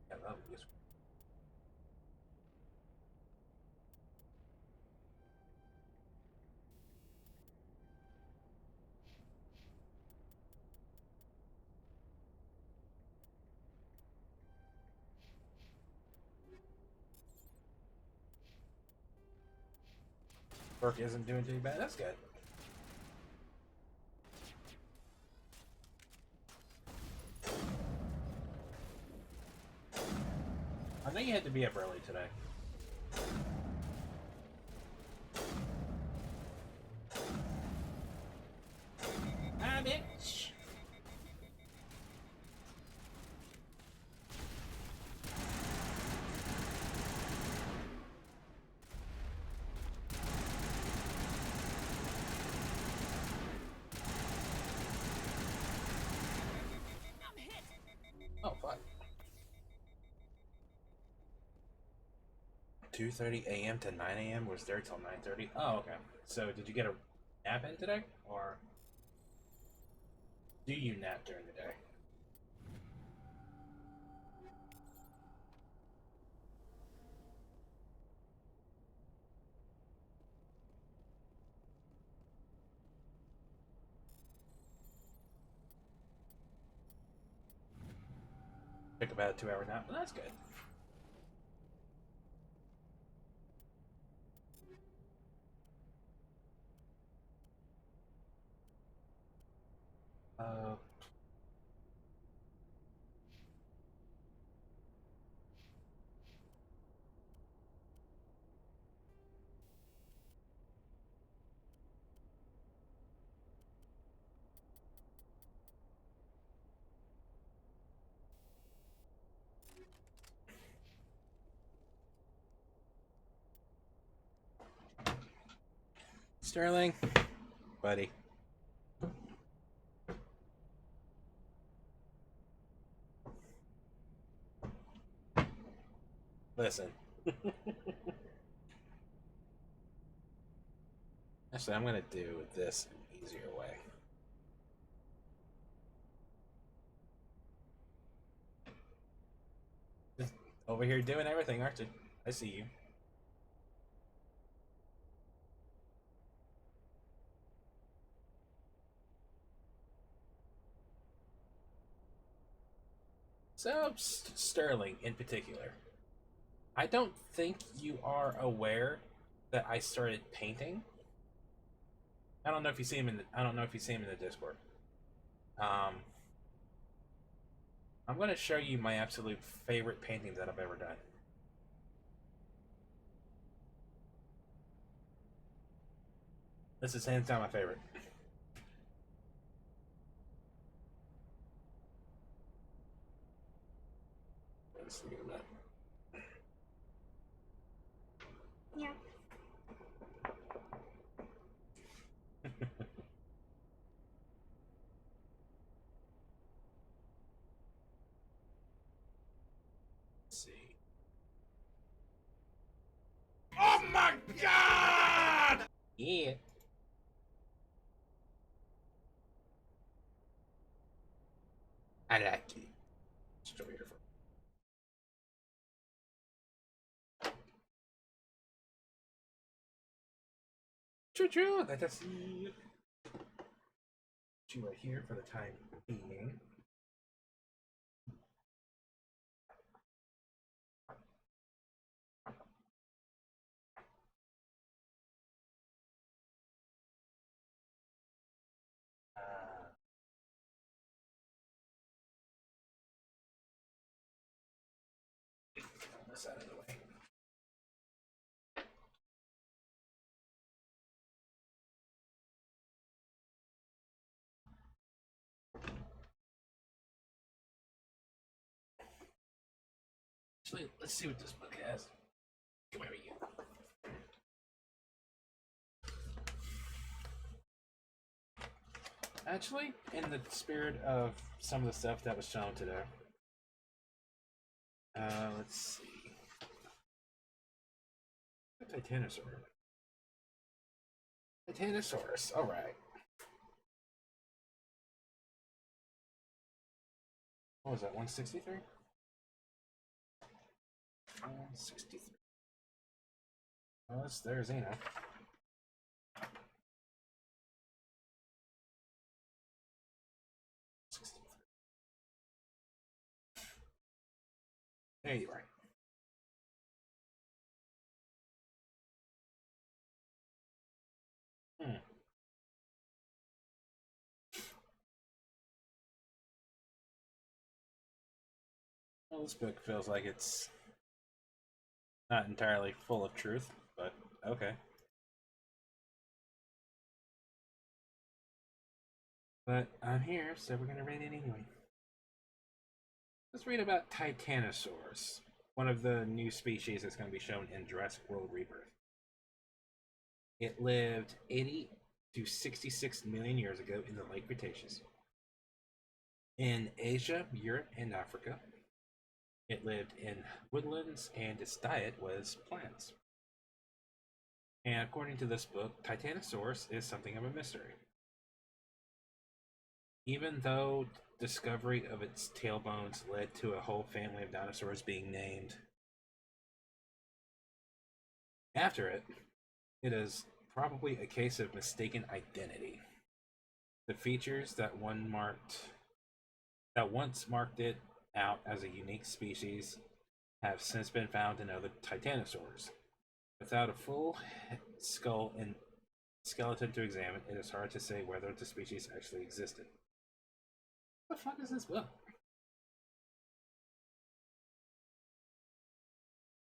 Yeah, that would be useful. Work isn't doing too bad. That's good. I know you had to be up early today. Ah, bitch. Oh, fuck. 2:30 a.m. to 9 a.m. was there till 9:30. Oh, okay. So, did you get a nap in today, or do you nap during the day? Took about a 2-hour nap, but that's good. Sterling, buddy. Listen. Actually, I'm gonna do this an easier way. Just over here doing everything, aren't you? I see you. So, Sterling in particular, I don't think you are aware that I started painting. I don't know if you see him in the. I don't know if you see him in the Discord. I'm gonna show you my absolute favorite painting that I've ever done. This is hands down my favorite. Let's look at that. Yeah. Let's see. Oh my god! Yeah. I like it. Just over here for. Choo-choo! That's you right here for the time being. This out of the way. Actually, let's see what this book has. Come here, you. Actually, in the spirit of some of the stuff that was shown today, let's see. Titanosaur. Titanosaurus. All right. What was that? 163. 163. Oh, there's Xena. There you are. Well, this book feels like it's not entirely full of truth, but okay. But I'm here, so we're gonna read it anyway. Let's read about Titanosaurs, one of the new species that's going to be shown in Jurassic World Rebirth. It lived 80 to 66 million years ago in the late Cretaceous. In Asia, Europe, and Africa, it lived in woodlands and its diet was plants. And according to this book, Titanosaurus is something of a mystery. Even though discovery of its tailbones led to a whole family of dinosaurs being named after it, it is probably a case of mistaken identity. The features that once marked it out as a unique species have since been found in other titanosaurs. Without a full skull and skeleton to examine, it is hard to say whether the species actually existed. What the fuck is this book?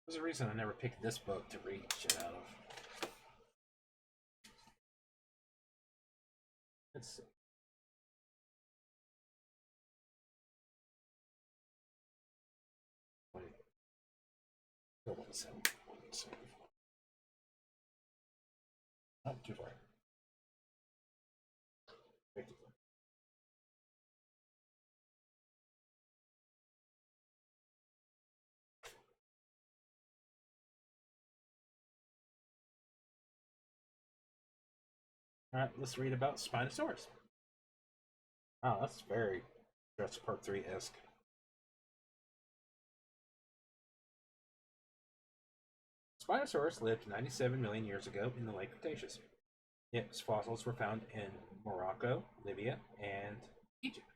There's a reason I never picked this book to read shit out of. Let's see. Wait. Go 1-7. 1-7. Not too far. Alright, let's read about Spinosaurus. Oh, that's very Jurassic Park 3-esque. Spinosaurus lived 97 million years ago in the late Cretaceous. Its fossils were found in Morocco, Libya, and Egypt.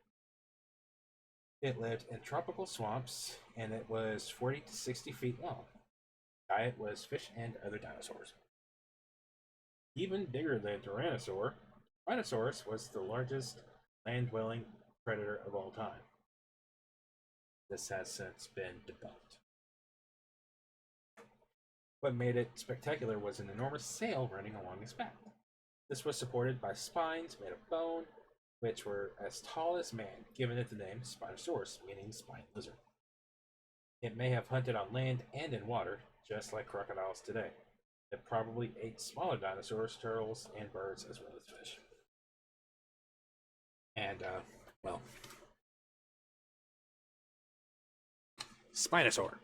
It lived in tropical swamps, and it was 40 to 60 feet long. Diet was fish and other dinosaurs. Even bigger than Tyrannosaur, Tyrannosaurus was the largest land-dwelling predator of all time. This has since been debunked. What made it spectacular was an enormous sail running along its back. This was supported by spines made of bone, which were as tall as man, giving it the name Spinosaurus, meaning spine lizard. It may have hunted on land and in water, just like crocodiles today. It probably ate smaller dinosaurs, turtles, and birds, as well as fish. And, well, Spinosaur.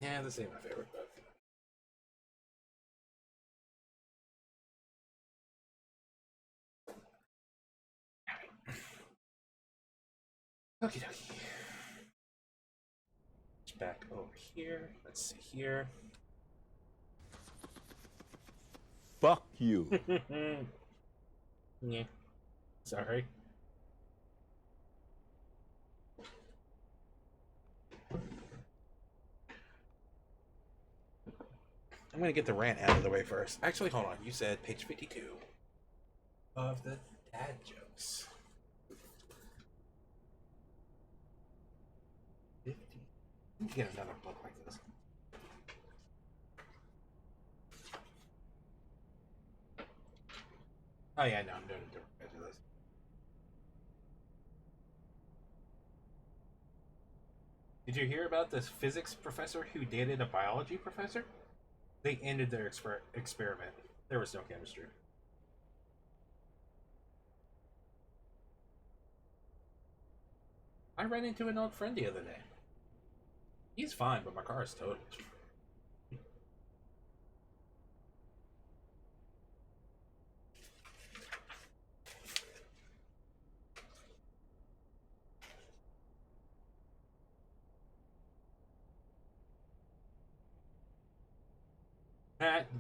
Yeah, this ain't my favorite, but okie dokie. Back over here. Let's see here. Fuck you. Yeah. Sorry. I'm gonna get the rant out of the way first. Actually, hold on. You said page 52 of the dad jokes. 50. Let me get another book like this. Oh yeah, no, I'm doing a different page of this. Did you hear about this physics professor who dated a biology professor? They ended their experiment. There was no chemistry. I ran into an old friend the other day. He's fine, but my car is totaled.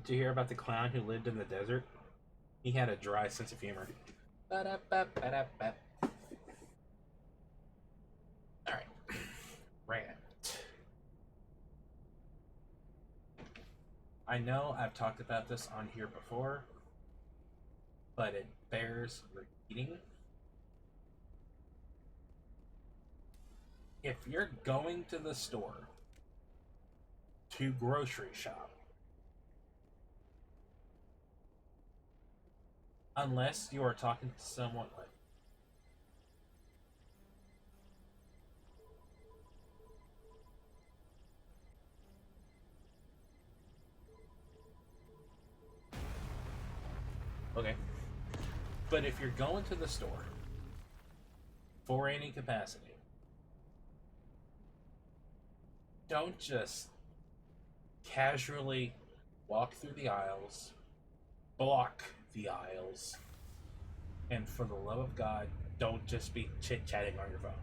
Did you hear about the clown who lived in the desert? He had a dry sense of humor. Ba-da-ba-ba-da-ba. Alright. Rant. I know I've talked about this on here before, but it bears repeating. If you're going to the store to grocery shop, unless you are talking to someone like okay. But if you're going to the store for any capacity, don't just casually walk through the aisles, block the aisles, and for the love of God, don't just be chit-chatting on your phone.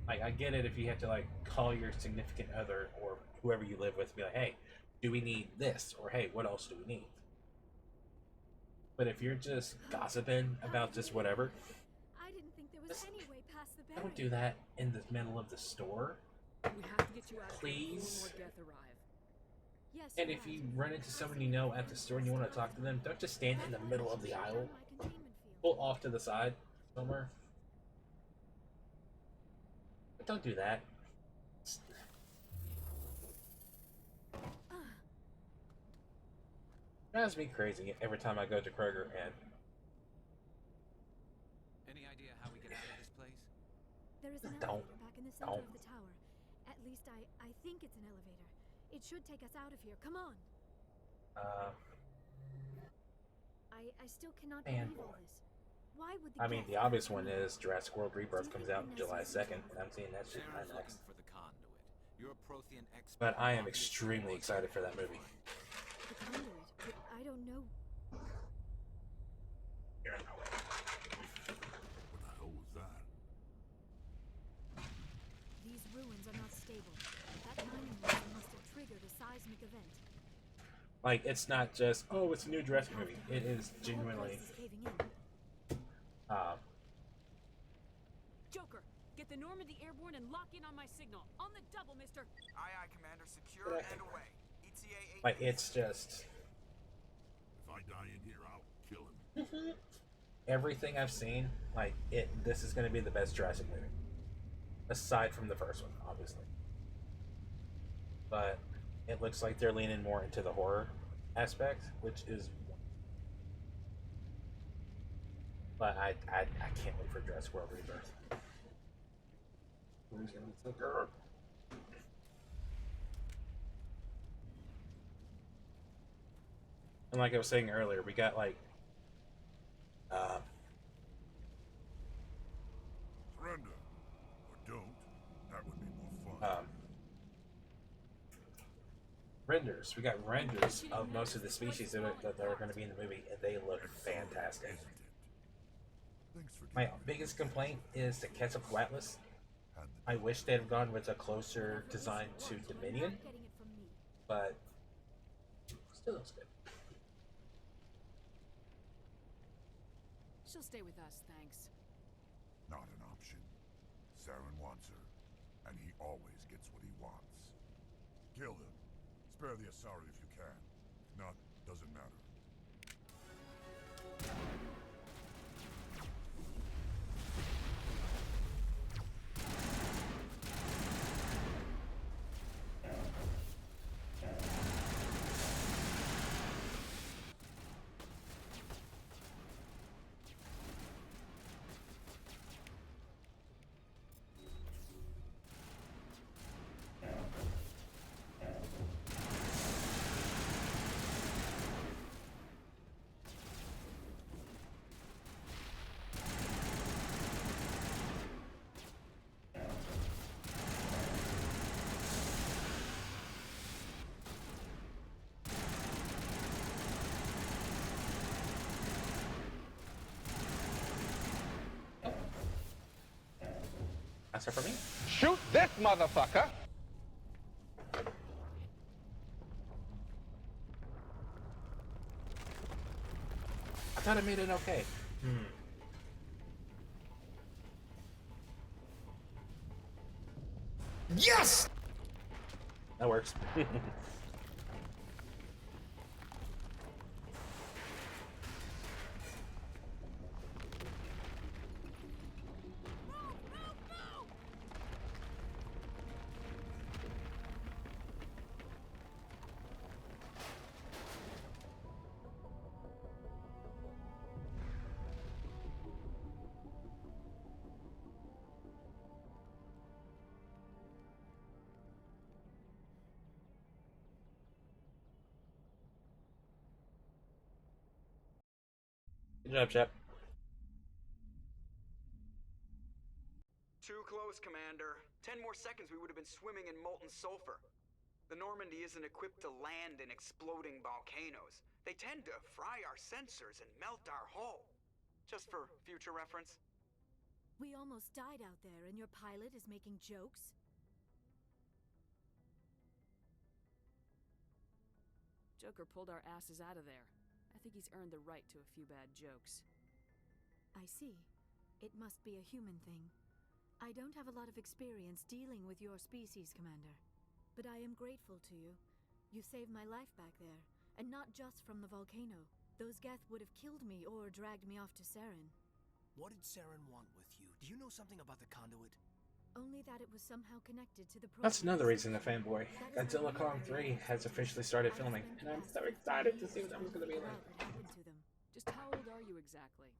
Like, I get it if you have to, like, call your significant other or whoever you live with and be like, hey, do we need this? Or, hey, what else do we need? But if you're just gossiping about just whatever, I didn't think there was any way past the barrier. don't do that in the middle of the store. We have to get you out of here before Please. more death arrive. Yes. And if you run into someone you know at the store and you want to talk to them, don't just stand in the middle of the aisle. Pull off to the side somewhere. But don't do that. Drives me crazy every time I go to Kroger and Any idea how we get out of this place? There is an Don't. elevator back in the center of the tower. At least I think it's an elevator. It should take us out of here. Come on. I still cannot Man. believe all this. Why would the I mean, guests the obvious one is Jurassic World Rebirth comes out July 2nd, and I'm seeing that shit in Sarah's IMAX. looking for the conduit. You're a Prothean expert. But I am Obviously, extremely wants excited for that movie. the conduit? But I don't know. You're in my way. What the hell was that? These ruins are not stable. That mining laser must have triggered a seismic event. Like, it's not just, oh, it's a new Jurassic movie. It is The whole genuinely, place is caving in. Joker, get Get the Normandy airborne and lock in on my signal. On the double, mister. Aye, aye, Commander. Secure and away. ETA 8 Like, minutes. it's just... If I die in here, I'll kill him. Everything I've seen, like, this is going to be the best Jurassic movie. Aside from the first one, obviously. But it looks like they're leaning more into the horror aspect, which is... But I can't wait for Jurassic World Rebirth. Who's gonna be so good? And like I was saying earlier, we got like Surrender. Or don't. That would be more fun. renders. We got renders of most of the species that are going to be in the movie, and they look fantastic. My biggest complaint is the Quetzalcoatlus. I wish they'd have gone with a closer design to Dominion, but still looks good. She'll stay with us, thanks. Not an option. Saren wants her, and he always gets what he wants. Kill him. Spare the Asari if you can. If not, doesn't matter. That's it for me. Shoot this motherfucker! I thought I made it okay. Yes! That works. Good job, Shep. Too close, Commander. 10 more seconds we would have been swimming in molten sulfur. The Normandy isn't equipped to land in exploding volcanoes. They tend to fry our sensors and melt our hull. Just for future reference. We almost died out there, and your pilot is making jokes? Joker pulled our asses out of there. I think he's earned the right to a few bad jokes. I see. It must be a human thing. I don't have a lot of experience dealing with your species, Commander. But I am grateful to you. You saved my life back there, and not just from the volcano. Those Geth would have killed me or dragged me off to Saren. What did Saren want with you? Do you know something about the conduit? Only that it was somehow connected to the That's another reason to fanboy. Godzilla Kong 3 has officially started filming, and I'm so excited to see what that was going to be like. Just how old are you exactly?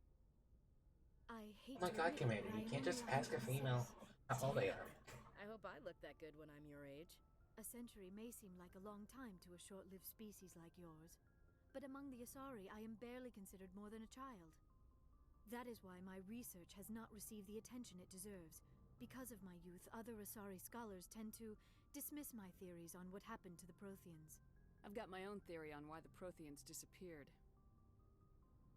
I hate Oh my god, Commander, you can't just ask a female how old they are. I hope I look that good when I'm your age. A century may seem like a long time to a short-lived species like yours, but among the Asari, I am barely considered more than a child. That is why my research has not received the attention it deserves. Because of my youth, other Asari scholars tend to dismiss my theories on what happened to the Protheans. I've got my own theory on why the Protheans disappeared.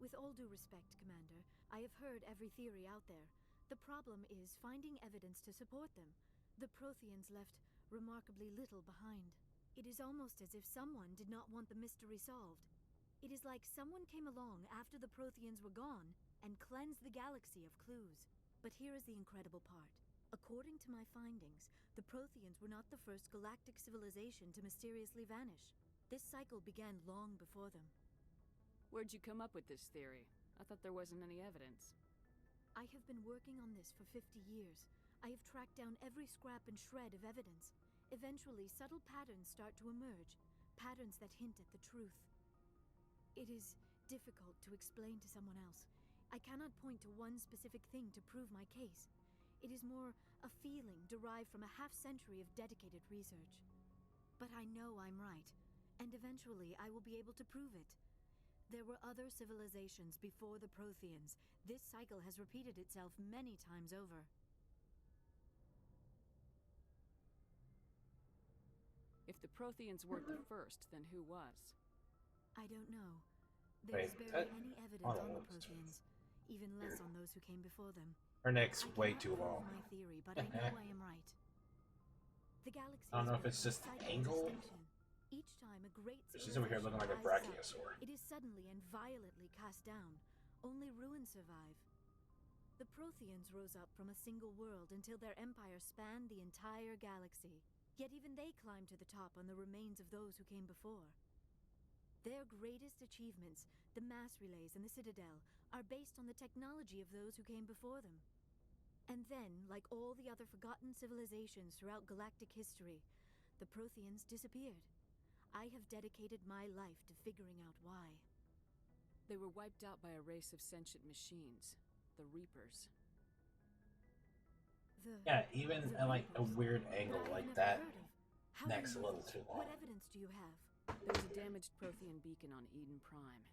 With all due respect, Commander, I have heard every theory out there. The problem is finding evidence to support them. The Protheans left remarkably little behind. It is almost as if someone did not want the mystery solved. It is like someone came along after the Protheans were gone and cleansed the galaxy of clues. But here is the incredible part. According to my findings, the Protheans were not the first galactic civilization to mysteriously vanish. This cycle began long before them. Where'd you come up with this theory? I thought there wasn't any evidence. I have been working on this for 50 years. I have tracked down every scrap and shred of evidence. Eventually, subtle patterns start to emerge, patterns that hint at the truth. It is difficult to explain to someone else. I cannot point to one specific thing to prove my case. It is more a feeling derived from a half-century of dedicated research. But I know I'm right, and eventually I will be able to prove it. There were other civilizations before the Protheans. This cycle has repeated itself many times over. If the Protheans weren't the first, then who was? I don't know. There is barely any evidence on the Protheans, even less on those who came before them. Her neck's way too long. My theory, but I know I am right. The galaxy. I don't know if it's just the angle. Each time a great She's over here looking like a brachiosaur. It is suddenly and violently cast down. Only ruins survive. The Protheans rose up from a single world until their empire spanned the entire galaxy. Yet even they climbed to the top on the remains of those who came before. Their greatest achievements, the mass relays and the Citadel, are based on the technology of those who came before them. And then, like all the other forgotten civilizations throughout galactic history, the Protheans disappeared. I have dedicated my life to figuring out why. They were wiped out by a race of sentient machines, the Reapers. Yeah, even at like a weird angle like that, neck's a little too long. What evidence do you have? There was a damaged Prothean beacon on Eden Prime.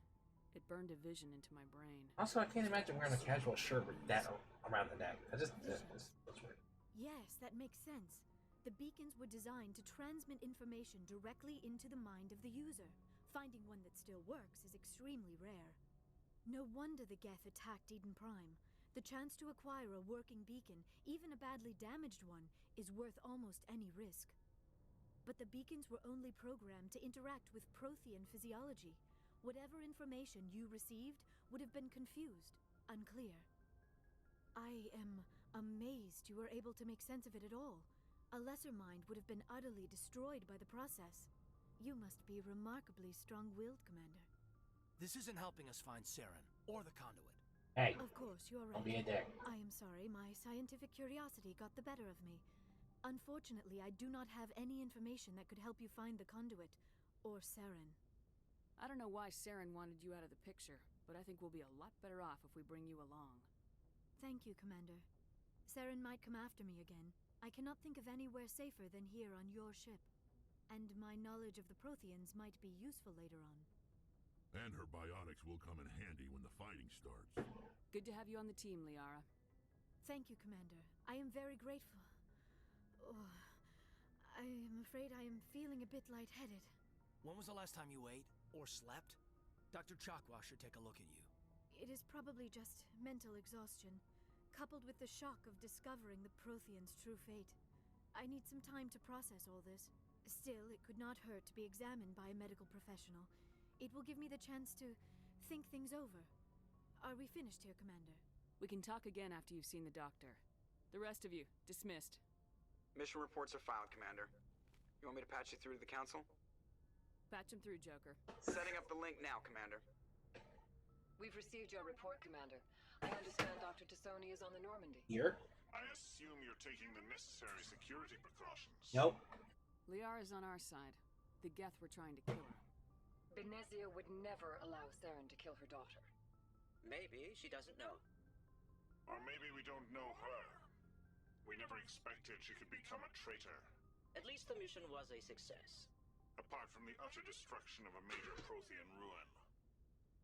It burned a vision into my brain. Also, I can't imagine wearing a casual shirt with that around the neck. That's weird. Yes, that makes sense. The beacons were designed to transmit information directly into the mind of the user. Finding one that still works is extremely rare. No wonder the Geth attacked Eden Prime. The chance to acquire a working beacon, even a badly damaged one, is worth almost any risk. But the beacons were only programmed to interact with Prothean physiology. Whatever information you received would have been confused, unclear. I am amazed you were able to make sense of it at all. A lesser mind would have been utterly destroyed by the process. You must be remarkably strong-willed, Commander. This isn't helping us find Saren, or the conduit. Hey, of course, you're right. Don't be a dick. I am sorry, my scientific curiosity got the better of me. Unfortunately, I do not have any information that could help you find the conduit, or Saren. I don't know why Saren wanted you out of the picture, but I think we'll be a lot better off if we bring you along. Thank you, Commander. Saren might come after me again. I cannot think of anywhere safer than here on your ship. And my knowledge of the Protheans might be useful later on. And her bionics will come in handy when the fighting starts. Good to have you on the team, Liara. Thank you, Commander. I am very grateful. Oh, I am afraid I am feeling a bit lightheaded. When was the last time you ate? Or slept? Dr. Chakwa should take a look at you. It is probably just mental exhaustion, coupled with the shock of discovering the Protheans' true fate. I need some time to process all this. Still, it could not hurt to be examined by a medical professional. It will give me the chance to think things over. Are we finished here, Commander? We can talk again after you've seen the doctor. The rest of you, dismissed. Mission reports are filed, Commander. You want me to patch you through to the Council? Patch him through, Joker. Setting up the link now, Commander. We've received your report, Commander. I understand Dr. Tassoni is on the Normandy. Here? I assume you're taking the necessary security precautions. Nope. Liara's on our side. The Geth were trying to kill her. Benezia would never allow Saren to kill her daughter. Maybe she doesn't know. Or maybe we don't know her. We never expected she could become a traitor. At least the mission was a success. Apart from the utter destruction of a major Prothean ruin.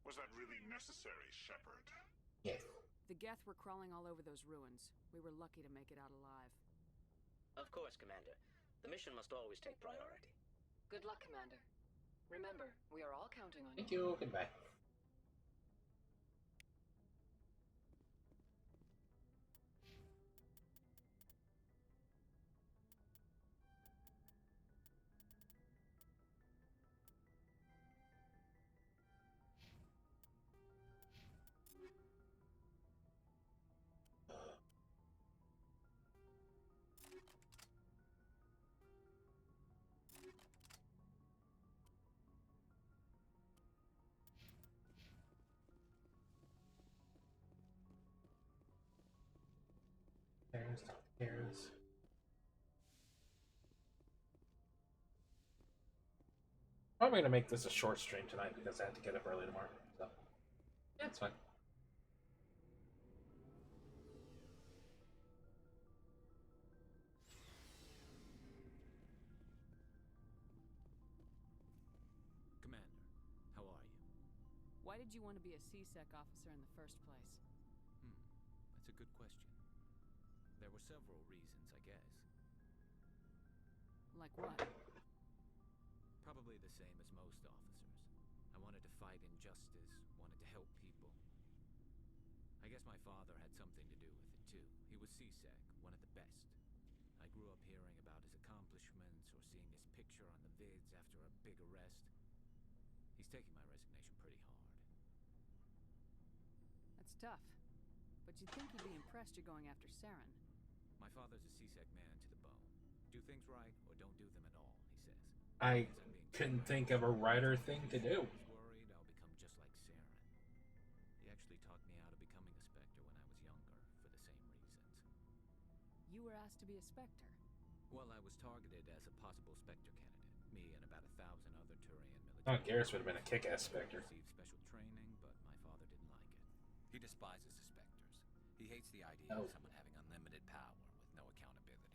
Was that really necessary, Shepard? Yes. The Geth were crawling all over those ruins. We were lucky to make it out alive. Of course, Commander. The mission must always take priority. Good luck, Commander. Remember, we are all counting on you. Thank you. Goodbye. Garrus. Probably gonna make this a short stream tonight because I have to get up early tomorrow. So yeah, it's fine. Commander, how are you? Why did you want to be a C-Sec officer in the first place? That's a good question. There were several reasons, I guess. Like what? Probably the same as most officers. I wanted to fight injustice, wanted to help people. I guess my father had something to do with it, too. He was C-Sec, one of the best. I grew up hearing about his accomplishments or seeing his picture on the vids after a big arrest. He's taking my resignation pretty hard. That's tough. But you'd think he'd be impressed you're going after Saren. My father's a C-Sec man to the bone. Do things right or don't do them at all, he says. I couldn't think of a righter thing to do. I was worried I'll become just like Saren. He actually talked me out of becoming a Spectre when I was younger, for the same reasons. You were asked to be a Spectre? Well, I was targeted as a possible Spectre candidate. Me and about 1,000 other Turian military. Oh, Garrus would have been a kick-ass Spectre. Received special training, but my father didn't like it. He despises the Spectres. He hates the idea of someone having unlimited power with no accountability.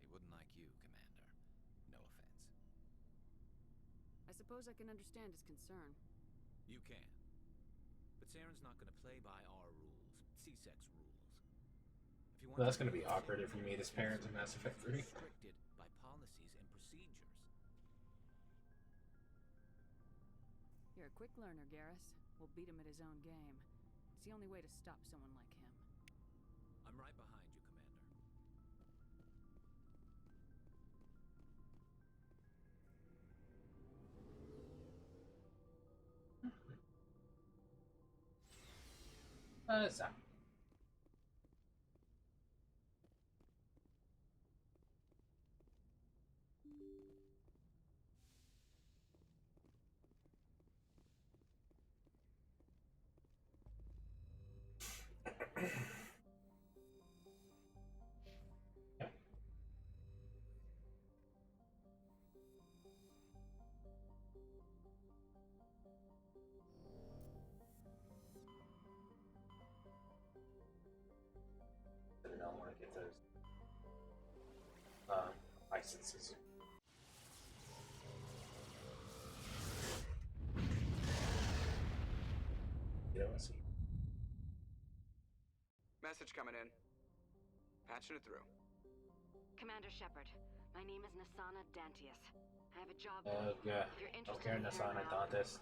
He wouldn't like you, Commander. No offense. I suppose I can understand his concern. You can. But Saren's not going to play by our rules, C-Sec's rules. If you want That's going to be awkward if you meet his parents in Mass Effect 3. Restricted by policies and procedures. You're a quick learner, Garrus. We'll beat him at his own game. It's the only way to stop someone like him. I'm right behind you, Commander. So. I don't want to get those licenses. You know, see. Message coming in. Patching it through. Commander Shepard, my name is Nasana Dantius. I have a job. Yeah. If you're interested Okay, in hearing Nasana about Dantis.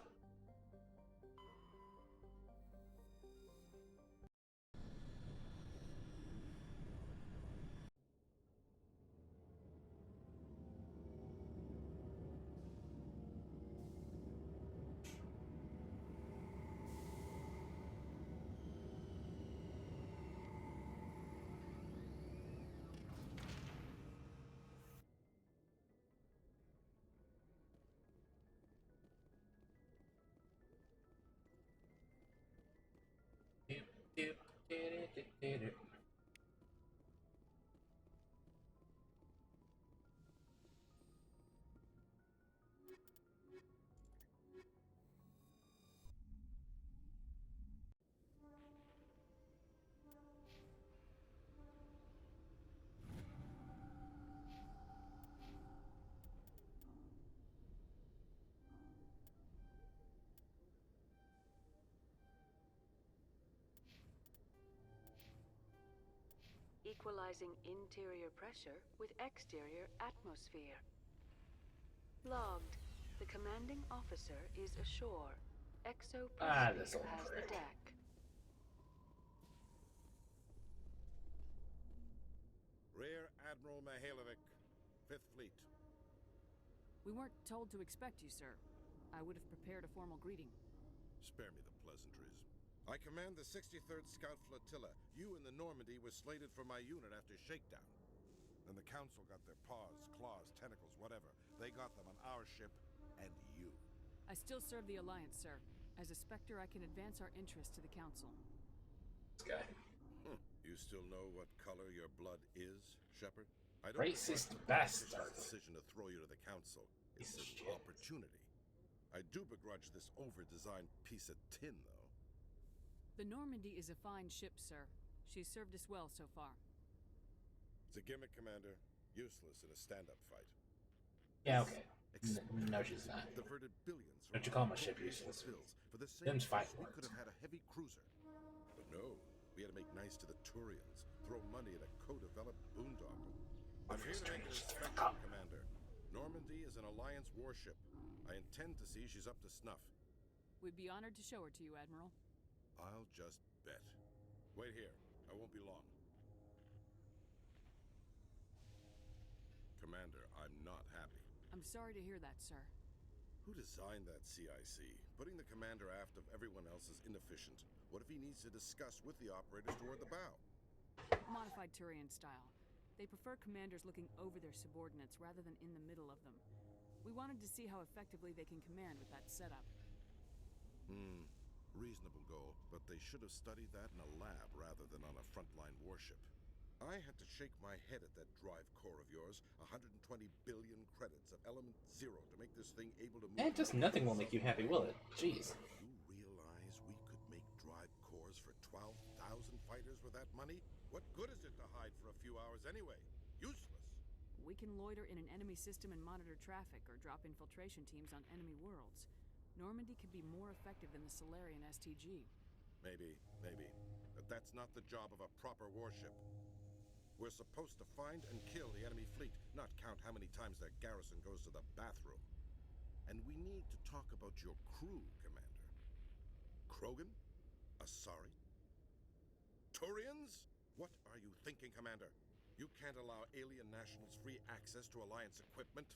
Equalizing interior pressure with exterior atmosphere. Logged. The commanding officer is ashore. Exo this old has the prick. deck. Rear Admiral Mihailovic, 5th Fleet. We weren't told to expect you, sir. I would have prepared a formal greeting. Spare me the pleasantries. I command the 63rd Scout Flotilla. You and the Normandy were slated for my unit after shakedown. Then the Council got their paws, claws, tentacles, whatever. They got them on our ship and you. I still serve the Alliance, sir. As a Spectre, I can advance our interests to the Council. This guy. You still know what color your blood is, Shepard? I don't Racist begrudge the bastard. decision to throw you to the council. It's Piece of an shit. opportunity. I do begrudge this over-designed piece of tin, though. The Normandy is a fine ship, sir. She's served us well so far. It's a gimmick, Commander. Useless in a stand-up fight. Yeah, okay. No, she's not. Diverted billions Don't you call my ship useless? For the same Them's fight we words. could have had a heavy cruiser. But no, we had to make nice to the Turians, throw money at a co-developed boondoggle. I'm here to make an inspection, Commander. Normandy is an Alliance warship. I intend to see she's up to snuff. We'd be honored to show her to you, Admiral. I'll just bet. Wait here. I won't be long. Commander, I'm not happy. I'm sorry to hear that, sir. Who designed that CIC? Putting the commander aft of everyone else is inefficient. What if he needs to discuss with the operators toward the bow? Modified Turian style. They prefer commanders looking over their subordinates rather than in the middle of them. We wanted to see how effectively they can command with that setup. Reasonable goal, but they should have studied that in a lab rather than on a frontline warship. I had to shake my head at that drive core of yours. 120 billion credits of element 0 to make this thing able to move. And just nothing will make you happy, will it? Jeez. You realize we could make drive cores for 12,000 fighters with that money? What good is it to hide for a few hours anyway? Useless. We can loiter in an enemy system and monitor traffic, or drop infiltration teams on enemy worlds. Normandy could be more effective than the Solarian STG. Maybe. But that's not the job of a proper warship. We're supposed to find and kill the enemy fleet, not count how many times their garrison goes to the bathroom. And we need to talk about your crew, Commander. Krogan? Asari? Turians? What are you thinking, Commander? You can't allow alien nationals free access to Alliance equipment.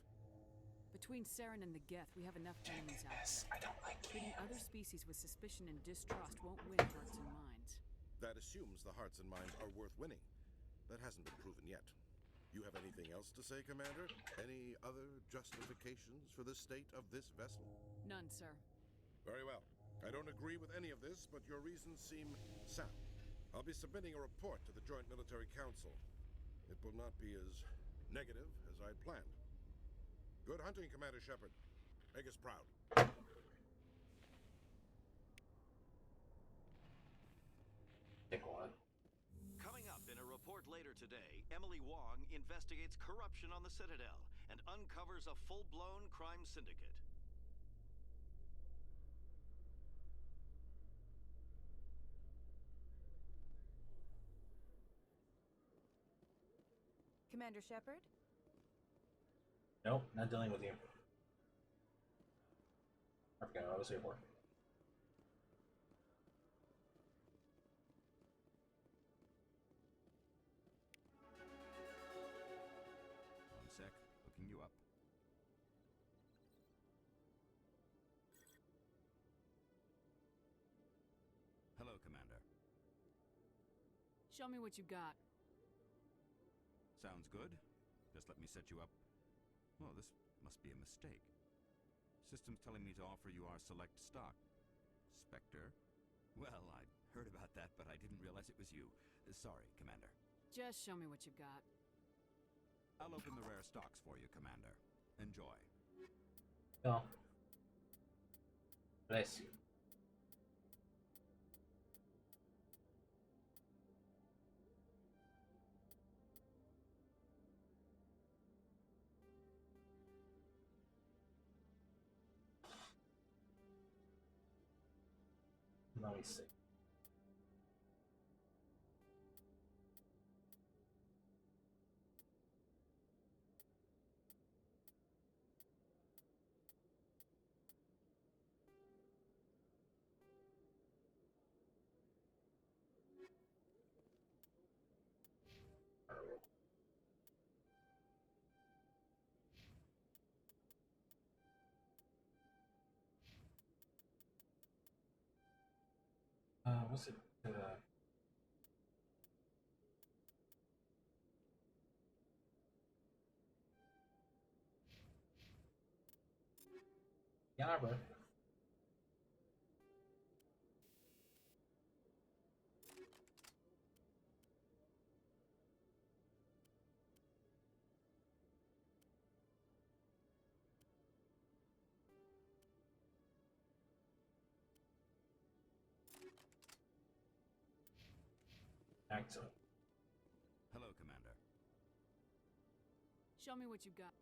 Between Saren and the Geth, we have enough enemies out there. I don't like Treating other species with suspicion and distrust won't win hearts and minds. That assumes the hearts and minds are worth winning. That hasn't been proven yet. You have anything else to say, Commander? Any other justifications for the state of this vessel? None, sir. Very well. I don't agree with any of this, but your reasons seem sound. I'll be submitting a report to the Joint Military Council. It will not be as negative as I'd planned. Good hunting, Commander Shepard. Make us proud. Pick one. Coming up in a report later today, Emily Wong investigates corruption on the Citadel and uncovers a full-blown crime syndicate. Commander Shepard? Nope, not dealing with you. I forgot what I was here for. One sec, looking you up. Hello, Commander. Show me what you got. Sounds good. Just let me set you up. Well, this must be a mistake. System's telling me to offer you our select stock. Spectre? Well, I heard about that, but I didn't realize it was you. Sorry, Commander. Just show me what you got. I'll open the rare stocks for you, Commander. Enjoy. No. Bless you. Let me see. What's it? Yara. Excellent. Hello, Commander. Show me what you got.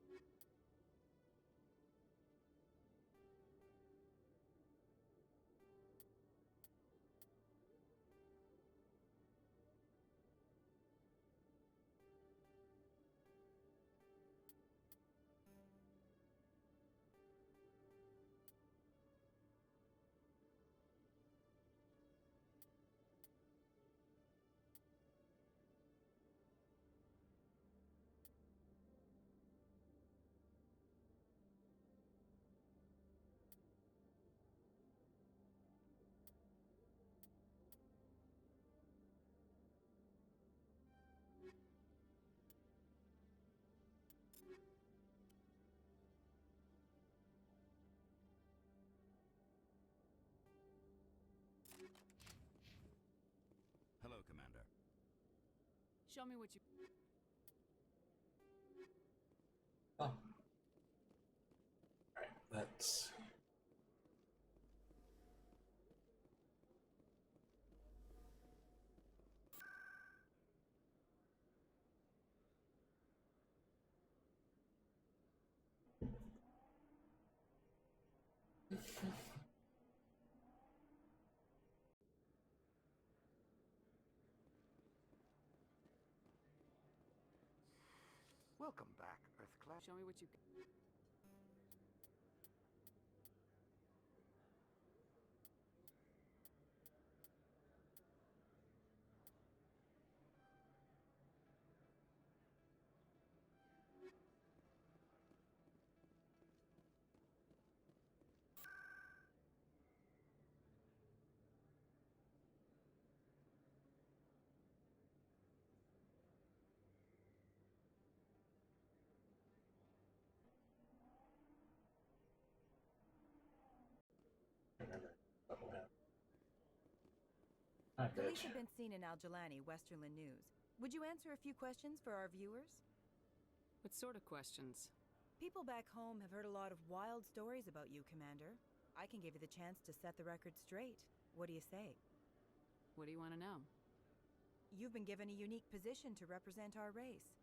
Hello, Commander. Show me what you... Oh. Alright, let's... Welcome back, Earth Class. Show me what you... Police have been seen in Al-Jalani, Westerland News. Would you answer a few questions for our viewers? What sort of questions? People back home have heard a lot of wild stories about you, Commander. I can give you the chance to set the record straight. What do you say? What do you want to know? You've been given a unique position to represent our race.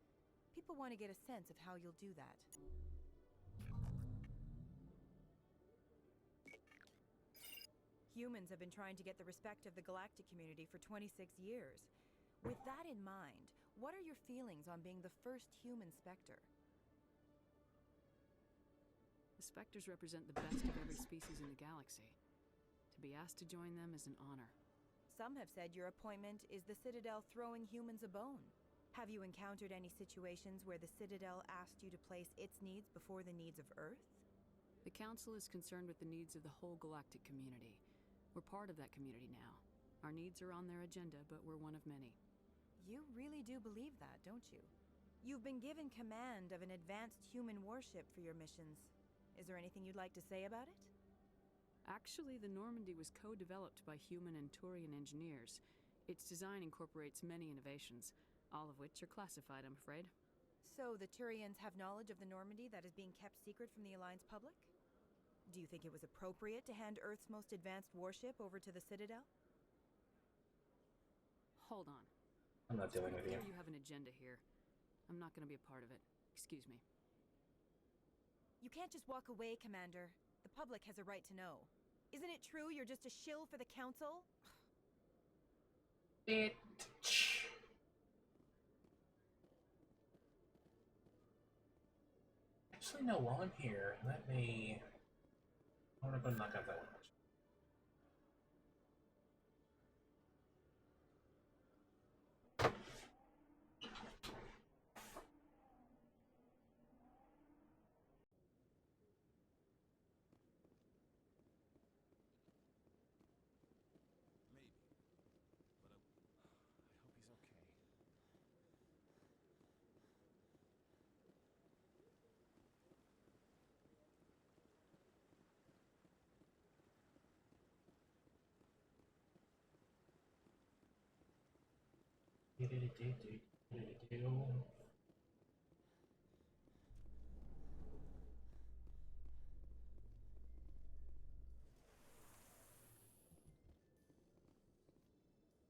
People want to get a sense of how you'll do that. Humans have been trying to get the respect of the galactic community for 26 years. With that in mind, what are your feelings on being the first human Spectre? The Spectres represent the best of every species in the galaxy. To be asked to join them is an honor. Some have said your appointment is the Citadel throwing humans a bone. Have you encountered any situations where the Citadel asked you to place its needs before the needs of Earth? The Council is concerned with the needs of the whole galactic community. We're part of that community now. Our needs are on their agenda, but we're one of many. You really do believe that, don't you? You've been given command of an advanced human warship for your missions. Is there anything you'd like to say about it? Actually, the Normandy was co-developed by human and Turian engineers. Its design incorporates many innovations, all of which are classified, I'm afraid. So the Turians have knowledge of the Normandy that is being kept secret from the Alliance public? Do you think it was appropriate to hand Earth's most advanced warship over to the Citadel? Hold on. I'm not dealing with you. You have an agenda here. I'm not going to be a part of it. Excuse me. You can't just walk away, Commander. The public has a right to know. Isn't it true you're just a shill for the Council? Actually, no, while I'm here, let me... I'm gonna go knock out that one.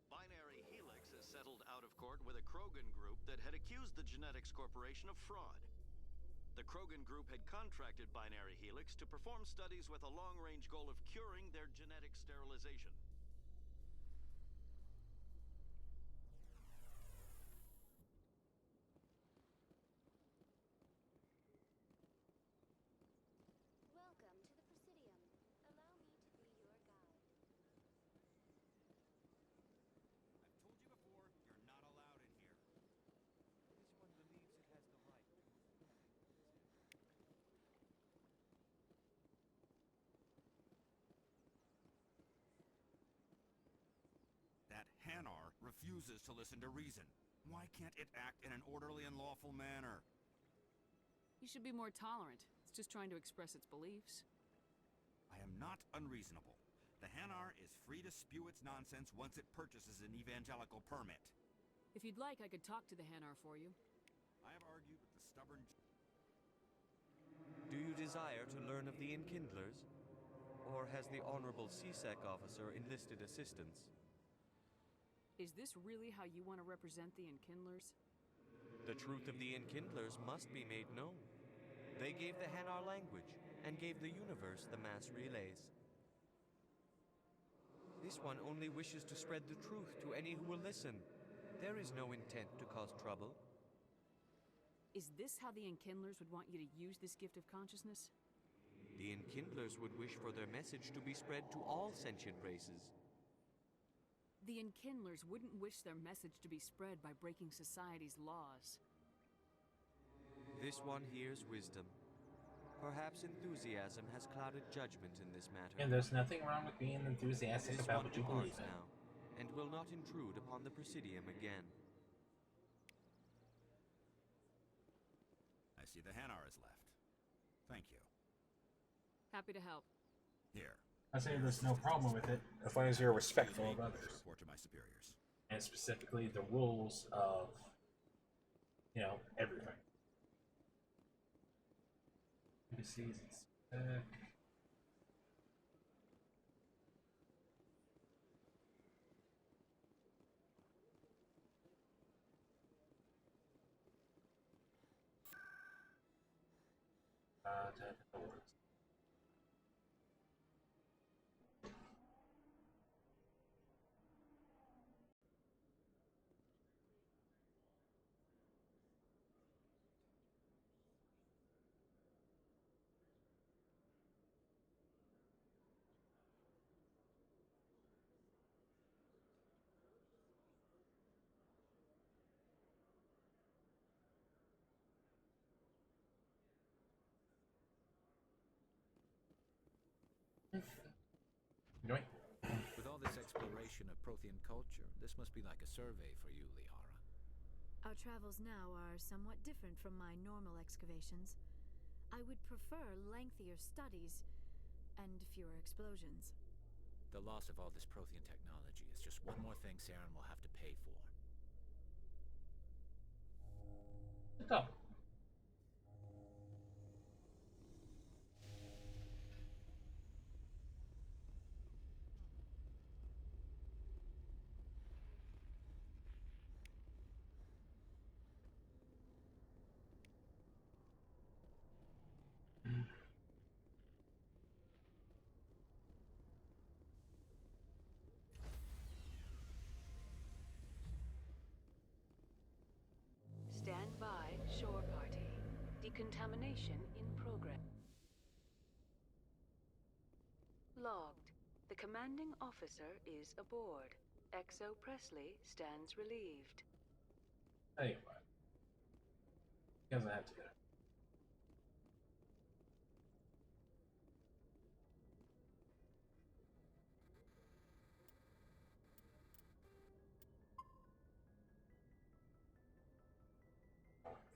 Binary Helix has settled with a Krogan group that had accused the Genetics Corporation of fraud. The Krogan group had contracted Binary Helix to perform studies with a long-range goal of curing their genetic sterilization. Welcome to the Presidium. Allow me to be your guide. I've told you before, you're not allowed in here. This one believes it has the right to affect its That Hanar refuses to listen to reason. Why can't it act in an orderly and lawful manner? You should be more tolerant. It's just trying to express its beliefs. I am not unreasonable. The Hanar is free to spew its nonsense once it purchases an evangelical permit. If you'd like, I could talk to the Hanar for you. I have argued with the stubborn... Do you desire to learn of the Enkindlers? Or has the Honorable CSEC officer enlisted assistance? Is this really how you want to represent the Enkindlers? The truth of the Enkindlers must be made known. They gave the Hanar language, and gave the universe the mass relays. This one only wishes to spread the truth to any who will listen. There is no intent to cause trouble. Is this how the Enkindlers would want you to use this gift of consciousness? The Enkindlers would wish for their message to be spread to all sentient races. The Enkindlers wouldn't wish their message to be spread by breaking society's laws. This one hears wisdom. Perhaps enthusiasm has clouded judgment in this matter. And there's nothing wrong with being enthusiastic about what you believe in. Now, and will not intrude upon the Presidium again. I see the Hanar is left. Thank you. Happy to help. Here. I say there's no problem with it, as long as you're respectful of others. Report to my superiors. And specifically the rules of, everything. Seasons. With all this exploration of Prothean culture, this must be like a survey for you, Liara. Our travels now are somewhat different from my normal excavations. I would prefer lengthier studies and fewer explosions. The loss of all this Prothean technology is just one more thing Saren will have to pay for. Go. Stand by, shore party. Decontamination in progress. Logged. The commanding officer is aboard. Exo Presley stands relieved. Anyway. He doesn't have to go.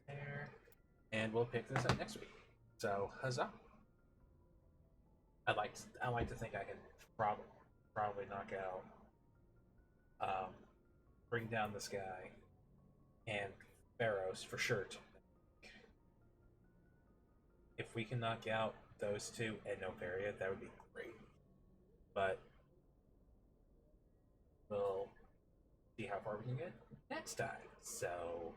There. And we'll pick this up next week. So, huzzah. I like to think I can probably knock out Bring Down the Sky and Pharaohs for sure. If we can knock out those two and no Varia, that would be great. But we'll see how far we can get next time. So